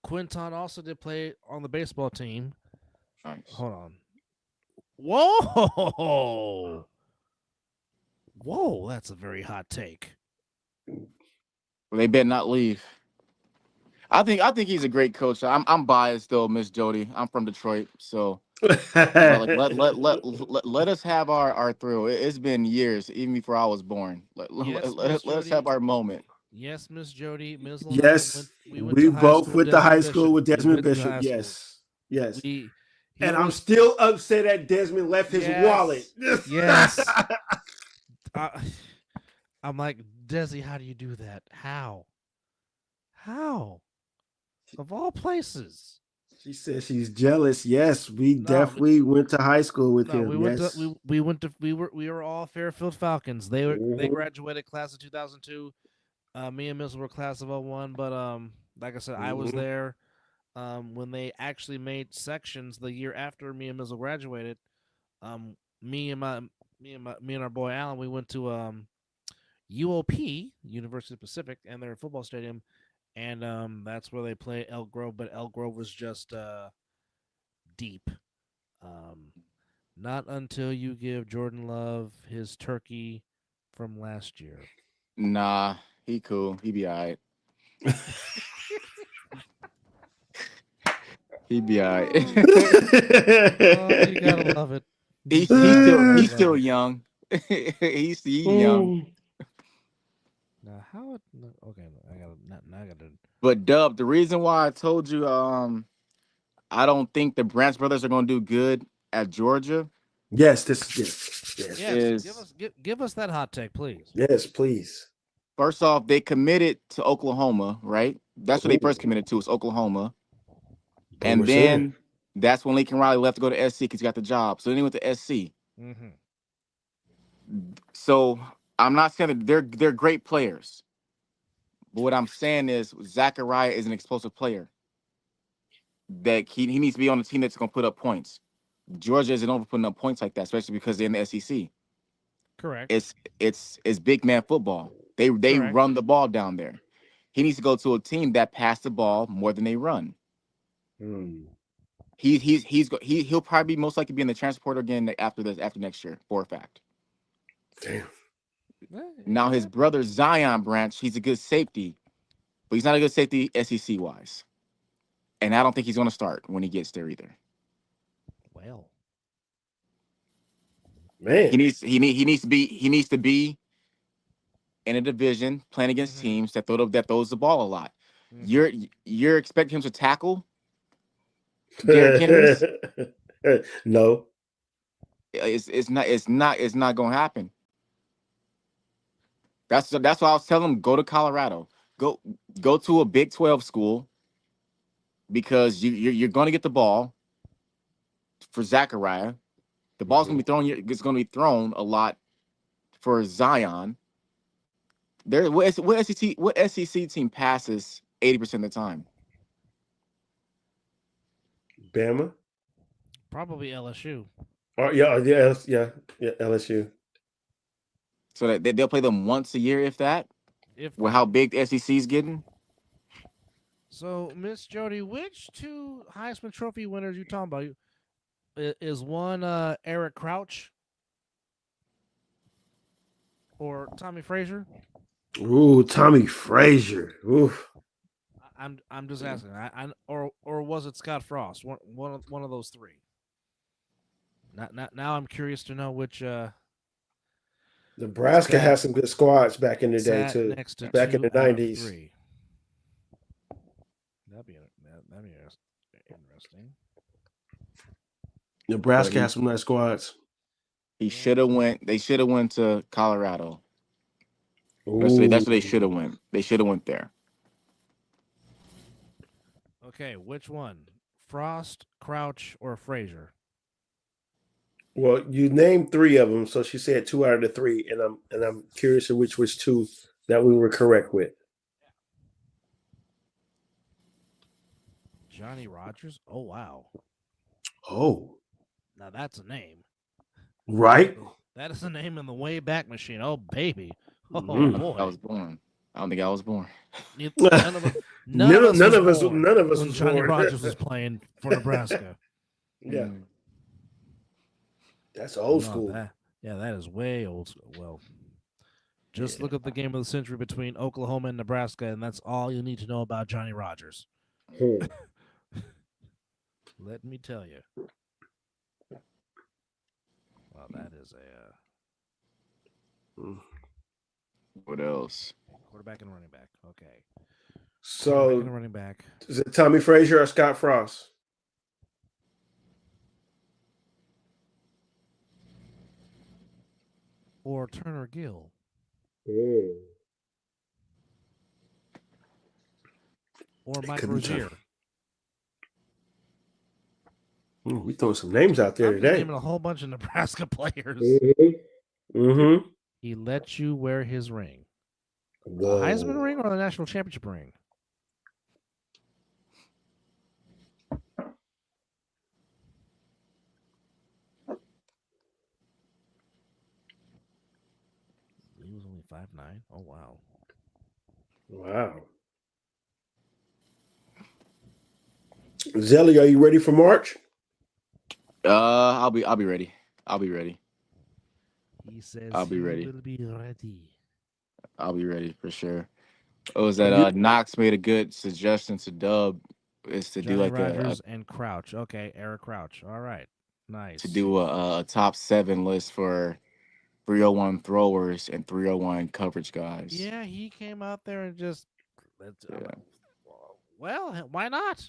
Quinton also did play on the baseball team. Nice. Hold on. Whoa, that's a very hot take. Well, they better not leave. I think he's a great coach. I'm biased though, Miss Jody. I'm from Detroit, so let us have our thrill. It's been years, even before I was born. Let us have our moment. Yes, Miss Jody. Mizzle. Yes, we both went to high school with Desmond Bishop. Yes. And I'm still upset that Desmond left his wallet. Yes. I'm like, Desi, how do you do that? How? Of all places. She said she's jealous. Yes, we No, definitely went to high school with no, him. we went to Yes. we were all Fairfield Falcons. They Mhm. graduated class of 2002. Me and Mizzle were class of '01, but like I said, I was Mhm. there when they actually made sections the year after me and Mizzle graduated. Um, me and me and our boy Alan, we went to UOP, University of Pacific, and their football stadium, and that's where they play Elk Grove. But Elk Grove was just deep. Um, Not until you give Jordan Love his turkey from last year. Nah, he cool. He be all right. He be all right. Oh, you gotta love it. he's You he's still gotta he's love still it. young. He's young. Now how? Okay, I gotta. Now I gotta. But Dub, the reason why I told you I don't think the Branch brothers are gonna do good at Georgia Yes, yes. Yes, is give us that hot take, please. Yes, please. first off, they committed to Oklahoma, right? That's what they first Ooh, committed to, is Oklahoma. And Boomer Sooner. then that's when Lincoln Riley left to go to SC because he got the job. So then he went to SC. Mm-hmm. So I'm not saying that they're great players. But what I'm saying is Zachariah is an explosive player. That he needs to be on a team that's gonna put up points. Georgia isn't over putting up points like that, especially because they're in the SEC. Correct. It's big man football. They Correct. run the ball down there. He needs to go to a team that pass the ball more than they run. Hmm. He'll probably most likely be in the transporter again after next year for a fact. Damn. Now his brother Zion Branch, he's a good safety, but he's not a good safety SEC wise. And I don't think he's going to start when he gets there either. Well, Man. He needs to be in a division playing against teams that throws the ball a lot. You're expecting him to tackle Derrick Henry's? No. It's not going to happen. That's why I was telling him go to Colorado. Go to a Big 12 school because you're going to get the ball for Zachariah. The ball's going to be thrown. It's going to be thrown a lot for Zion. What SEC team passes 80% of the time? Bama. probably LSU. Oh, yeah, LSU. So that they'll play them once a year, if that. If With that. how big the SEC is getting. So, Miss Jody, which two Heisman Trophy winners you talking about? Is one Eric Crouch or Tommy Frazier? Ooh, Tommy Frazier. Ooh. I'm just asking. Or was it Scott Frost? One of those three. Now I'm curious to know which Nebraska had some good squads back in the day sat too. next to Back in two the out of 90s. three. That'd be interesting. Nebraska has some nice squads. They should have went to Colorado. That's Ooh. what they should have went. They should have went there. Okay, which one? Frost, Crouch, or Frazier? Well, you named three of them, so she said two out of the three, and I'm curious of which was two that we were correct with. Johnny Rogers? Oh wow. Oh. Now that's a name. Right? That is a name in the Wayback Machine. Oh baby. Oh boy. I was born. I don't think I was born. None of us when was Johnny born. Rogers was playing for Nebraska. Yeah. That's old school. That is way old school. Well, just look at the game of the century between Oklahoma and Nebraska, and that's all you need to know about Johnny Rogers. Let me tell you. Well, that is a. What else? Quarterback and running back. Okay. So, and running back. Is it Tommy Frazier or Scott Frost? Or Turner Gill. Or Mike Rozier. we throwing some names out there I'm today. naming a whole bunch of Nebraska players. Mm-hmm. He let you wear his ring. Whoa. The Heisman ring or the national championship ring? He was only 5'9". Oh wow. Wow. Zelly, are you ready for March? I'll be ready. I'll be ready. He says I'll be he ready. will be ready. I'll be ready for sure. Oh, is that Knox made a good suggestion to Dub is to Johnny do like Rogers and Crouch. Okay, Eric Crouch. All right. Nice. to do a top 7 list for 301 throwers and 301 coverage guys. Yeah, he came out there and just Yeah. well, why not?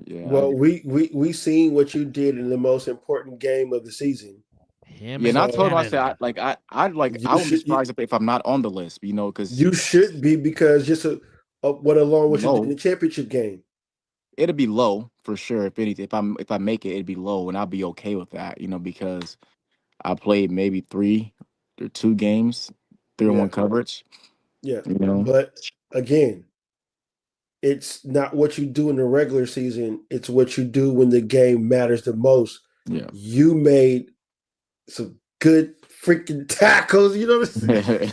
Yeah. Well, we seen what you did in the most important game of the season. Him Yeah, and I and told him, I Cannon. said, I wouldn't be surprised if I'm not on the list, you know, because you should be, because just what along with you did in low. the championship game. It'll be low for sure. If anything, if I make it, it'd be low, and I'll be okay with that, you know, because I played maybe 3 or 2 games, 3-on-1 Yeah. coverage. Yeah. You know, But again, it's not what you do in the regular season. It's what you do when the game matters the most. yeah. You made some good freaking tackles. You know what I'm saying?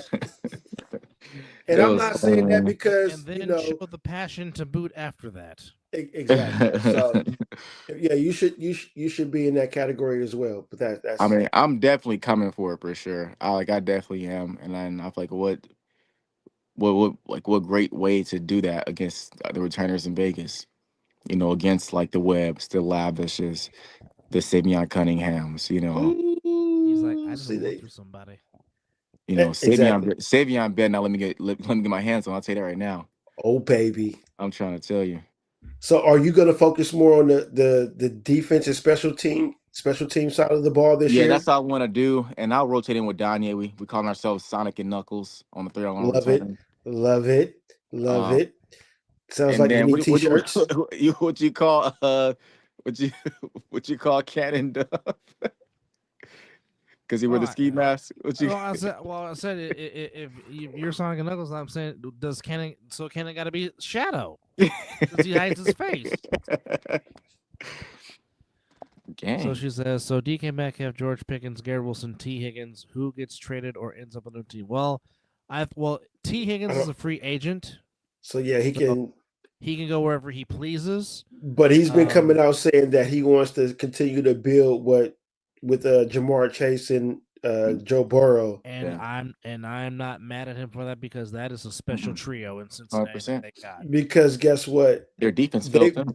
And I'm not saying that because, and then you know, show the passion to boot after that. Exactly. So yeah, you should be in that category as well. But that's. I mean, I'm definitely coming for it for sure. I definitely am, and then I feel like what great way to do that against the returners in Vegas. You know, against like the Webbs, the Lavishes, the Savion Cunninghams. You know, He's like, I just See, went through somebody. exactly. Savion better not let me get my hands on. I'll tell you that right now. Oh baby. I'm trying to tell you. So are you going to focus more on the defense and special team side of the ball this year? Yeah, that's what I want to do, and I'll rotate in with Donnie. We call ourselves Sonic and Knuckles on the 3-on-1 return. Love it. Sounds And like then we need t-shirts. what you call what you call Cannon Duff? Because he wear the ski mask. I said if you're Sonic and Knuckles, I'm saying does Cannon? So Cannon got to be Shadow because he hides his face. Gang. So she says, so DK Metcalf, George Pickens, Garrett Wilson, T. Higgins, who gets traded or ends up on a new team? Well, T. Higgins is a free agent. So yeah, he can go wherever he pleases. But he's been coming out saying that he wants to continue to build with Jamar Chase and Joe Burrow. And I'm not mad at him for that because that is a special trio in Cincinnati that they got. Because guess what? Their defense built them.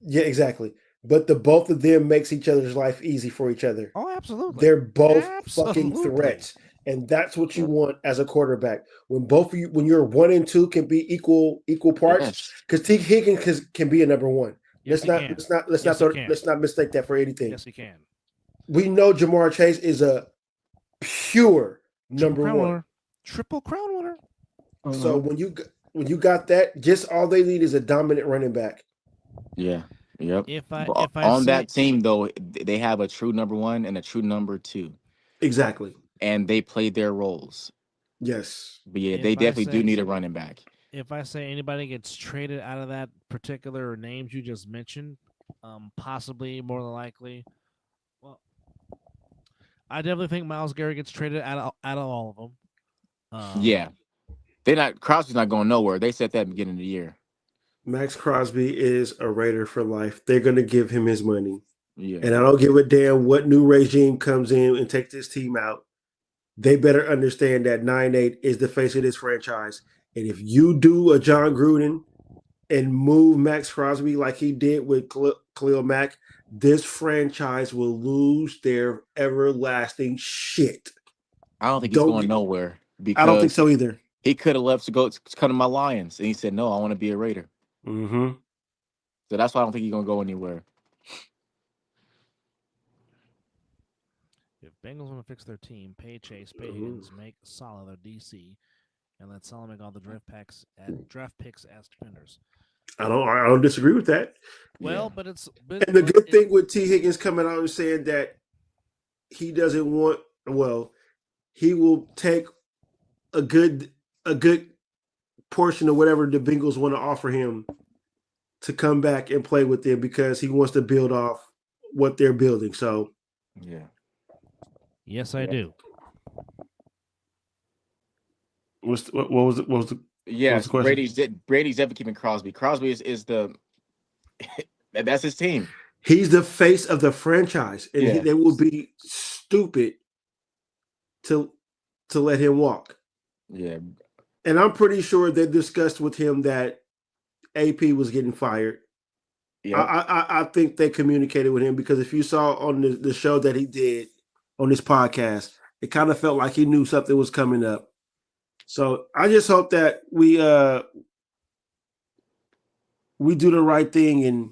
Yeah, exactly. But the both of them makes each other's life easy for each other. Oh, absolutely. They're both fucking threats. And that's what you want as a quarterback. When both of you, when you're 1 and 2 can be equal parts, because T. Higgins can be a number 1. Yes, let's not mistake that for anything. Yes, he can. We know Jamar Chase is a pure number 1, Triple Crown winner. So when you got that, just all they need is a dominant running back. Yeah. Yep. If I on that team though, they have a true number 1 and a true number 2. Exactly. And they played their roles. Yes. But yeah, they definitely do need a running back. If I say anybody gets traded out of that particular names you just mentioned, possibly more than likely, well, I definitely think Myles Garrett gets traded out of all of them. Yeah. Crosby's not going nowhere. They said that at the beginning of the year. Max Crosby is a Raider for life. They're going to give him his money. Yeah. And I don't give a damn what new regime comes in and takes this team out. They better understand that 9-8 is the face of this franchise. And if you do a John Gruden and move Max Crosby like he did with Khalil Mack, this franchise will lose their everlasting shit. I don't think he's going nowhere. Because I don't think so either. He could have left to come to my Lions. And he said, no, I want to be a Raider. Mm-hmm. So that's why I don't think he's going to go anywhere. If Bengals want to fix their team, pay Chase, pay Higgins, make Salah their DC, and let Salah make all the draft picks as defenders. I don't disagree with that. Well, Yeah. And the good thing with T. Higgins coming out and saying that he doesn't want, he will take a good portion of whatever the Bengals want to offer him to come back and play with them because he wants to build off what they're building. So, yeah. Yes, I do. what was the Yes, question? Brady's ever keeping Crosby. Crosby is the that's his team. He's the face of the franchise, and Yeah. they will be stupid to let him walk. Yeah. And I'm pretty sure they discussed with him that AP was getting fired. Yeah. I think they communicated with him because if you saw on the show that he did on this podcast, it kind of felt like he knew something was coming up. So I just hope that we do the right thing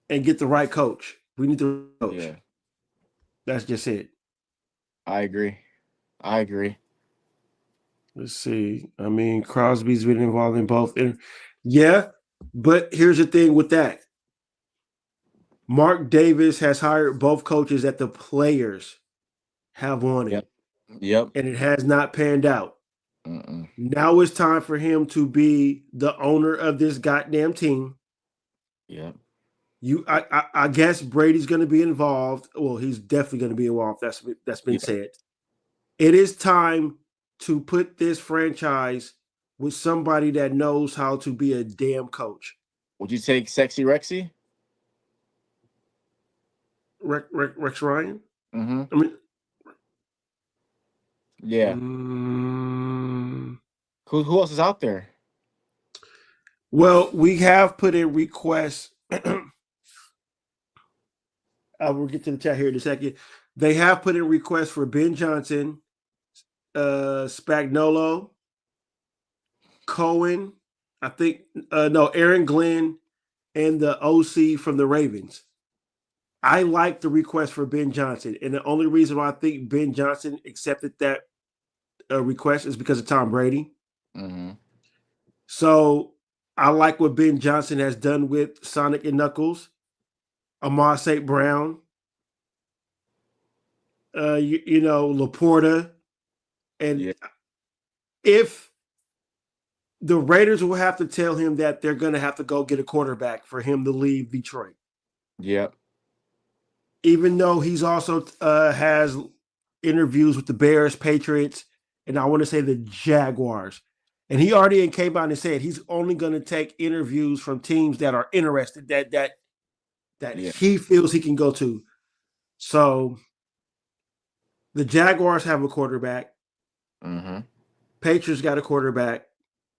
and get the right coach. We need the coach. Yeah. That's just it. I agree. Let's see. I mean, Crosby's been involved in both. Yeah, but here's the thing with that. Mark Davis has hired both coaches that the players have wanted. Yep. And it has not panned out. Mm-mm. Now it's time for him to be the owner of this goddamn team. Yep. I guess Brady's going to be involved. Well, he's definitely going to be involved. That's been said. It is time to put this franchise with somebody that knows how to be a damn coach. Would you take Sexy Rexy? Rex Ryan? Mm-hmm. I mean, yeah. Who else is out there? Well, we have put in requests. I will get to the chat here in a second. They have put in requests for Ben Johnson, Spagnuolo, Cohen, I think, Aaron Glenn, and the OC from the Ravens. I like the request for Ben Johnson. And the only reason why I think Ben Johnson accepted that request is because of Tom Brady. Mm-hmm. So I like what Ben Johnson has done with Sonic and Knuckles, Amar St. Brown, Laporta. And if the Raiders will have to tell him that they're going to have to go get a quarterback for him to leave Detroit. Yep. Even though he's also has interviews with the Bears, Patriots, and I want to say the Jaguars. And he already came out and said he's only going to take interviews from teams that are interested, that he feels he can go to. So the Jaguars have a quarterback. Mm-hmm. Patriots got a quarterback.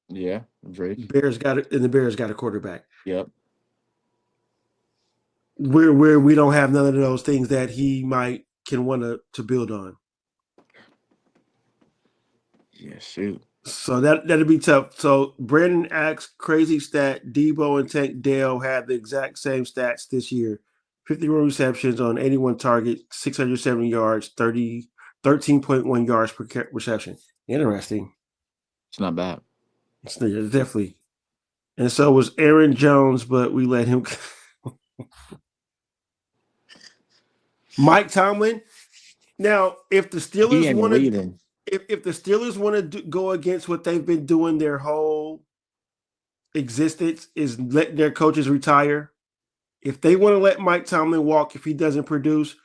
Yeah, Drake. Bears got it, and the Bears got a quarterback. Yep. Where we don't have none of those things that he can want to build on. Yeah, shoot. So that'd be tough. So Brandon asks, crazy stat, Debo and Tank Dell had the exact same stats this year. 51 receptions on 81 targets, 670 yards, 13.1 yards per reception. Interesting. It's not bad. It's definitely. And so was Aaron Jones, but we let him. Mike Tomlin. Now, if the Steelers want to, if the Steelers want to go against what they've been doing their whole existence, is let their coaches retire. If they want to let Mike Tomlin walk, if he doesn't produce,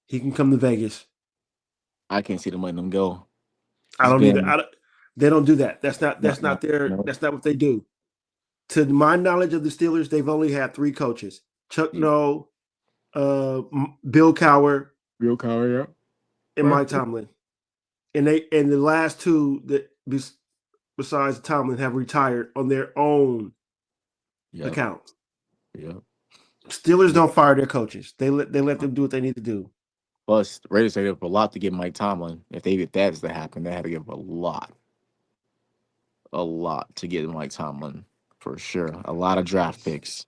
he can come to Vegas. I can't see them letting him go. I don't either. They don't do that. That's not That's not what they do. To my knowledge of the Steelers, they've only had 3 coaches: Chuck Noll, Bill Cowher, and Mike Tomlin. And the last 2 that besides Tomlin have retired on their own account. Yeah. Steelers don't fire their coaches. They let them do what they need to do. Plus, Raiders gave up a lot to get Mike Tomlin. If that's to happen, they had to give up a lot to get Mike Tomlin for sure. A lot of draft picks.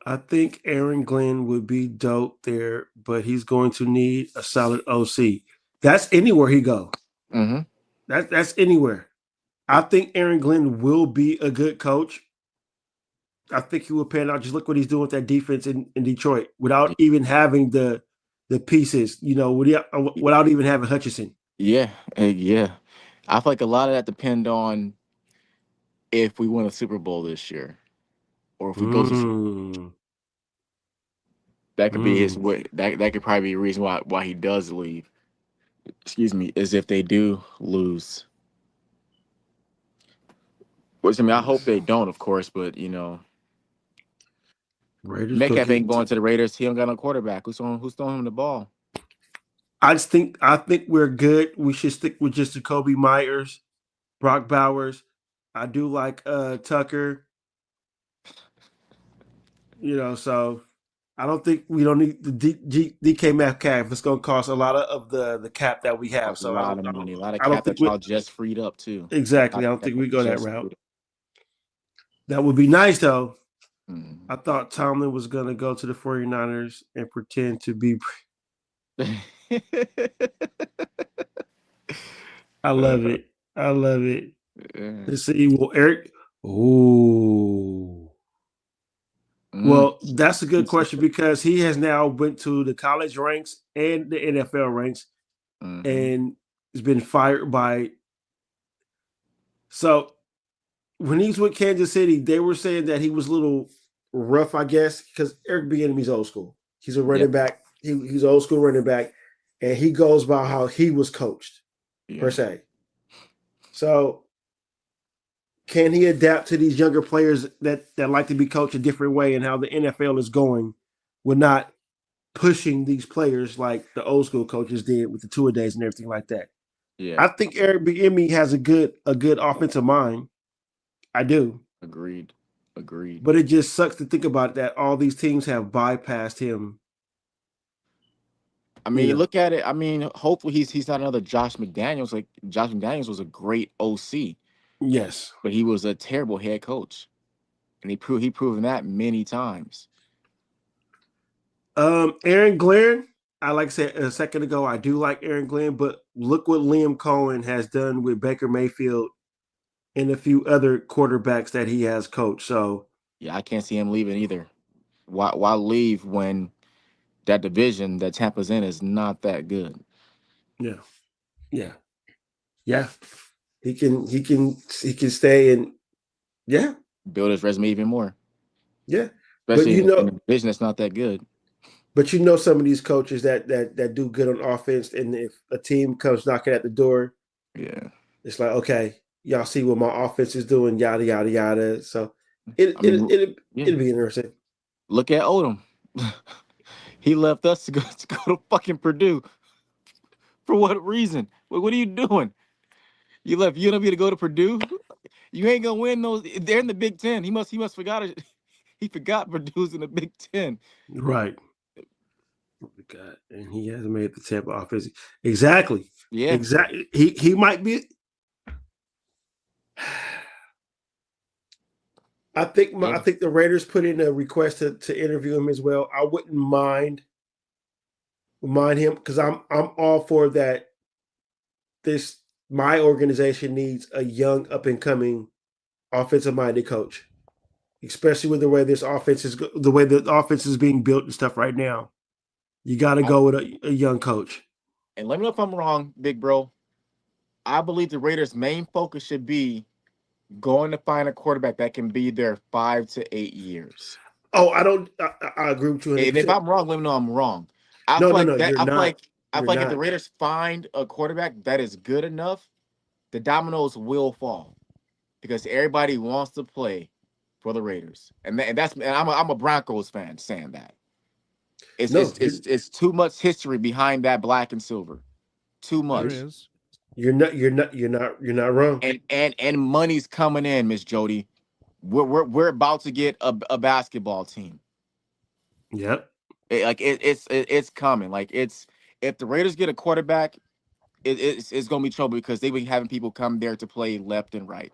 I think Aaron Glenn would be dope there, but he's going to need a solid OC. That's anywhere he go. Mm-hmm. That's anywhere. I think Aaron Glenn will be a good coach, I think he will pan out. Just look what he's doing with that defense in Detroit without even having the pieces, without even having Hutchinson. Yeah, yeah. I feel like a lot of that depend on if we win a Super Bowl this year, or if we go to. That could be his way. That could probably be a reason why he does leave. Excuse me, is if they do lose. Which I mean, I hope they don't, of course, but Raiders Metcalf ain't going to the Raiders. He don't got no quarterback. Who's throwing him the ball? I think we're good. We should stick with just Jacoby Myers, Brock Bowers. I do like Tucker. So I don't think we don't need the DK Metcalf. It's going to cost a lot of the cap that we have. So a lot of money, a lot of I don't cap think that y'all just freed up too. Exactly. I don't think we go that route. That would be nice though. I thought Tomlin was going to go to the 49ers and pretend to be. I love it. Let's see. Well, Eric. Ooh. Well, that's a good question because he has now went to the college ranks and the NFL ranks and has been fired by. So when he's with Kansas City, they were saying that he was a little rough, I guess, because Eric Bieniemy's old school. He's a running back. He's an old school running back, and he goes by how he was coached, per se. So can he adapt to these younger players that like to be coached a different way and how the NFL is going with not pushing these players like the old school coaches did with the two-a-days and everything like that? Yeah. I think Eric Bieniemy has a good offensive mind. I do. Agreed. But it just sucks to think about that all these teams have bypassed him. I mean, look at it. I mean, hopefully he's not another Josh McDaniels. Like Josh McDaniels was a great OC. Yes. But he was a terrible head coach. And he proven that many times. Aaron Glenn, like I said a second ago, I do like Aaron Glenn, but look what Liam Cohen has done with Baker Mayfield and a few other quarterbacks that he has coached. So yeah, I can't see him leaving either. Why leave when that division that Tampa's in is not that good? Yeah. He can stay and build his resume even more. Yeah, especially in a division that's not that good. But some of these coaches that do good on offense, and if a team comes knocking at the door, it's like, okay, y'all see what my offense is doing, yada yada yada. So it'd be interesting. Look at Odom. He left us to go to fucking Purdue. For what reason? What are you doing? You left UNLV to go to Purdue? You ain't gonna win those. They're in the Big Ten. He must forgot it. He forgot Purdue's in the Big Ten. Right. Oh my God. And he hasn't made the Tampa offense. Exactly. Yeah. Exactly. He might be. I think the Raiders put in a request to interview him as well. I wouldn't mind him because I'm all for that. My organization needs a young up and coming offensive minded coach, especially with the way the offense is being built and stuff right now. You got to go with a young coach. And let me know if I'm wrong, big bro. I believe the Raiders' main focus should be going to find a quarterback that can be there 5 to 8 years. Oh, I agree with you. 100%. And if I'm wrong, let me know I'm wrong. I feel like if the Raiders find a quarterback that is good enough, the dominoes will fall because everybody wants to play for the Raiders, and I'm a Broncos fan saying that. It's too much history behind that black and silver. Too much. There is. You're not wrong. And money's coming in, Miss Jody. We're about to get a basketball team. Yep. It's coming. Like if the Raiders get a quarterback, it's gonna be trouble because they be having people come there to play left and right.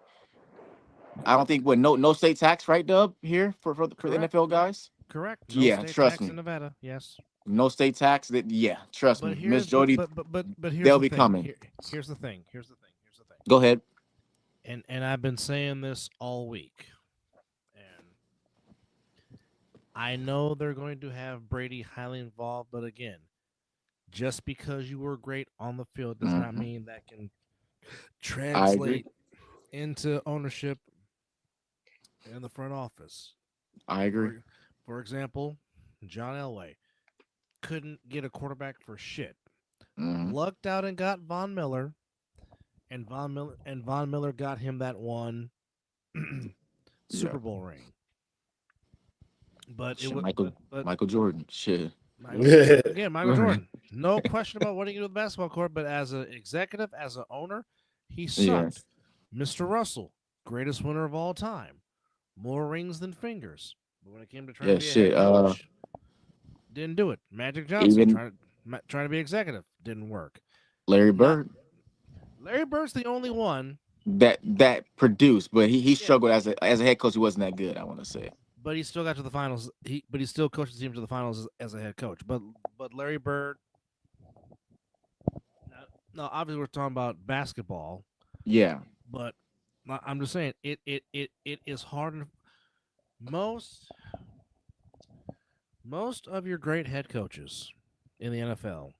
I don't think no state tax, right, Dub, here for the NFL guys. Correct. No state trust tax me. In Nevada, yes. No state tax. Trust me, Miss Jody. But here's they'll the be coming. Here's the thing. Go ahead. And I've been saying this all week, and I know they're going to have Brady highly involved, but again, just because you were great on the field does not mean that can I agree. translate into ownership in the front office. I agree. For example, John Elway couldn't get a quarterback for shit. Mhm. Lucked out and got Von Miller, and Von Miller got him that one Yeah. Super Bowl ring. But it Shit, was but Michael Jordan. Shit. Michael Jordan. No question about what he can do with the basketball court, but as an executive, as an owner, he Yeah. sucked. Mr. Russell, greatest winner of all time. More rings than fingers. But when it came to trying Yeah. to be a head Shit. coach, didn't do it. Magic Johnson Even trying to be executive, didn't work. Larry Not Bird Larry Bird's the only one, that produced, but he yeah, struggled as a head coach. He wasn't that good. I want to say. but he still got to the finals. He still coached the team to the finals as a head coach. But Larry Bird, no, obviously we're talking about basketball, Yeah. but I'm just saying it is hard. Most most of your great head coaches in the NFL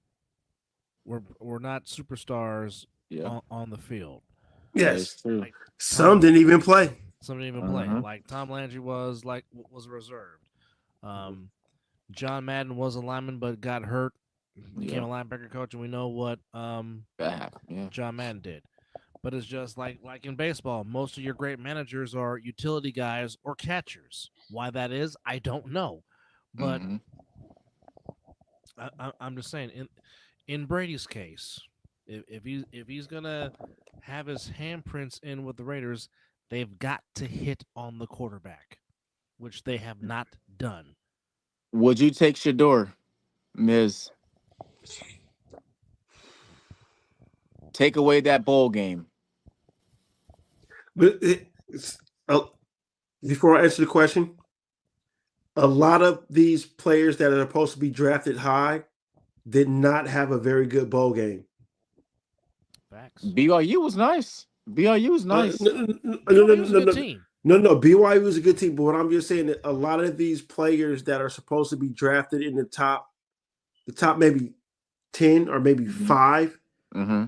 were not superstars Yeah. on the field. That is Yes. true. Like Some didn't even play. some didn't even play. Mhm. Like Tom Landry was reserved. John Madden was a lineman but got hurt, became Yeah. a linebacker coach, and we know what That happened. Yeah. John Madden did. But it's just like in baseball, most of your great managers are utility guys or catchers. Why that is, I don't know. But Mhm. I'm just saying, in Brady's case, if he's gonna have his handprints in with the Raiders, they've got to hit on the quarterback, which they have not done. Would you take Shador, Miz? Take away that bowl game. But before I answer the question, a lot of these players that are supposed to be drafted high did not have a very good bowl game. Facts. BYU was nice. BYU was nice. BYU was a good team. No. BYU was a good team, but what I'm just saying that a lot of these players that are supposed to be drafted in the top maybe 10 or maybe 5, Mm-hmm.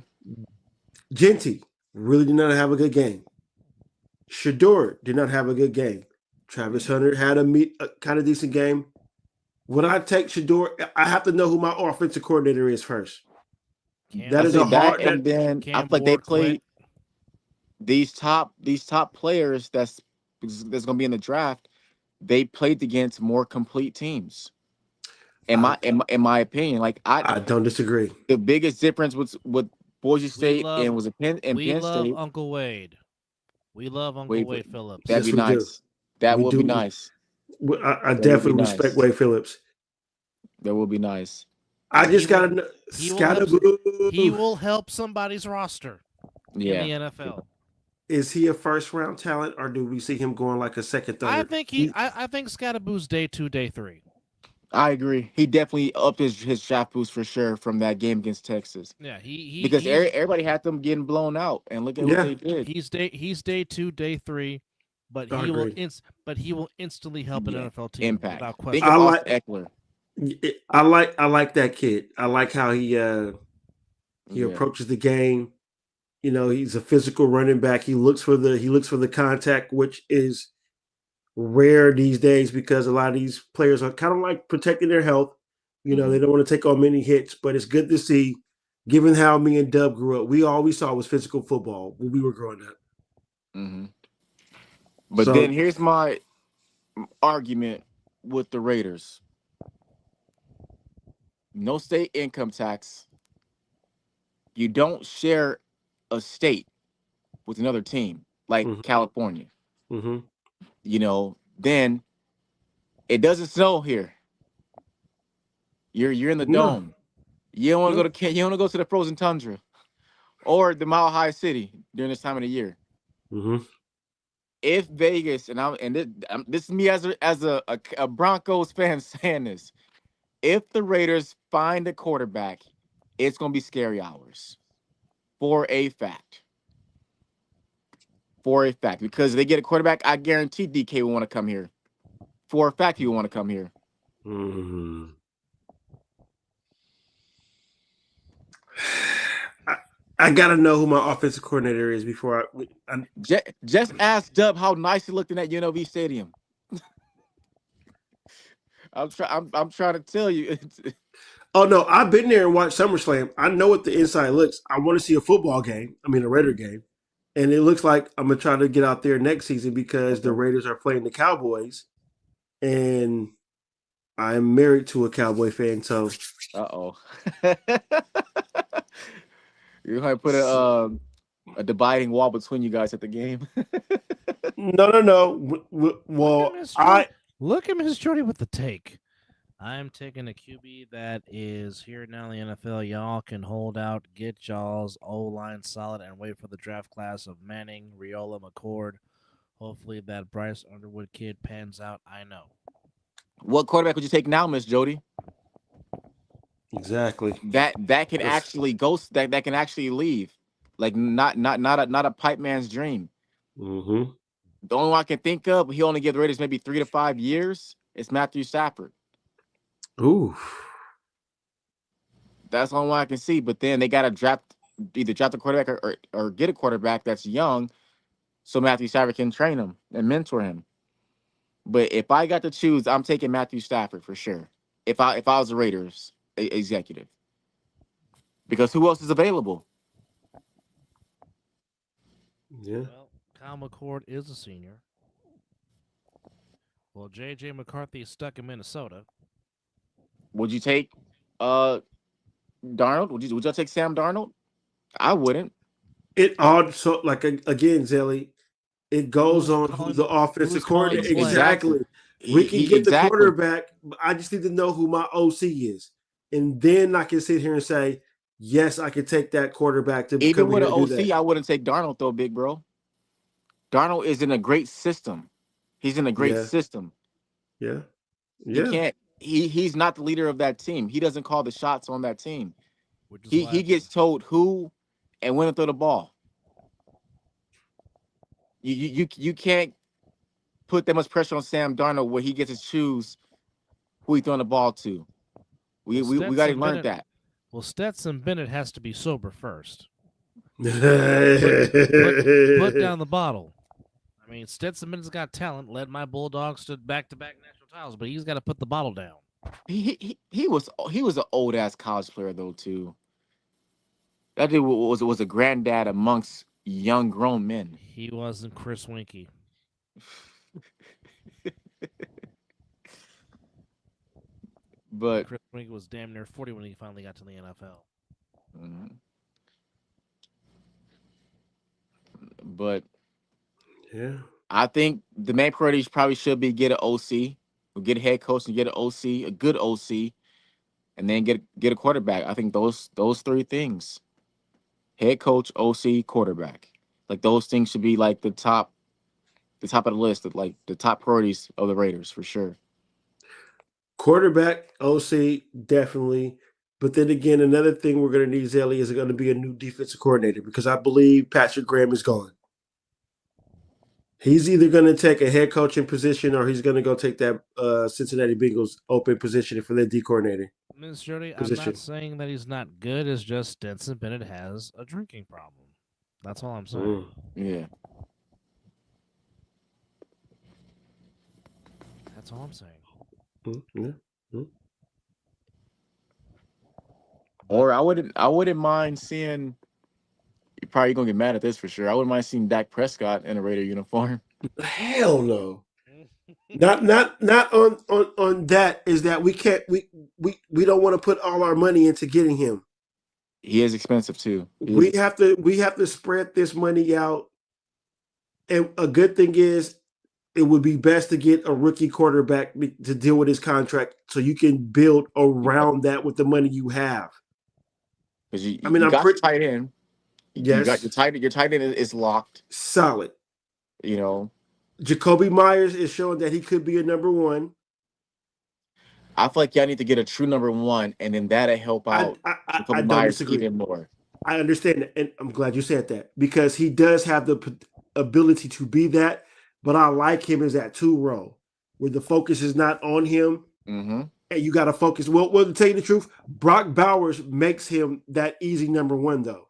Genty really did not have a good game. Shador did not have a good game. Travis Hunter had a kind of decent game. When I take Shador, I have to know who my offensive coordinator is first. That is a hard. And then I feel like they played these top players that's going to be in the draft. They played against more complete teams. In my opinion, like I don't disagree. The biggest difference with Boise State and was Penn State. Uncle Wade. We love Uncle Wade Phillips. That'd be nice. That would be nice. I definitely respect Wade Phillips. That would be nice. I just got to know. He will help somebody's roster in the NFL. Is he a first round talent, or do we see him going like a second, third? I think I think Scadaboo's day 2, day 3. I agree. He definitely upped his draft boost for sure from that game against Texas. Yeah, because everybody had them getting blown out, and look at what they did. He's day 2, day 3, but he will instantly help an NFL team impact. Without question. Think of Eckler. I like that kid. I like how he approaches the game. You know, he's a physical running back. He looks for the contact, which is rare these days because a lot of these players are kind of like protecting their health. You know, they don't want to take on many hits, but it's good to see. Given how me and Dub grew up, all we saw was physical football when we were growing up. Mm-hmm. But then here's my argument with the Raiders. No state income tax. You don't share a state with another team like California. Mm-hmm. You know, then it doesn't snow here. You're in the dome. You don't want to go to the frozen tundra or the Mile High City during this time of the year. Mm-hmm. If Vegas this is me as a Broncos fan saying this, if the Raiders find a quarterback, it's gonna be scary hours, for a fact. Because if they get a quarterback, I guarantee DK will want to come here for a fact he would want to come here. Mm. I gotta know who my offensive coordinator is before I just ask Dub how nice he looked in that UNLV stadium. I'm trying to tell you. Oh no, I've been there and watched SummerSlam. I know what the inside looks. I want to see a football game. I mean, a Raider game, and it looks like I'm gonna try to get out there next season because the Raiders are playing the Cowboys, and I'm married to a Cowboy fan. So, You're gonna put a dividing wall between you guys at the game. no. Well, look at Miss Jordy with the take. I'm taking a QB that is here now in the NFL. Y'all can hold out, get y'all's O-line solid, and wait for the draft class of Manning, Riola, McCord. Hopefully that Bryce Underwood kid pans out. I know. What quarterback would you take now, Miss Jody? Exactly. That can actually go. That can actually leave. Like not a pipe man's dream. Mm-hmm. The only one I can think of, he only give the Raiders maybe 3 to 5 years. It's Matthew Stafford. Ooh. That's the only one I can see. But then they got to either draft a quarterback or get a quarterback that's young, so Matthew Stafford can train him and mentor him. But if I got to choose, I'm taking Matthew Stafford for sure. If I was a Raiders executive, because who else is available? Yeah. Well, Kyle McCord is a senior. Well, J.J. McCarthy is stuck in Minnesota. Would you take Darnold? Would you take Sam Darnold? I wouldn't. It also again, Zelly. It goes on who the offensive coordinator. Exactly. We can get the quarterback. I just need to know who my OC is, and then I can sit here and say, yes, I can take that quarterback to even with an OC. I wouldn't take Darnold though, big bro. Darnold is in a great system. He's in a great system. Yeah. He can't. He's not the leader of that team. He doesn't call the shots on that team. He gets told who and when to throw the ball. You can't put that much pressure on Sam Darnold where he gets to choose who he's throwing the ball to. We got to learn that. Well, Stetson Bennett has to be sober first. Put down the bottle. I mean, Stetson Bennett's got talent, led my Bulldogs to back-to-back national titles, but he's got to put the bottle down. He was an old ass college player though too. That dude was a granddad amongst young grown men. He wasn't Chris Winkie. But Chris Winkie was damn near 40 when he finally got to the NFL. Mm-hmm. But yeah, I think the main priority probably should be get an OC, or get a head coach and get an OC, a good OC, and then get a quarterback. I think those 3 things: head coach, OC, quarterback. Like those things should be like the top of the list, of like the top priorities of the Raiders for sure. Quarterback, OC, definitely. But then again, another thing we're going to need, Zelly, is going to be a new defensive coordinator because I believe Patrick Graham is gone. He's either going to take a head coaching position or he's going to go take that Cincinnati Bengals open position for their D coordinator. Ms. Jody, I'm not saying that he's not good. It's just Stetson Bennett has a drinking problem. That's all I'm saying. Yeah. That's all I'm saying. Or I wouldn't mind seeing. You're probably gonna get mad at this for sure. I wouldn't mind seeing Dak Prescott in a Raider uniform. Hell no. not on that. Is that we can't we don't want to put all our money into getting him. He is expensive too. We have to spread this money out. And a good thing is, it would be best to get a rookie quarterback to deal with his contract, so you can build around that with the money you have. Because you got your tight end. Yes, you got your tight end is locked, solid. You know, Jacoby Myers is showing that he could be a number 1. I feel like y'all need to get a true number 1, and then that'll help out Jacoby Myers even more. I understand that, and I'm glad you said that because he does have the ability to be that. But I like him as that 2 role. where the focus is not on him, Mm-hmm. and you got to focus. Well, to tell you the truth, Brock Bowers makes him that easy number one though,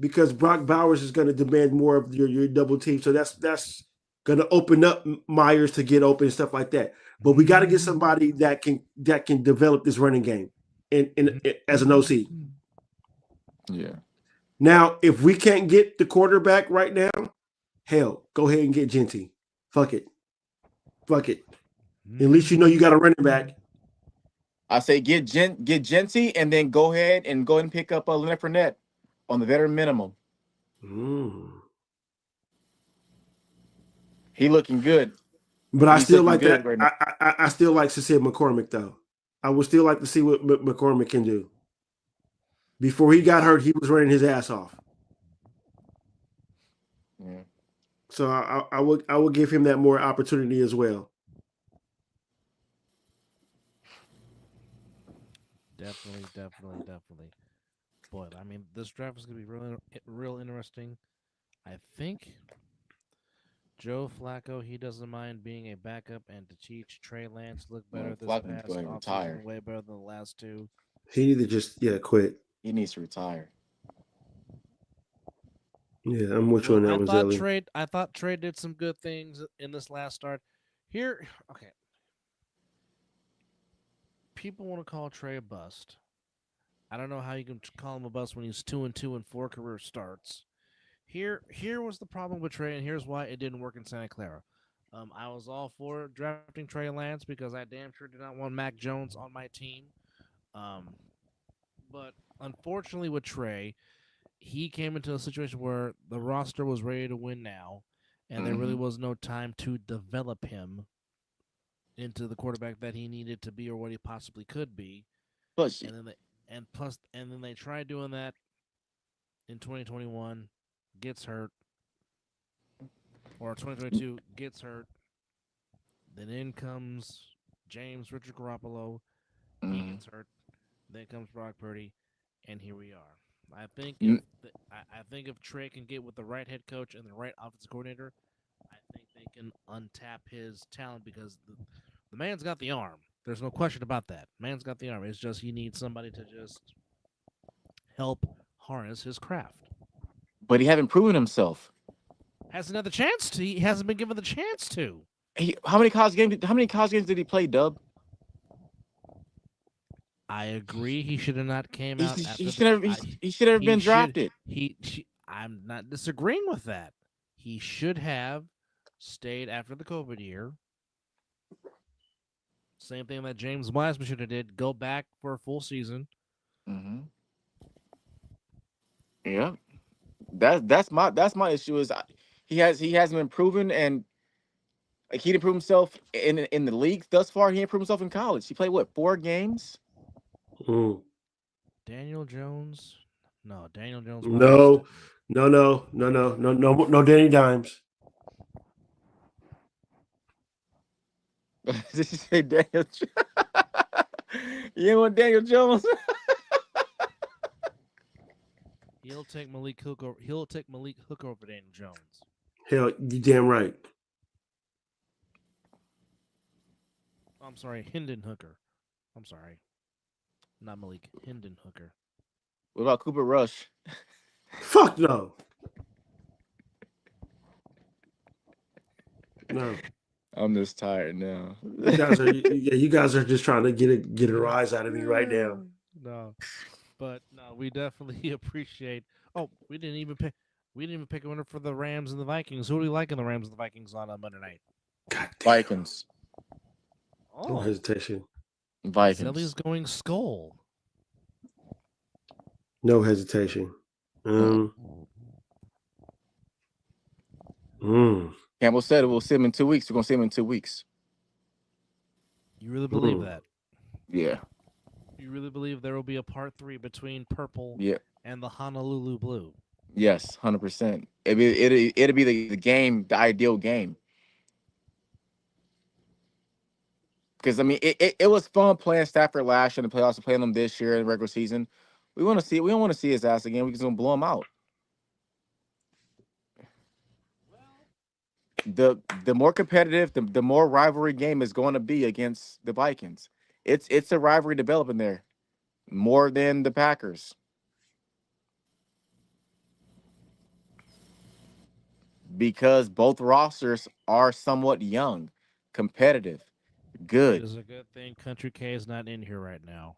because Brock Bowers is going to demand more of your double team. So that's going to open up Myers to get open and stuff like that. But we got to get somebody that can develop this running game in as an OC. Yeah. Now, if we can't get the quarterback right now, hell, go ahead and get Genty. Fuck it. At least you know you got a running back. I say get Genty and then go ahead and pick up Leonard Fournette on the veteran minimum. He looking good. But I still like that. Right, I still like to see McCormick though. I would still like to see what McCormick can do. Before he got hurt, he was running his ass off. Yeah. So I would give him that more opportunity as well. Definitely. Boy, I mean, this draft is going to be real interesting. I think Joe Flacco, he doesn't mind being a backup and to teach Trey Lance look better this past offseason, way better than the last two. He need to just quit. He needs to retire. Yeah, I'm with you on that one, I thought Trey did some good things in this last start. Here, okay. People want to call Trey a bust. I don't know how you can call him a bust when he's 2-2 and 4 career starts. Here was the problem with Trey, and here's why it didn't work in Santa Clara. I was all for drafting Trey Lance because I damn sure did not want Mac Jones on my team. But unfortunately with Trey, he came into a situation where the roster was ready to win now, and there really was no time to develop him into the quarterback that he needed to be or what he possibly could be. And then they tried doing that in 2021, gets hurt, or 2022 gets hurt. Then in comes Richard Garoppolo, he gets hurt. Then comes Brock Purdy, and here we are. I think if Trey can get with the right head coach and the right offensive coordinator, I think they can untap his talent because the man's got the arm. There's no question about that. Man's got the arm. It's just he needs somebody to just help harness his craft. But he hasn't proven himself. Hasn't had the chance to. He hasn't been given the chance to. How many college games did he play, Dub? I agree. He should have not came out. He should have been drafted. I'm not disagreeing with that. He should have stayed after the COVID year. Same thing that James Wiseman should have did. Go back for a full season. Mm-hmm. Yeah, that's my issue. Is he hasn't been proven, and like he didn't prove himself in the league thus far. He didn't prove himself in college. He played 4 games. Daniel Jones. No, Daniel Jones. No, Danny Dimes. Did you say Daniel? You ain't want Daniel Jones? He'll take Malik Hooker. He'll take Malik Hooker over Daniel Jones. Hell, you damn right. I'm sorry, Hendon Hooker. I'm sorry. Not Malik. Hendon Hooker. What about Cooper Rush? Fuck no. No. I'm just tired now. You guys are just trying to get a rise out of me right now. No. But no, we definitely appreciate. Oh, we didn't even pick a winner for the Rams and the Vikings. Who do we like in the Rams and the Vikings on Monday night? God damn. Vikings. Oh. No hesitation. Vikings. Zelly's going Skull. No hesitation. Campbell said we'll see him in 2 weeks. We're gonna see him in 2 weeks. You really believe that? Yeah. You really believe there will be a part 3 between Purple and the Honolulu Blue? Yes, 100%. It'd be the game, the ideal game. Because I mean, it was fun playing Stafford last year in the playoffs and playing them this year in the regular season. We don't want to see his ass again. We're just gonna blow him out. the more competitive, the more rivalry game is going to be against the Vikings. It's a rivalry developing there more than the Packers because both rosters are somewhat young, competitive, It good. is a good thing Country K is not in here right now.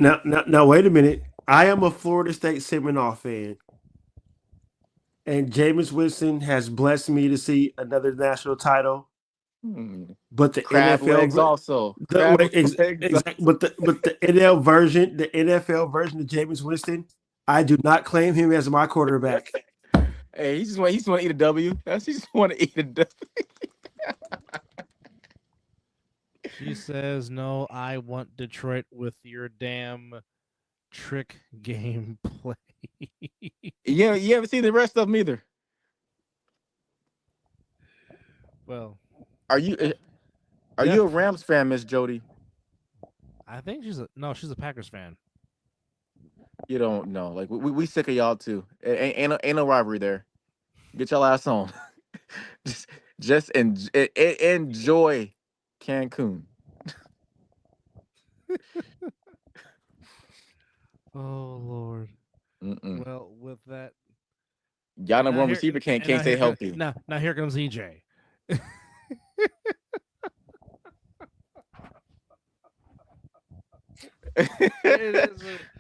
Now, wait a minute. I am a Florida State Seminole fan, and Jameis Winston has blessed me to see another national title. Hmm. But the Crab legs NFL, also. Crab legs. exactly. But the NFL version of Jameis Winston, I do not claim him as my quarterback. Hey, he just want to eat a W. He just want to eat a W. She says, "No, I want Detroit with your damn trick game play." You haven't seen the rest of them either. Well, Are you are yeah, you a Rams fan, Miss Jody? I think she's a Packers fan. You don't know. Like we sick of y'all too. Ain't no rivalry there. Get your ass on. just enjoy Cancun. Oh Lord. Mm-mm. Well, with that, Y'all number one here, receiver can't and stay healthy. now here comes EJ.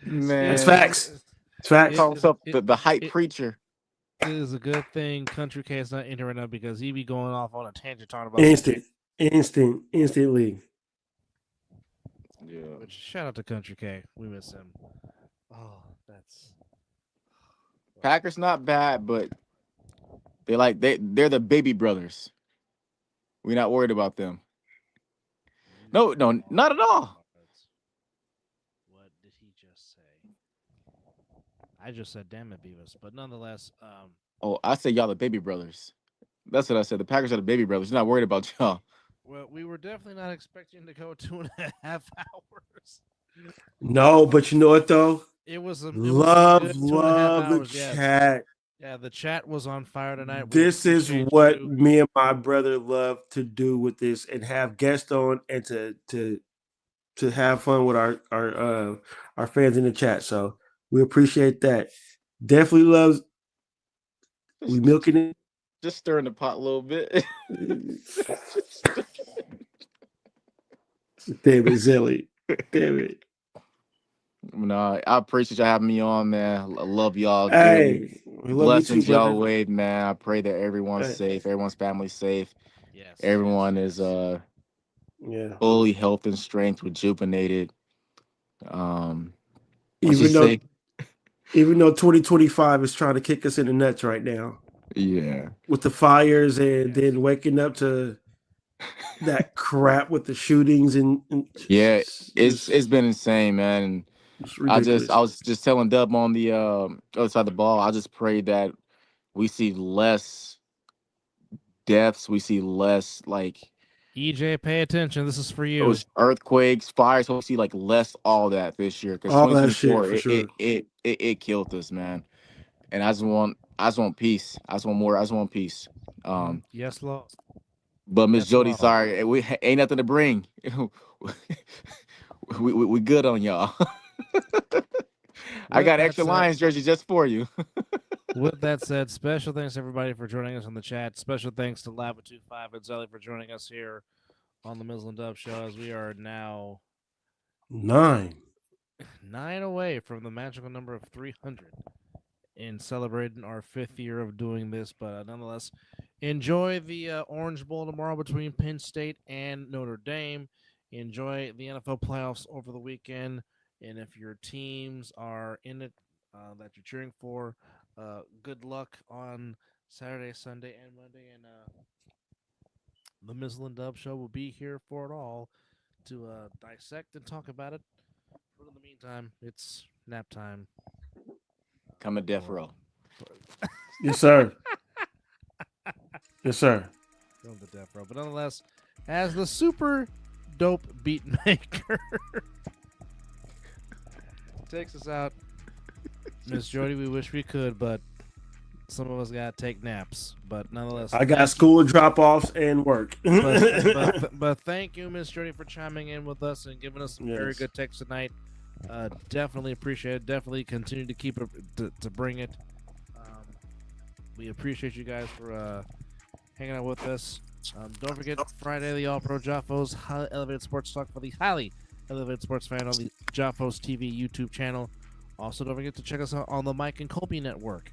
Man, It's facts. It's facts. call himself the hype preacher. It is a good thing Country K is not in here right now because he'd be going off on a tangent talking about Instantly. Yeah. Which shout out to Country K. We miss him. Oh, that's Packers not bad, but they're the baby brothers. We're not worried about them. No, not at all. What did he just say? I just said, "Damn it, Beavis," but nonetheless, Oh, I said y'all the baby brothers. That's what I said. The Packers are the baby brothers. You're not worried about y'all. well, we were definitely not expecting to go 2.5 hours. No, but you know what though? It was a Love good 2.5 the hours. Yes. chat. Yeah, the chat was on fire tonight. This is what me and my brother love to do with this and have guests on and to have fun with our fans in the chat. So we appreciate that. Definitely loves we milking it. Just stirring the pot a little bit. Damn it, Zilly. Damn it. No, I appreciate y'all having me on, man. I love y'all. Hey, we love blessings you too, y'all way, man. I pray that everyone's safe, everyone's family safe. Yes. Everyone is fully health and strength, rejuvenated. Even though 2025 is trying to kick us in the nuts right now. Yeah. With the fires and then waking up to that crap with the shootings and yeah, it's been insane, man. I was just telling Dub on the other side of the ball. I just pray that we see less deaths. We see less EJ, pay attention. This is for you. Those earthquakes, fires. We see less all that this year because all that shit for sure. It killed us, man. And I just want peace. I just want more. I just want peace. Yes, Lord. But Miss Jody, sorry, we ain't nothing to bring. we good on y'all. I got extra Lions jersey just for you. With that said, special thanks everybody for joining us on the chat. Special thanks to Lava25 and Zelly for joining us here on the Mizzle and Dub show, as we are now 9 away from the magical number of 300 in celebrating our 5th year of doing this. But nonetheless, enjoy the Orange Bowl tomorrow between Penn State and Notre Dame. Enjoy the NFL playoffs over the weekend. And if your teams are in it that you're cheering for, good luck on Saturday, Sunday, and Monday. And the Mizzle and Dub show will be here for it all to dissect and talk about it. But in the meantime, it's nap time. Come to death row. Yes, sir. Yes, sir. Come to death row. But nonetheless, as the super dope beat maker, takes us out. Miss Jody, we wish we could, but some of us gotta take naps. But nonetheless, I got school drop-offs and work. but thank you, Miss Jody, for chiming in with us and giving us some very good takes tonight. Definitely appreciate it. Definitely continue to keep it to bring it. We appreciate you guys for hanging out with us. Don't forget Friday the All Pro Jaffos Highly Elevated Sports Talk for the highly elevated sports fan on the Jaffos TV YouTube channel. Also, don't forget to check us out on the Mike and Colby Network.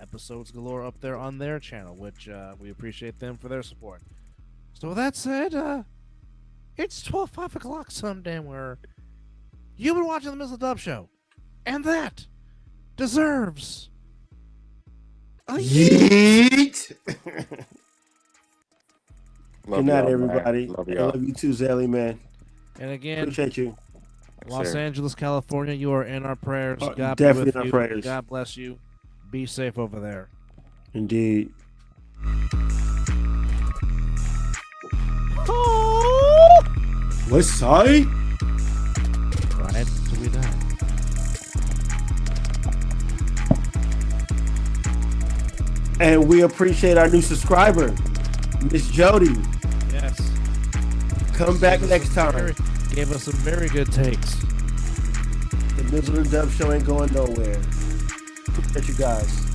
Episodes galore up there on their channel, which we appreciate them for their support. So with that said, it's 5 o'clock some damn where you've been watching the Mizzle Dub Show, and that deserves a Yeet. Love Good night, y'all, everybody. man. Love I y'all. love you too, Zelly, man. And again, Appreciate you. Los sir. Angeles, California, you are in our prayers. God be definitely with in our you. prayers. God bless you. Be safe over there. Indeed. West Side? Right till we die. And we appreciate our new subscriber, Miss Jody. Yes. Come back next time. Gave us some very good takes. The Mizzle and Dub Show ain't going nowhere. Appreciate you guys.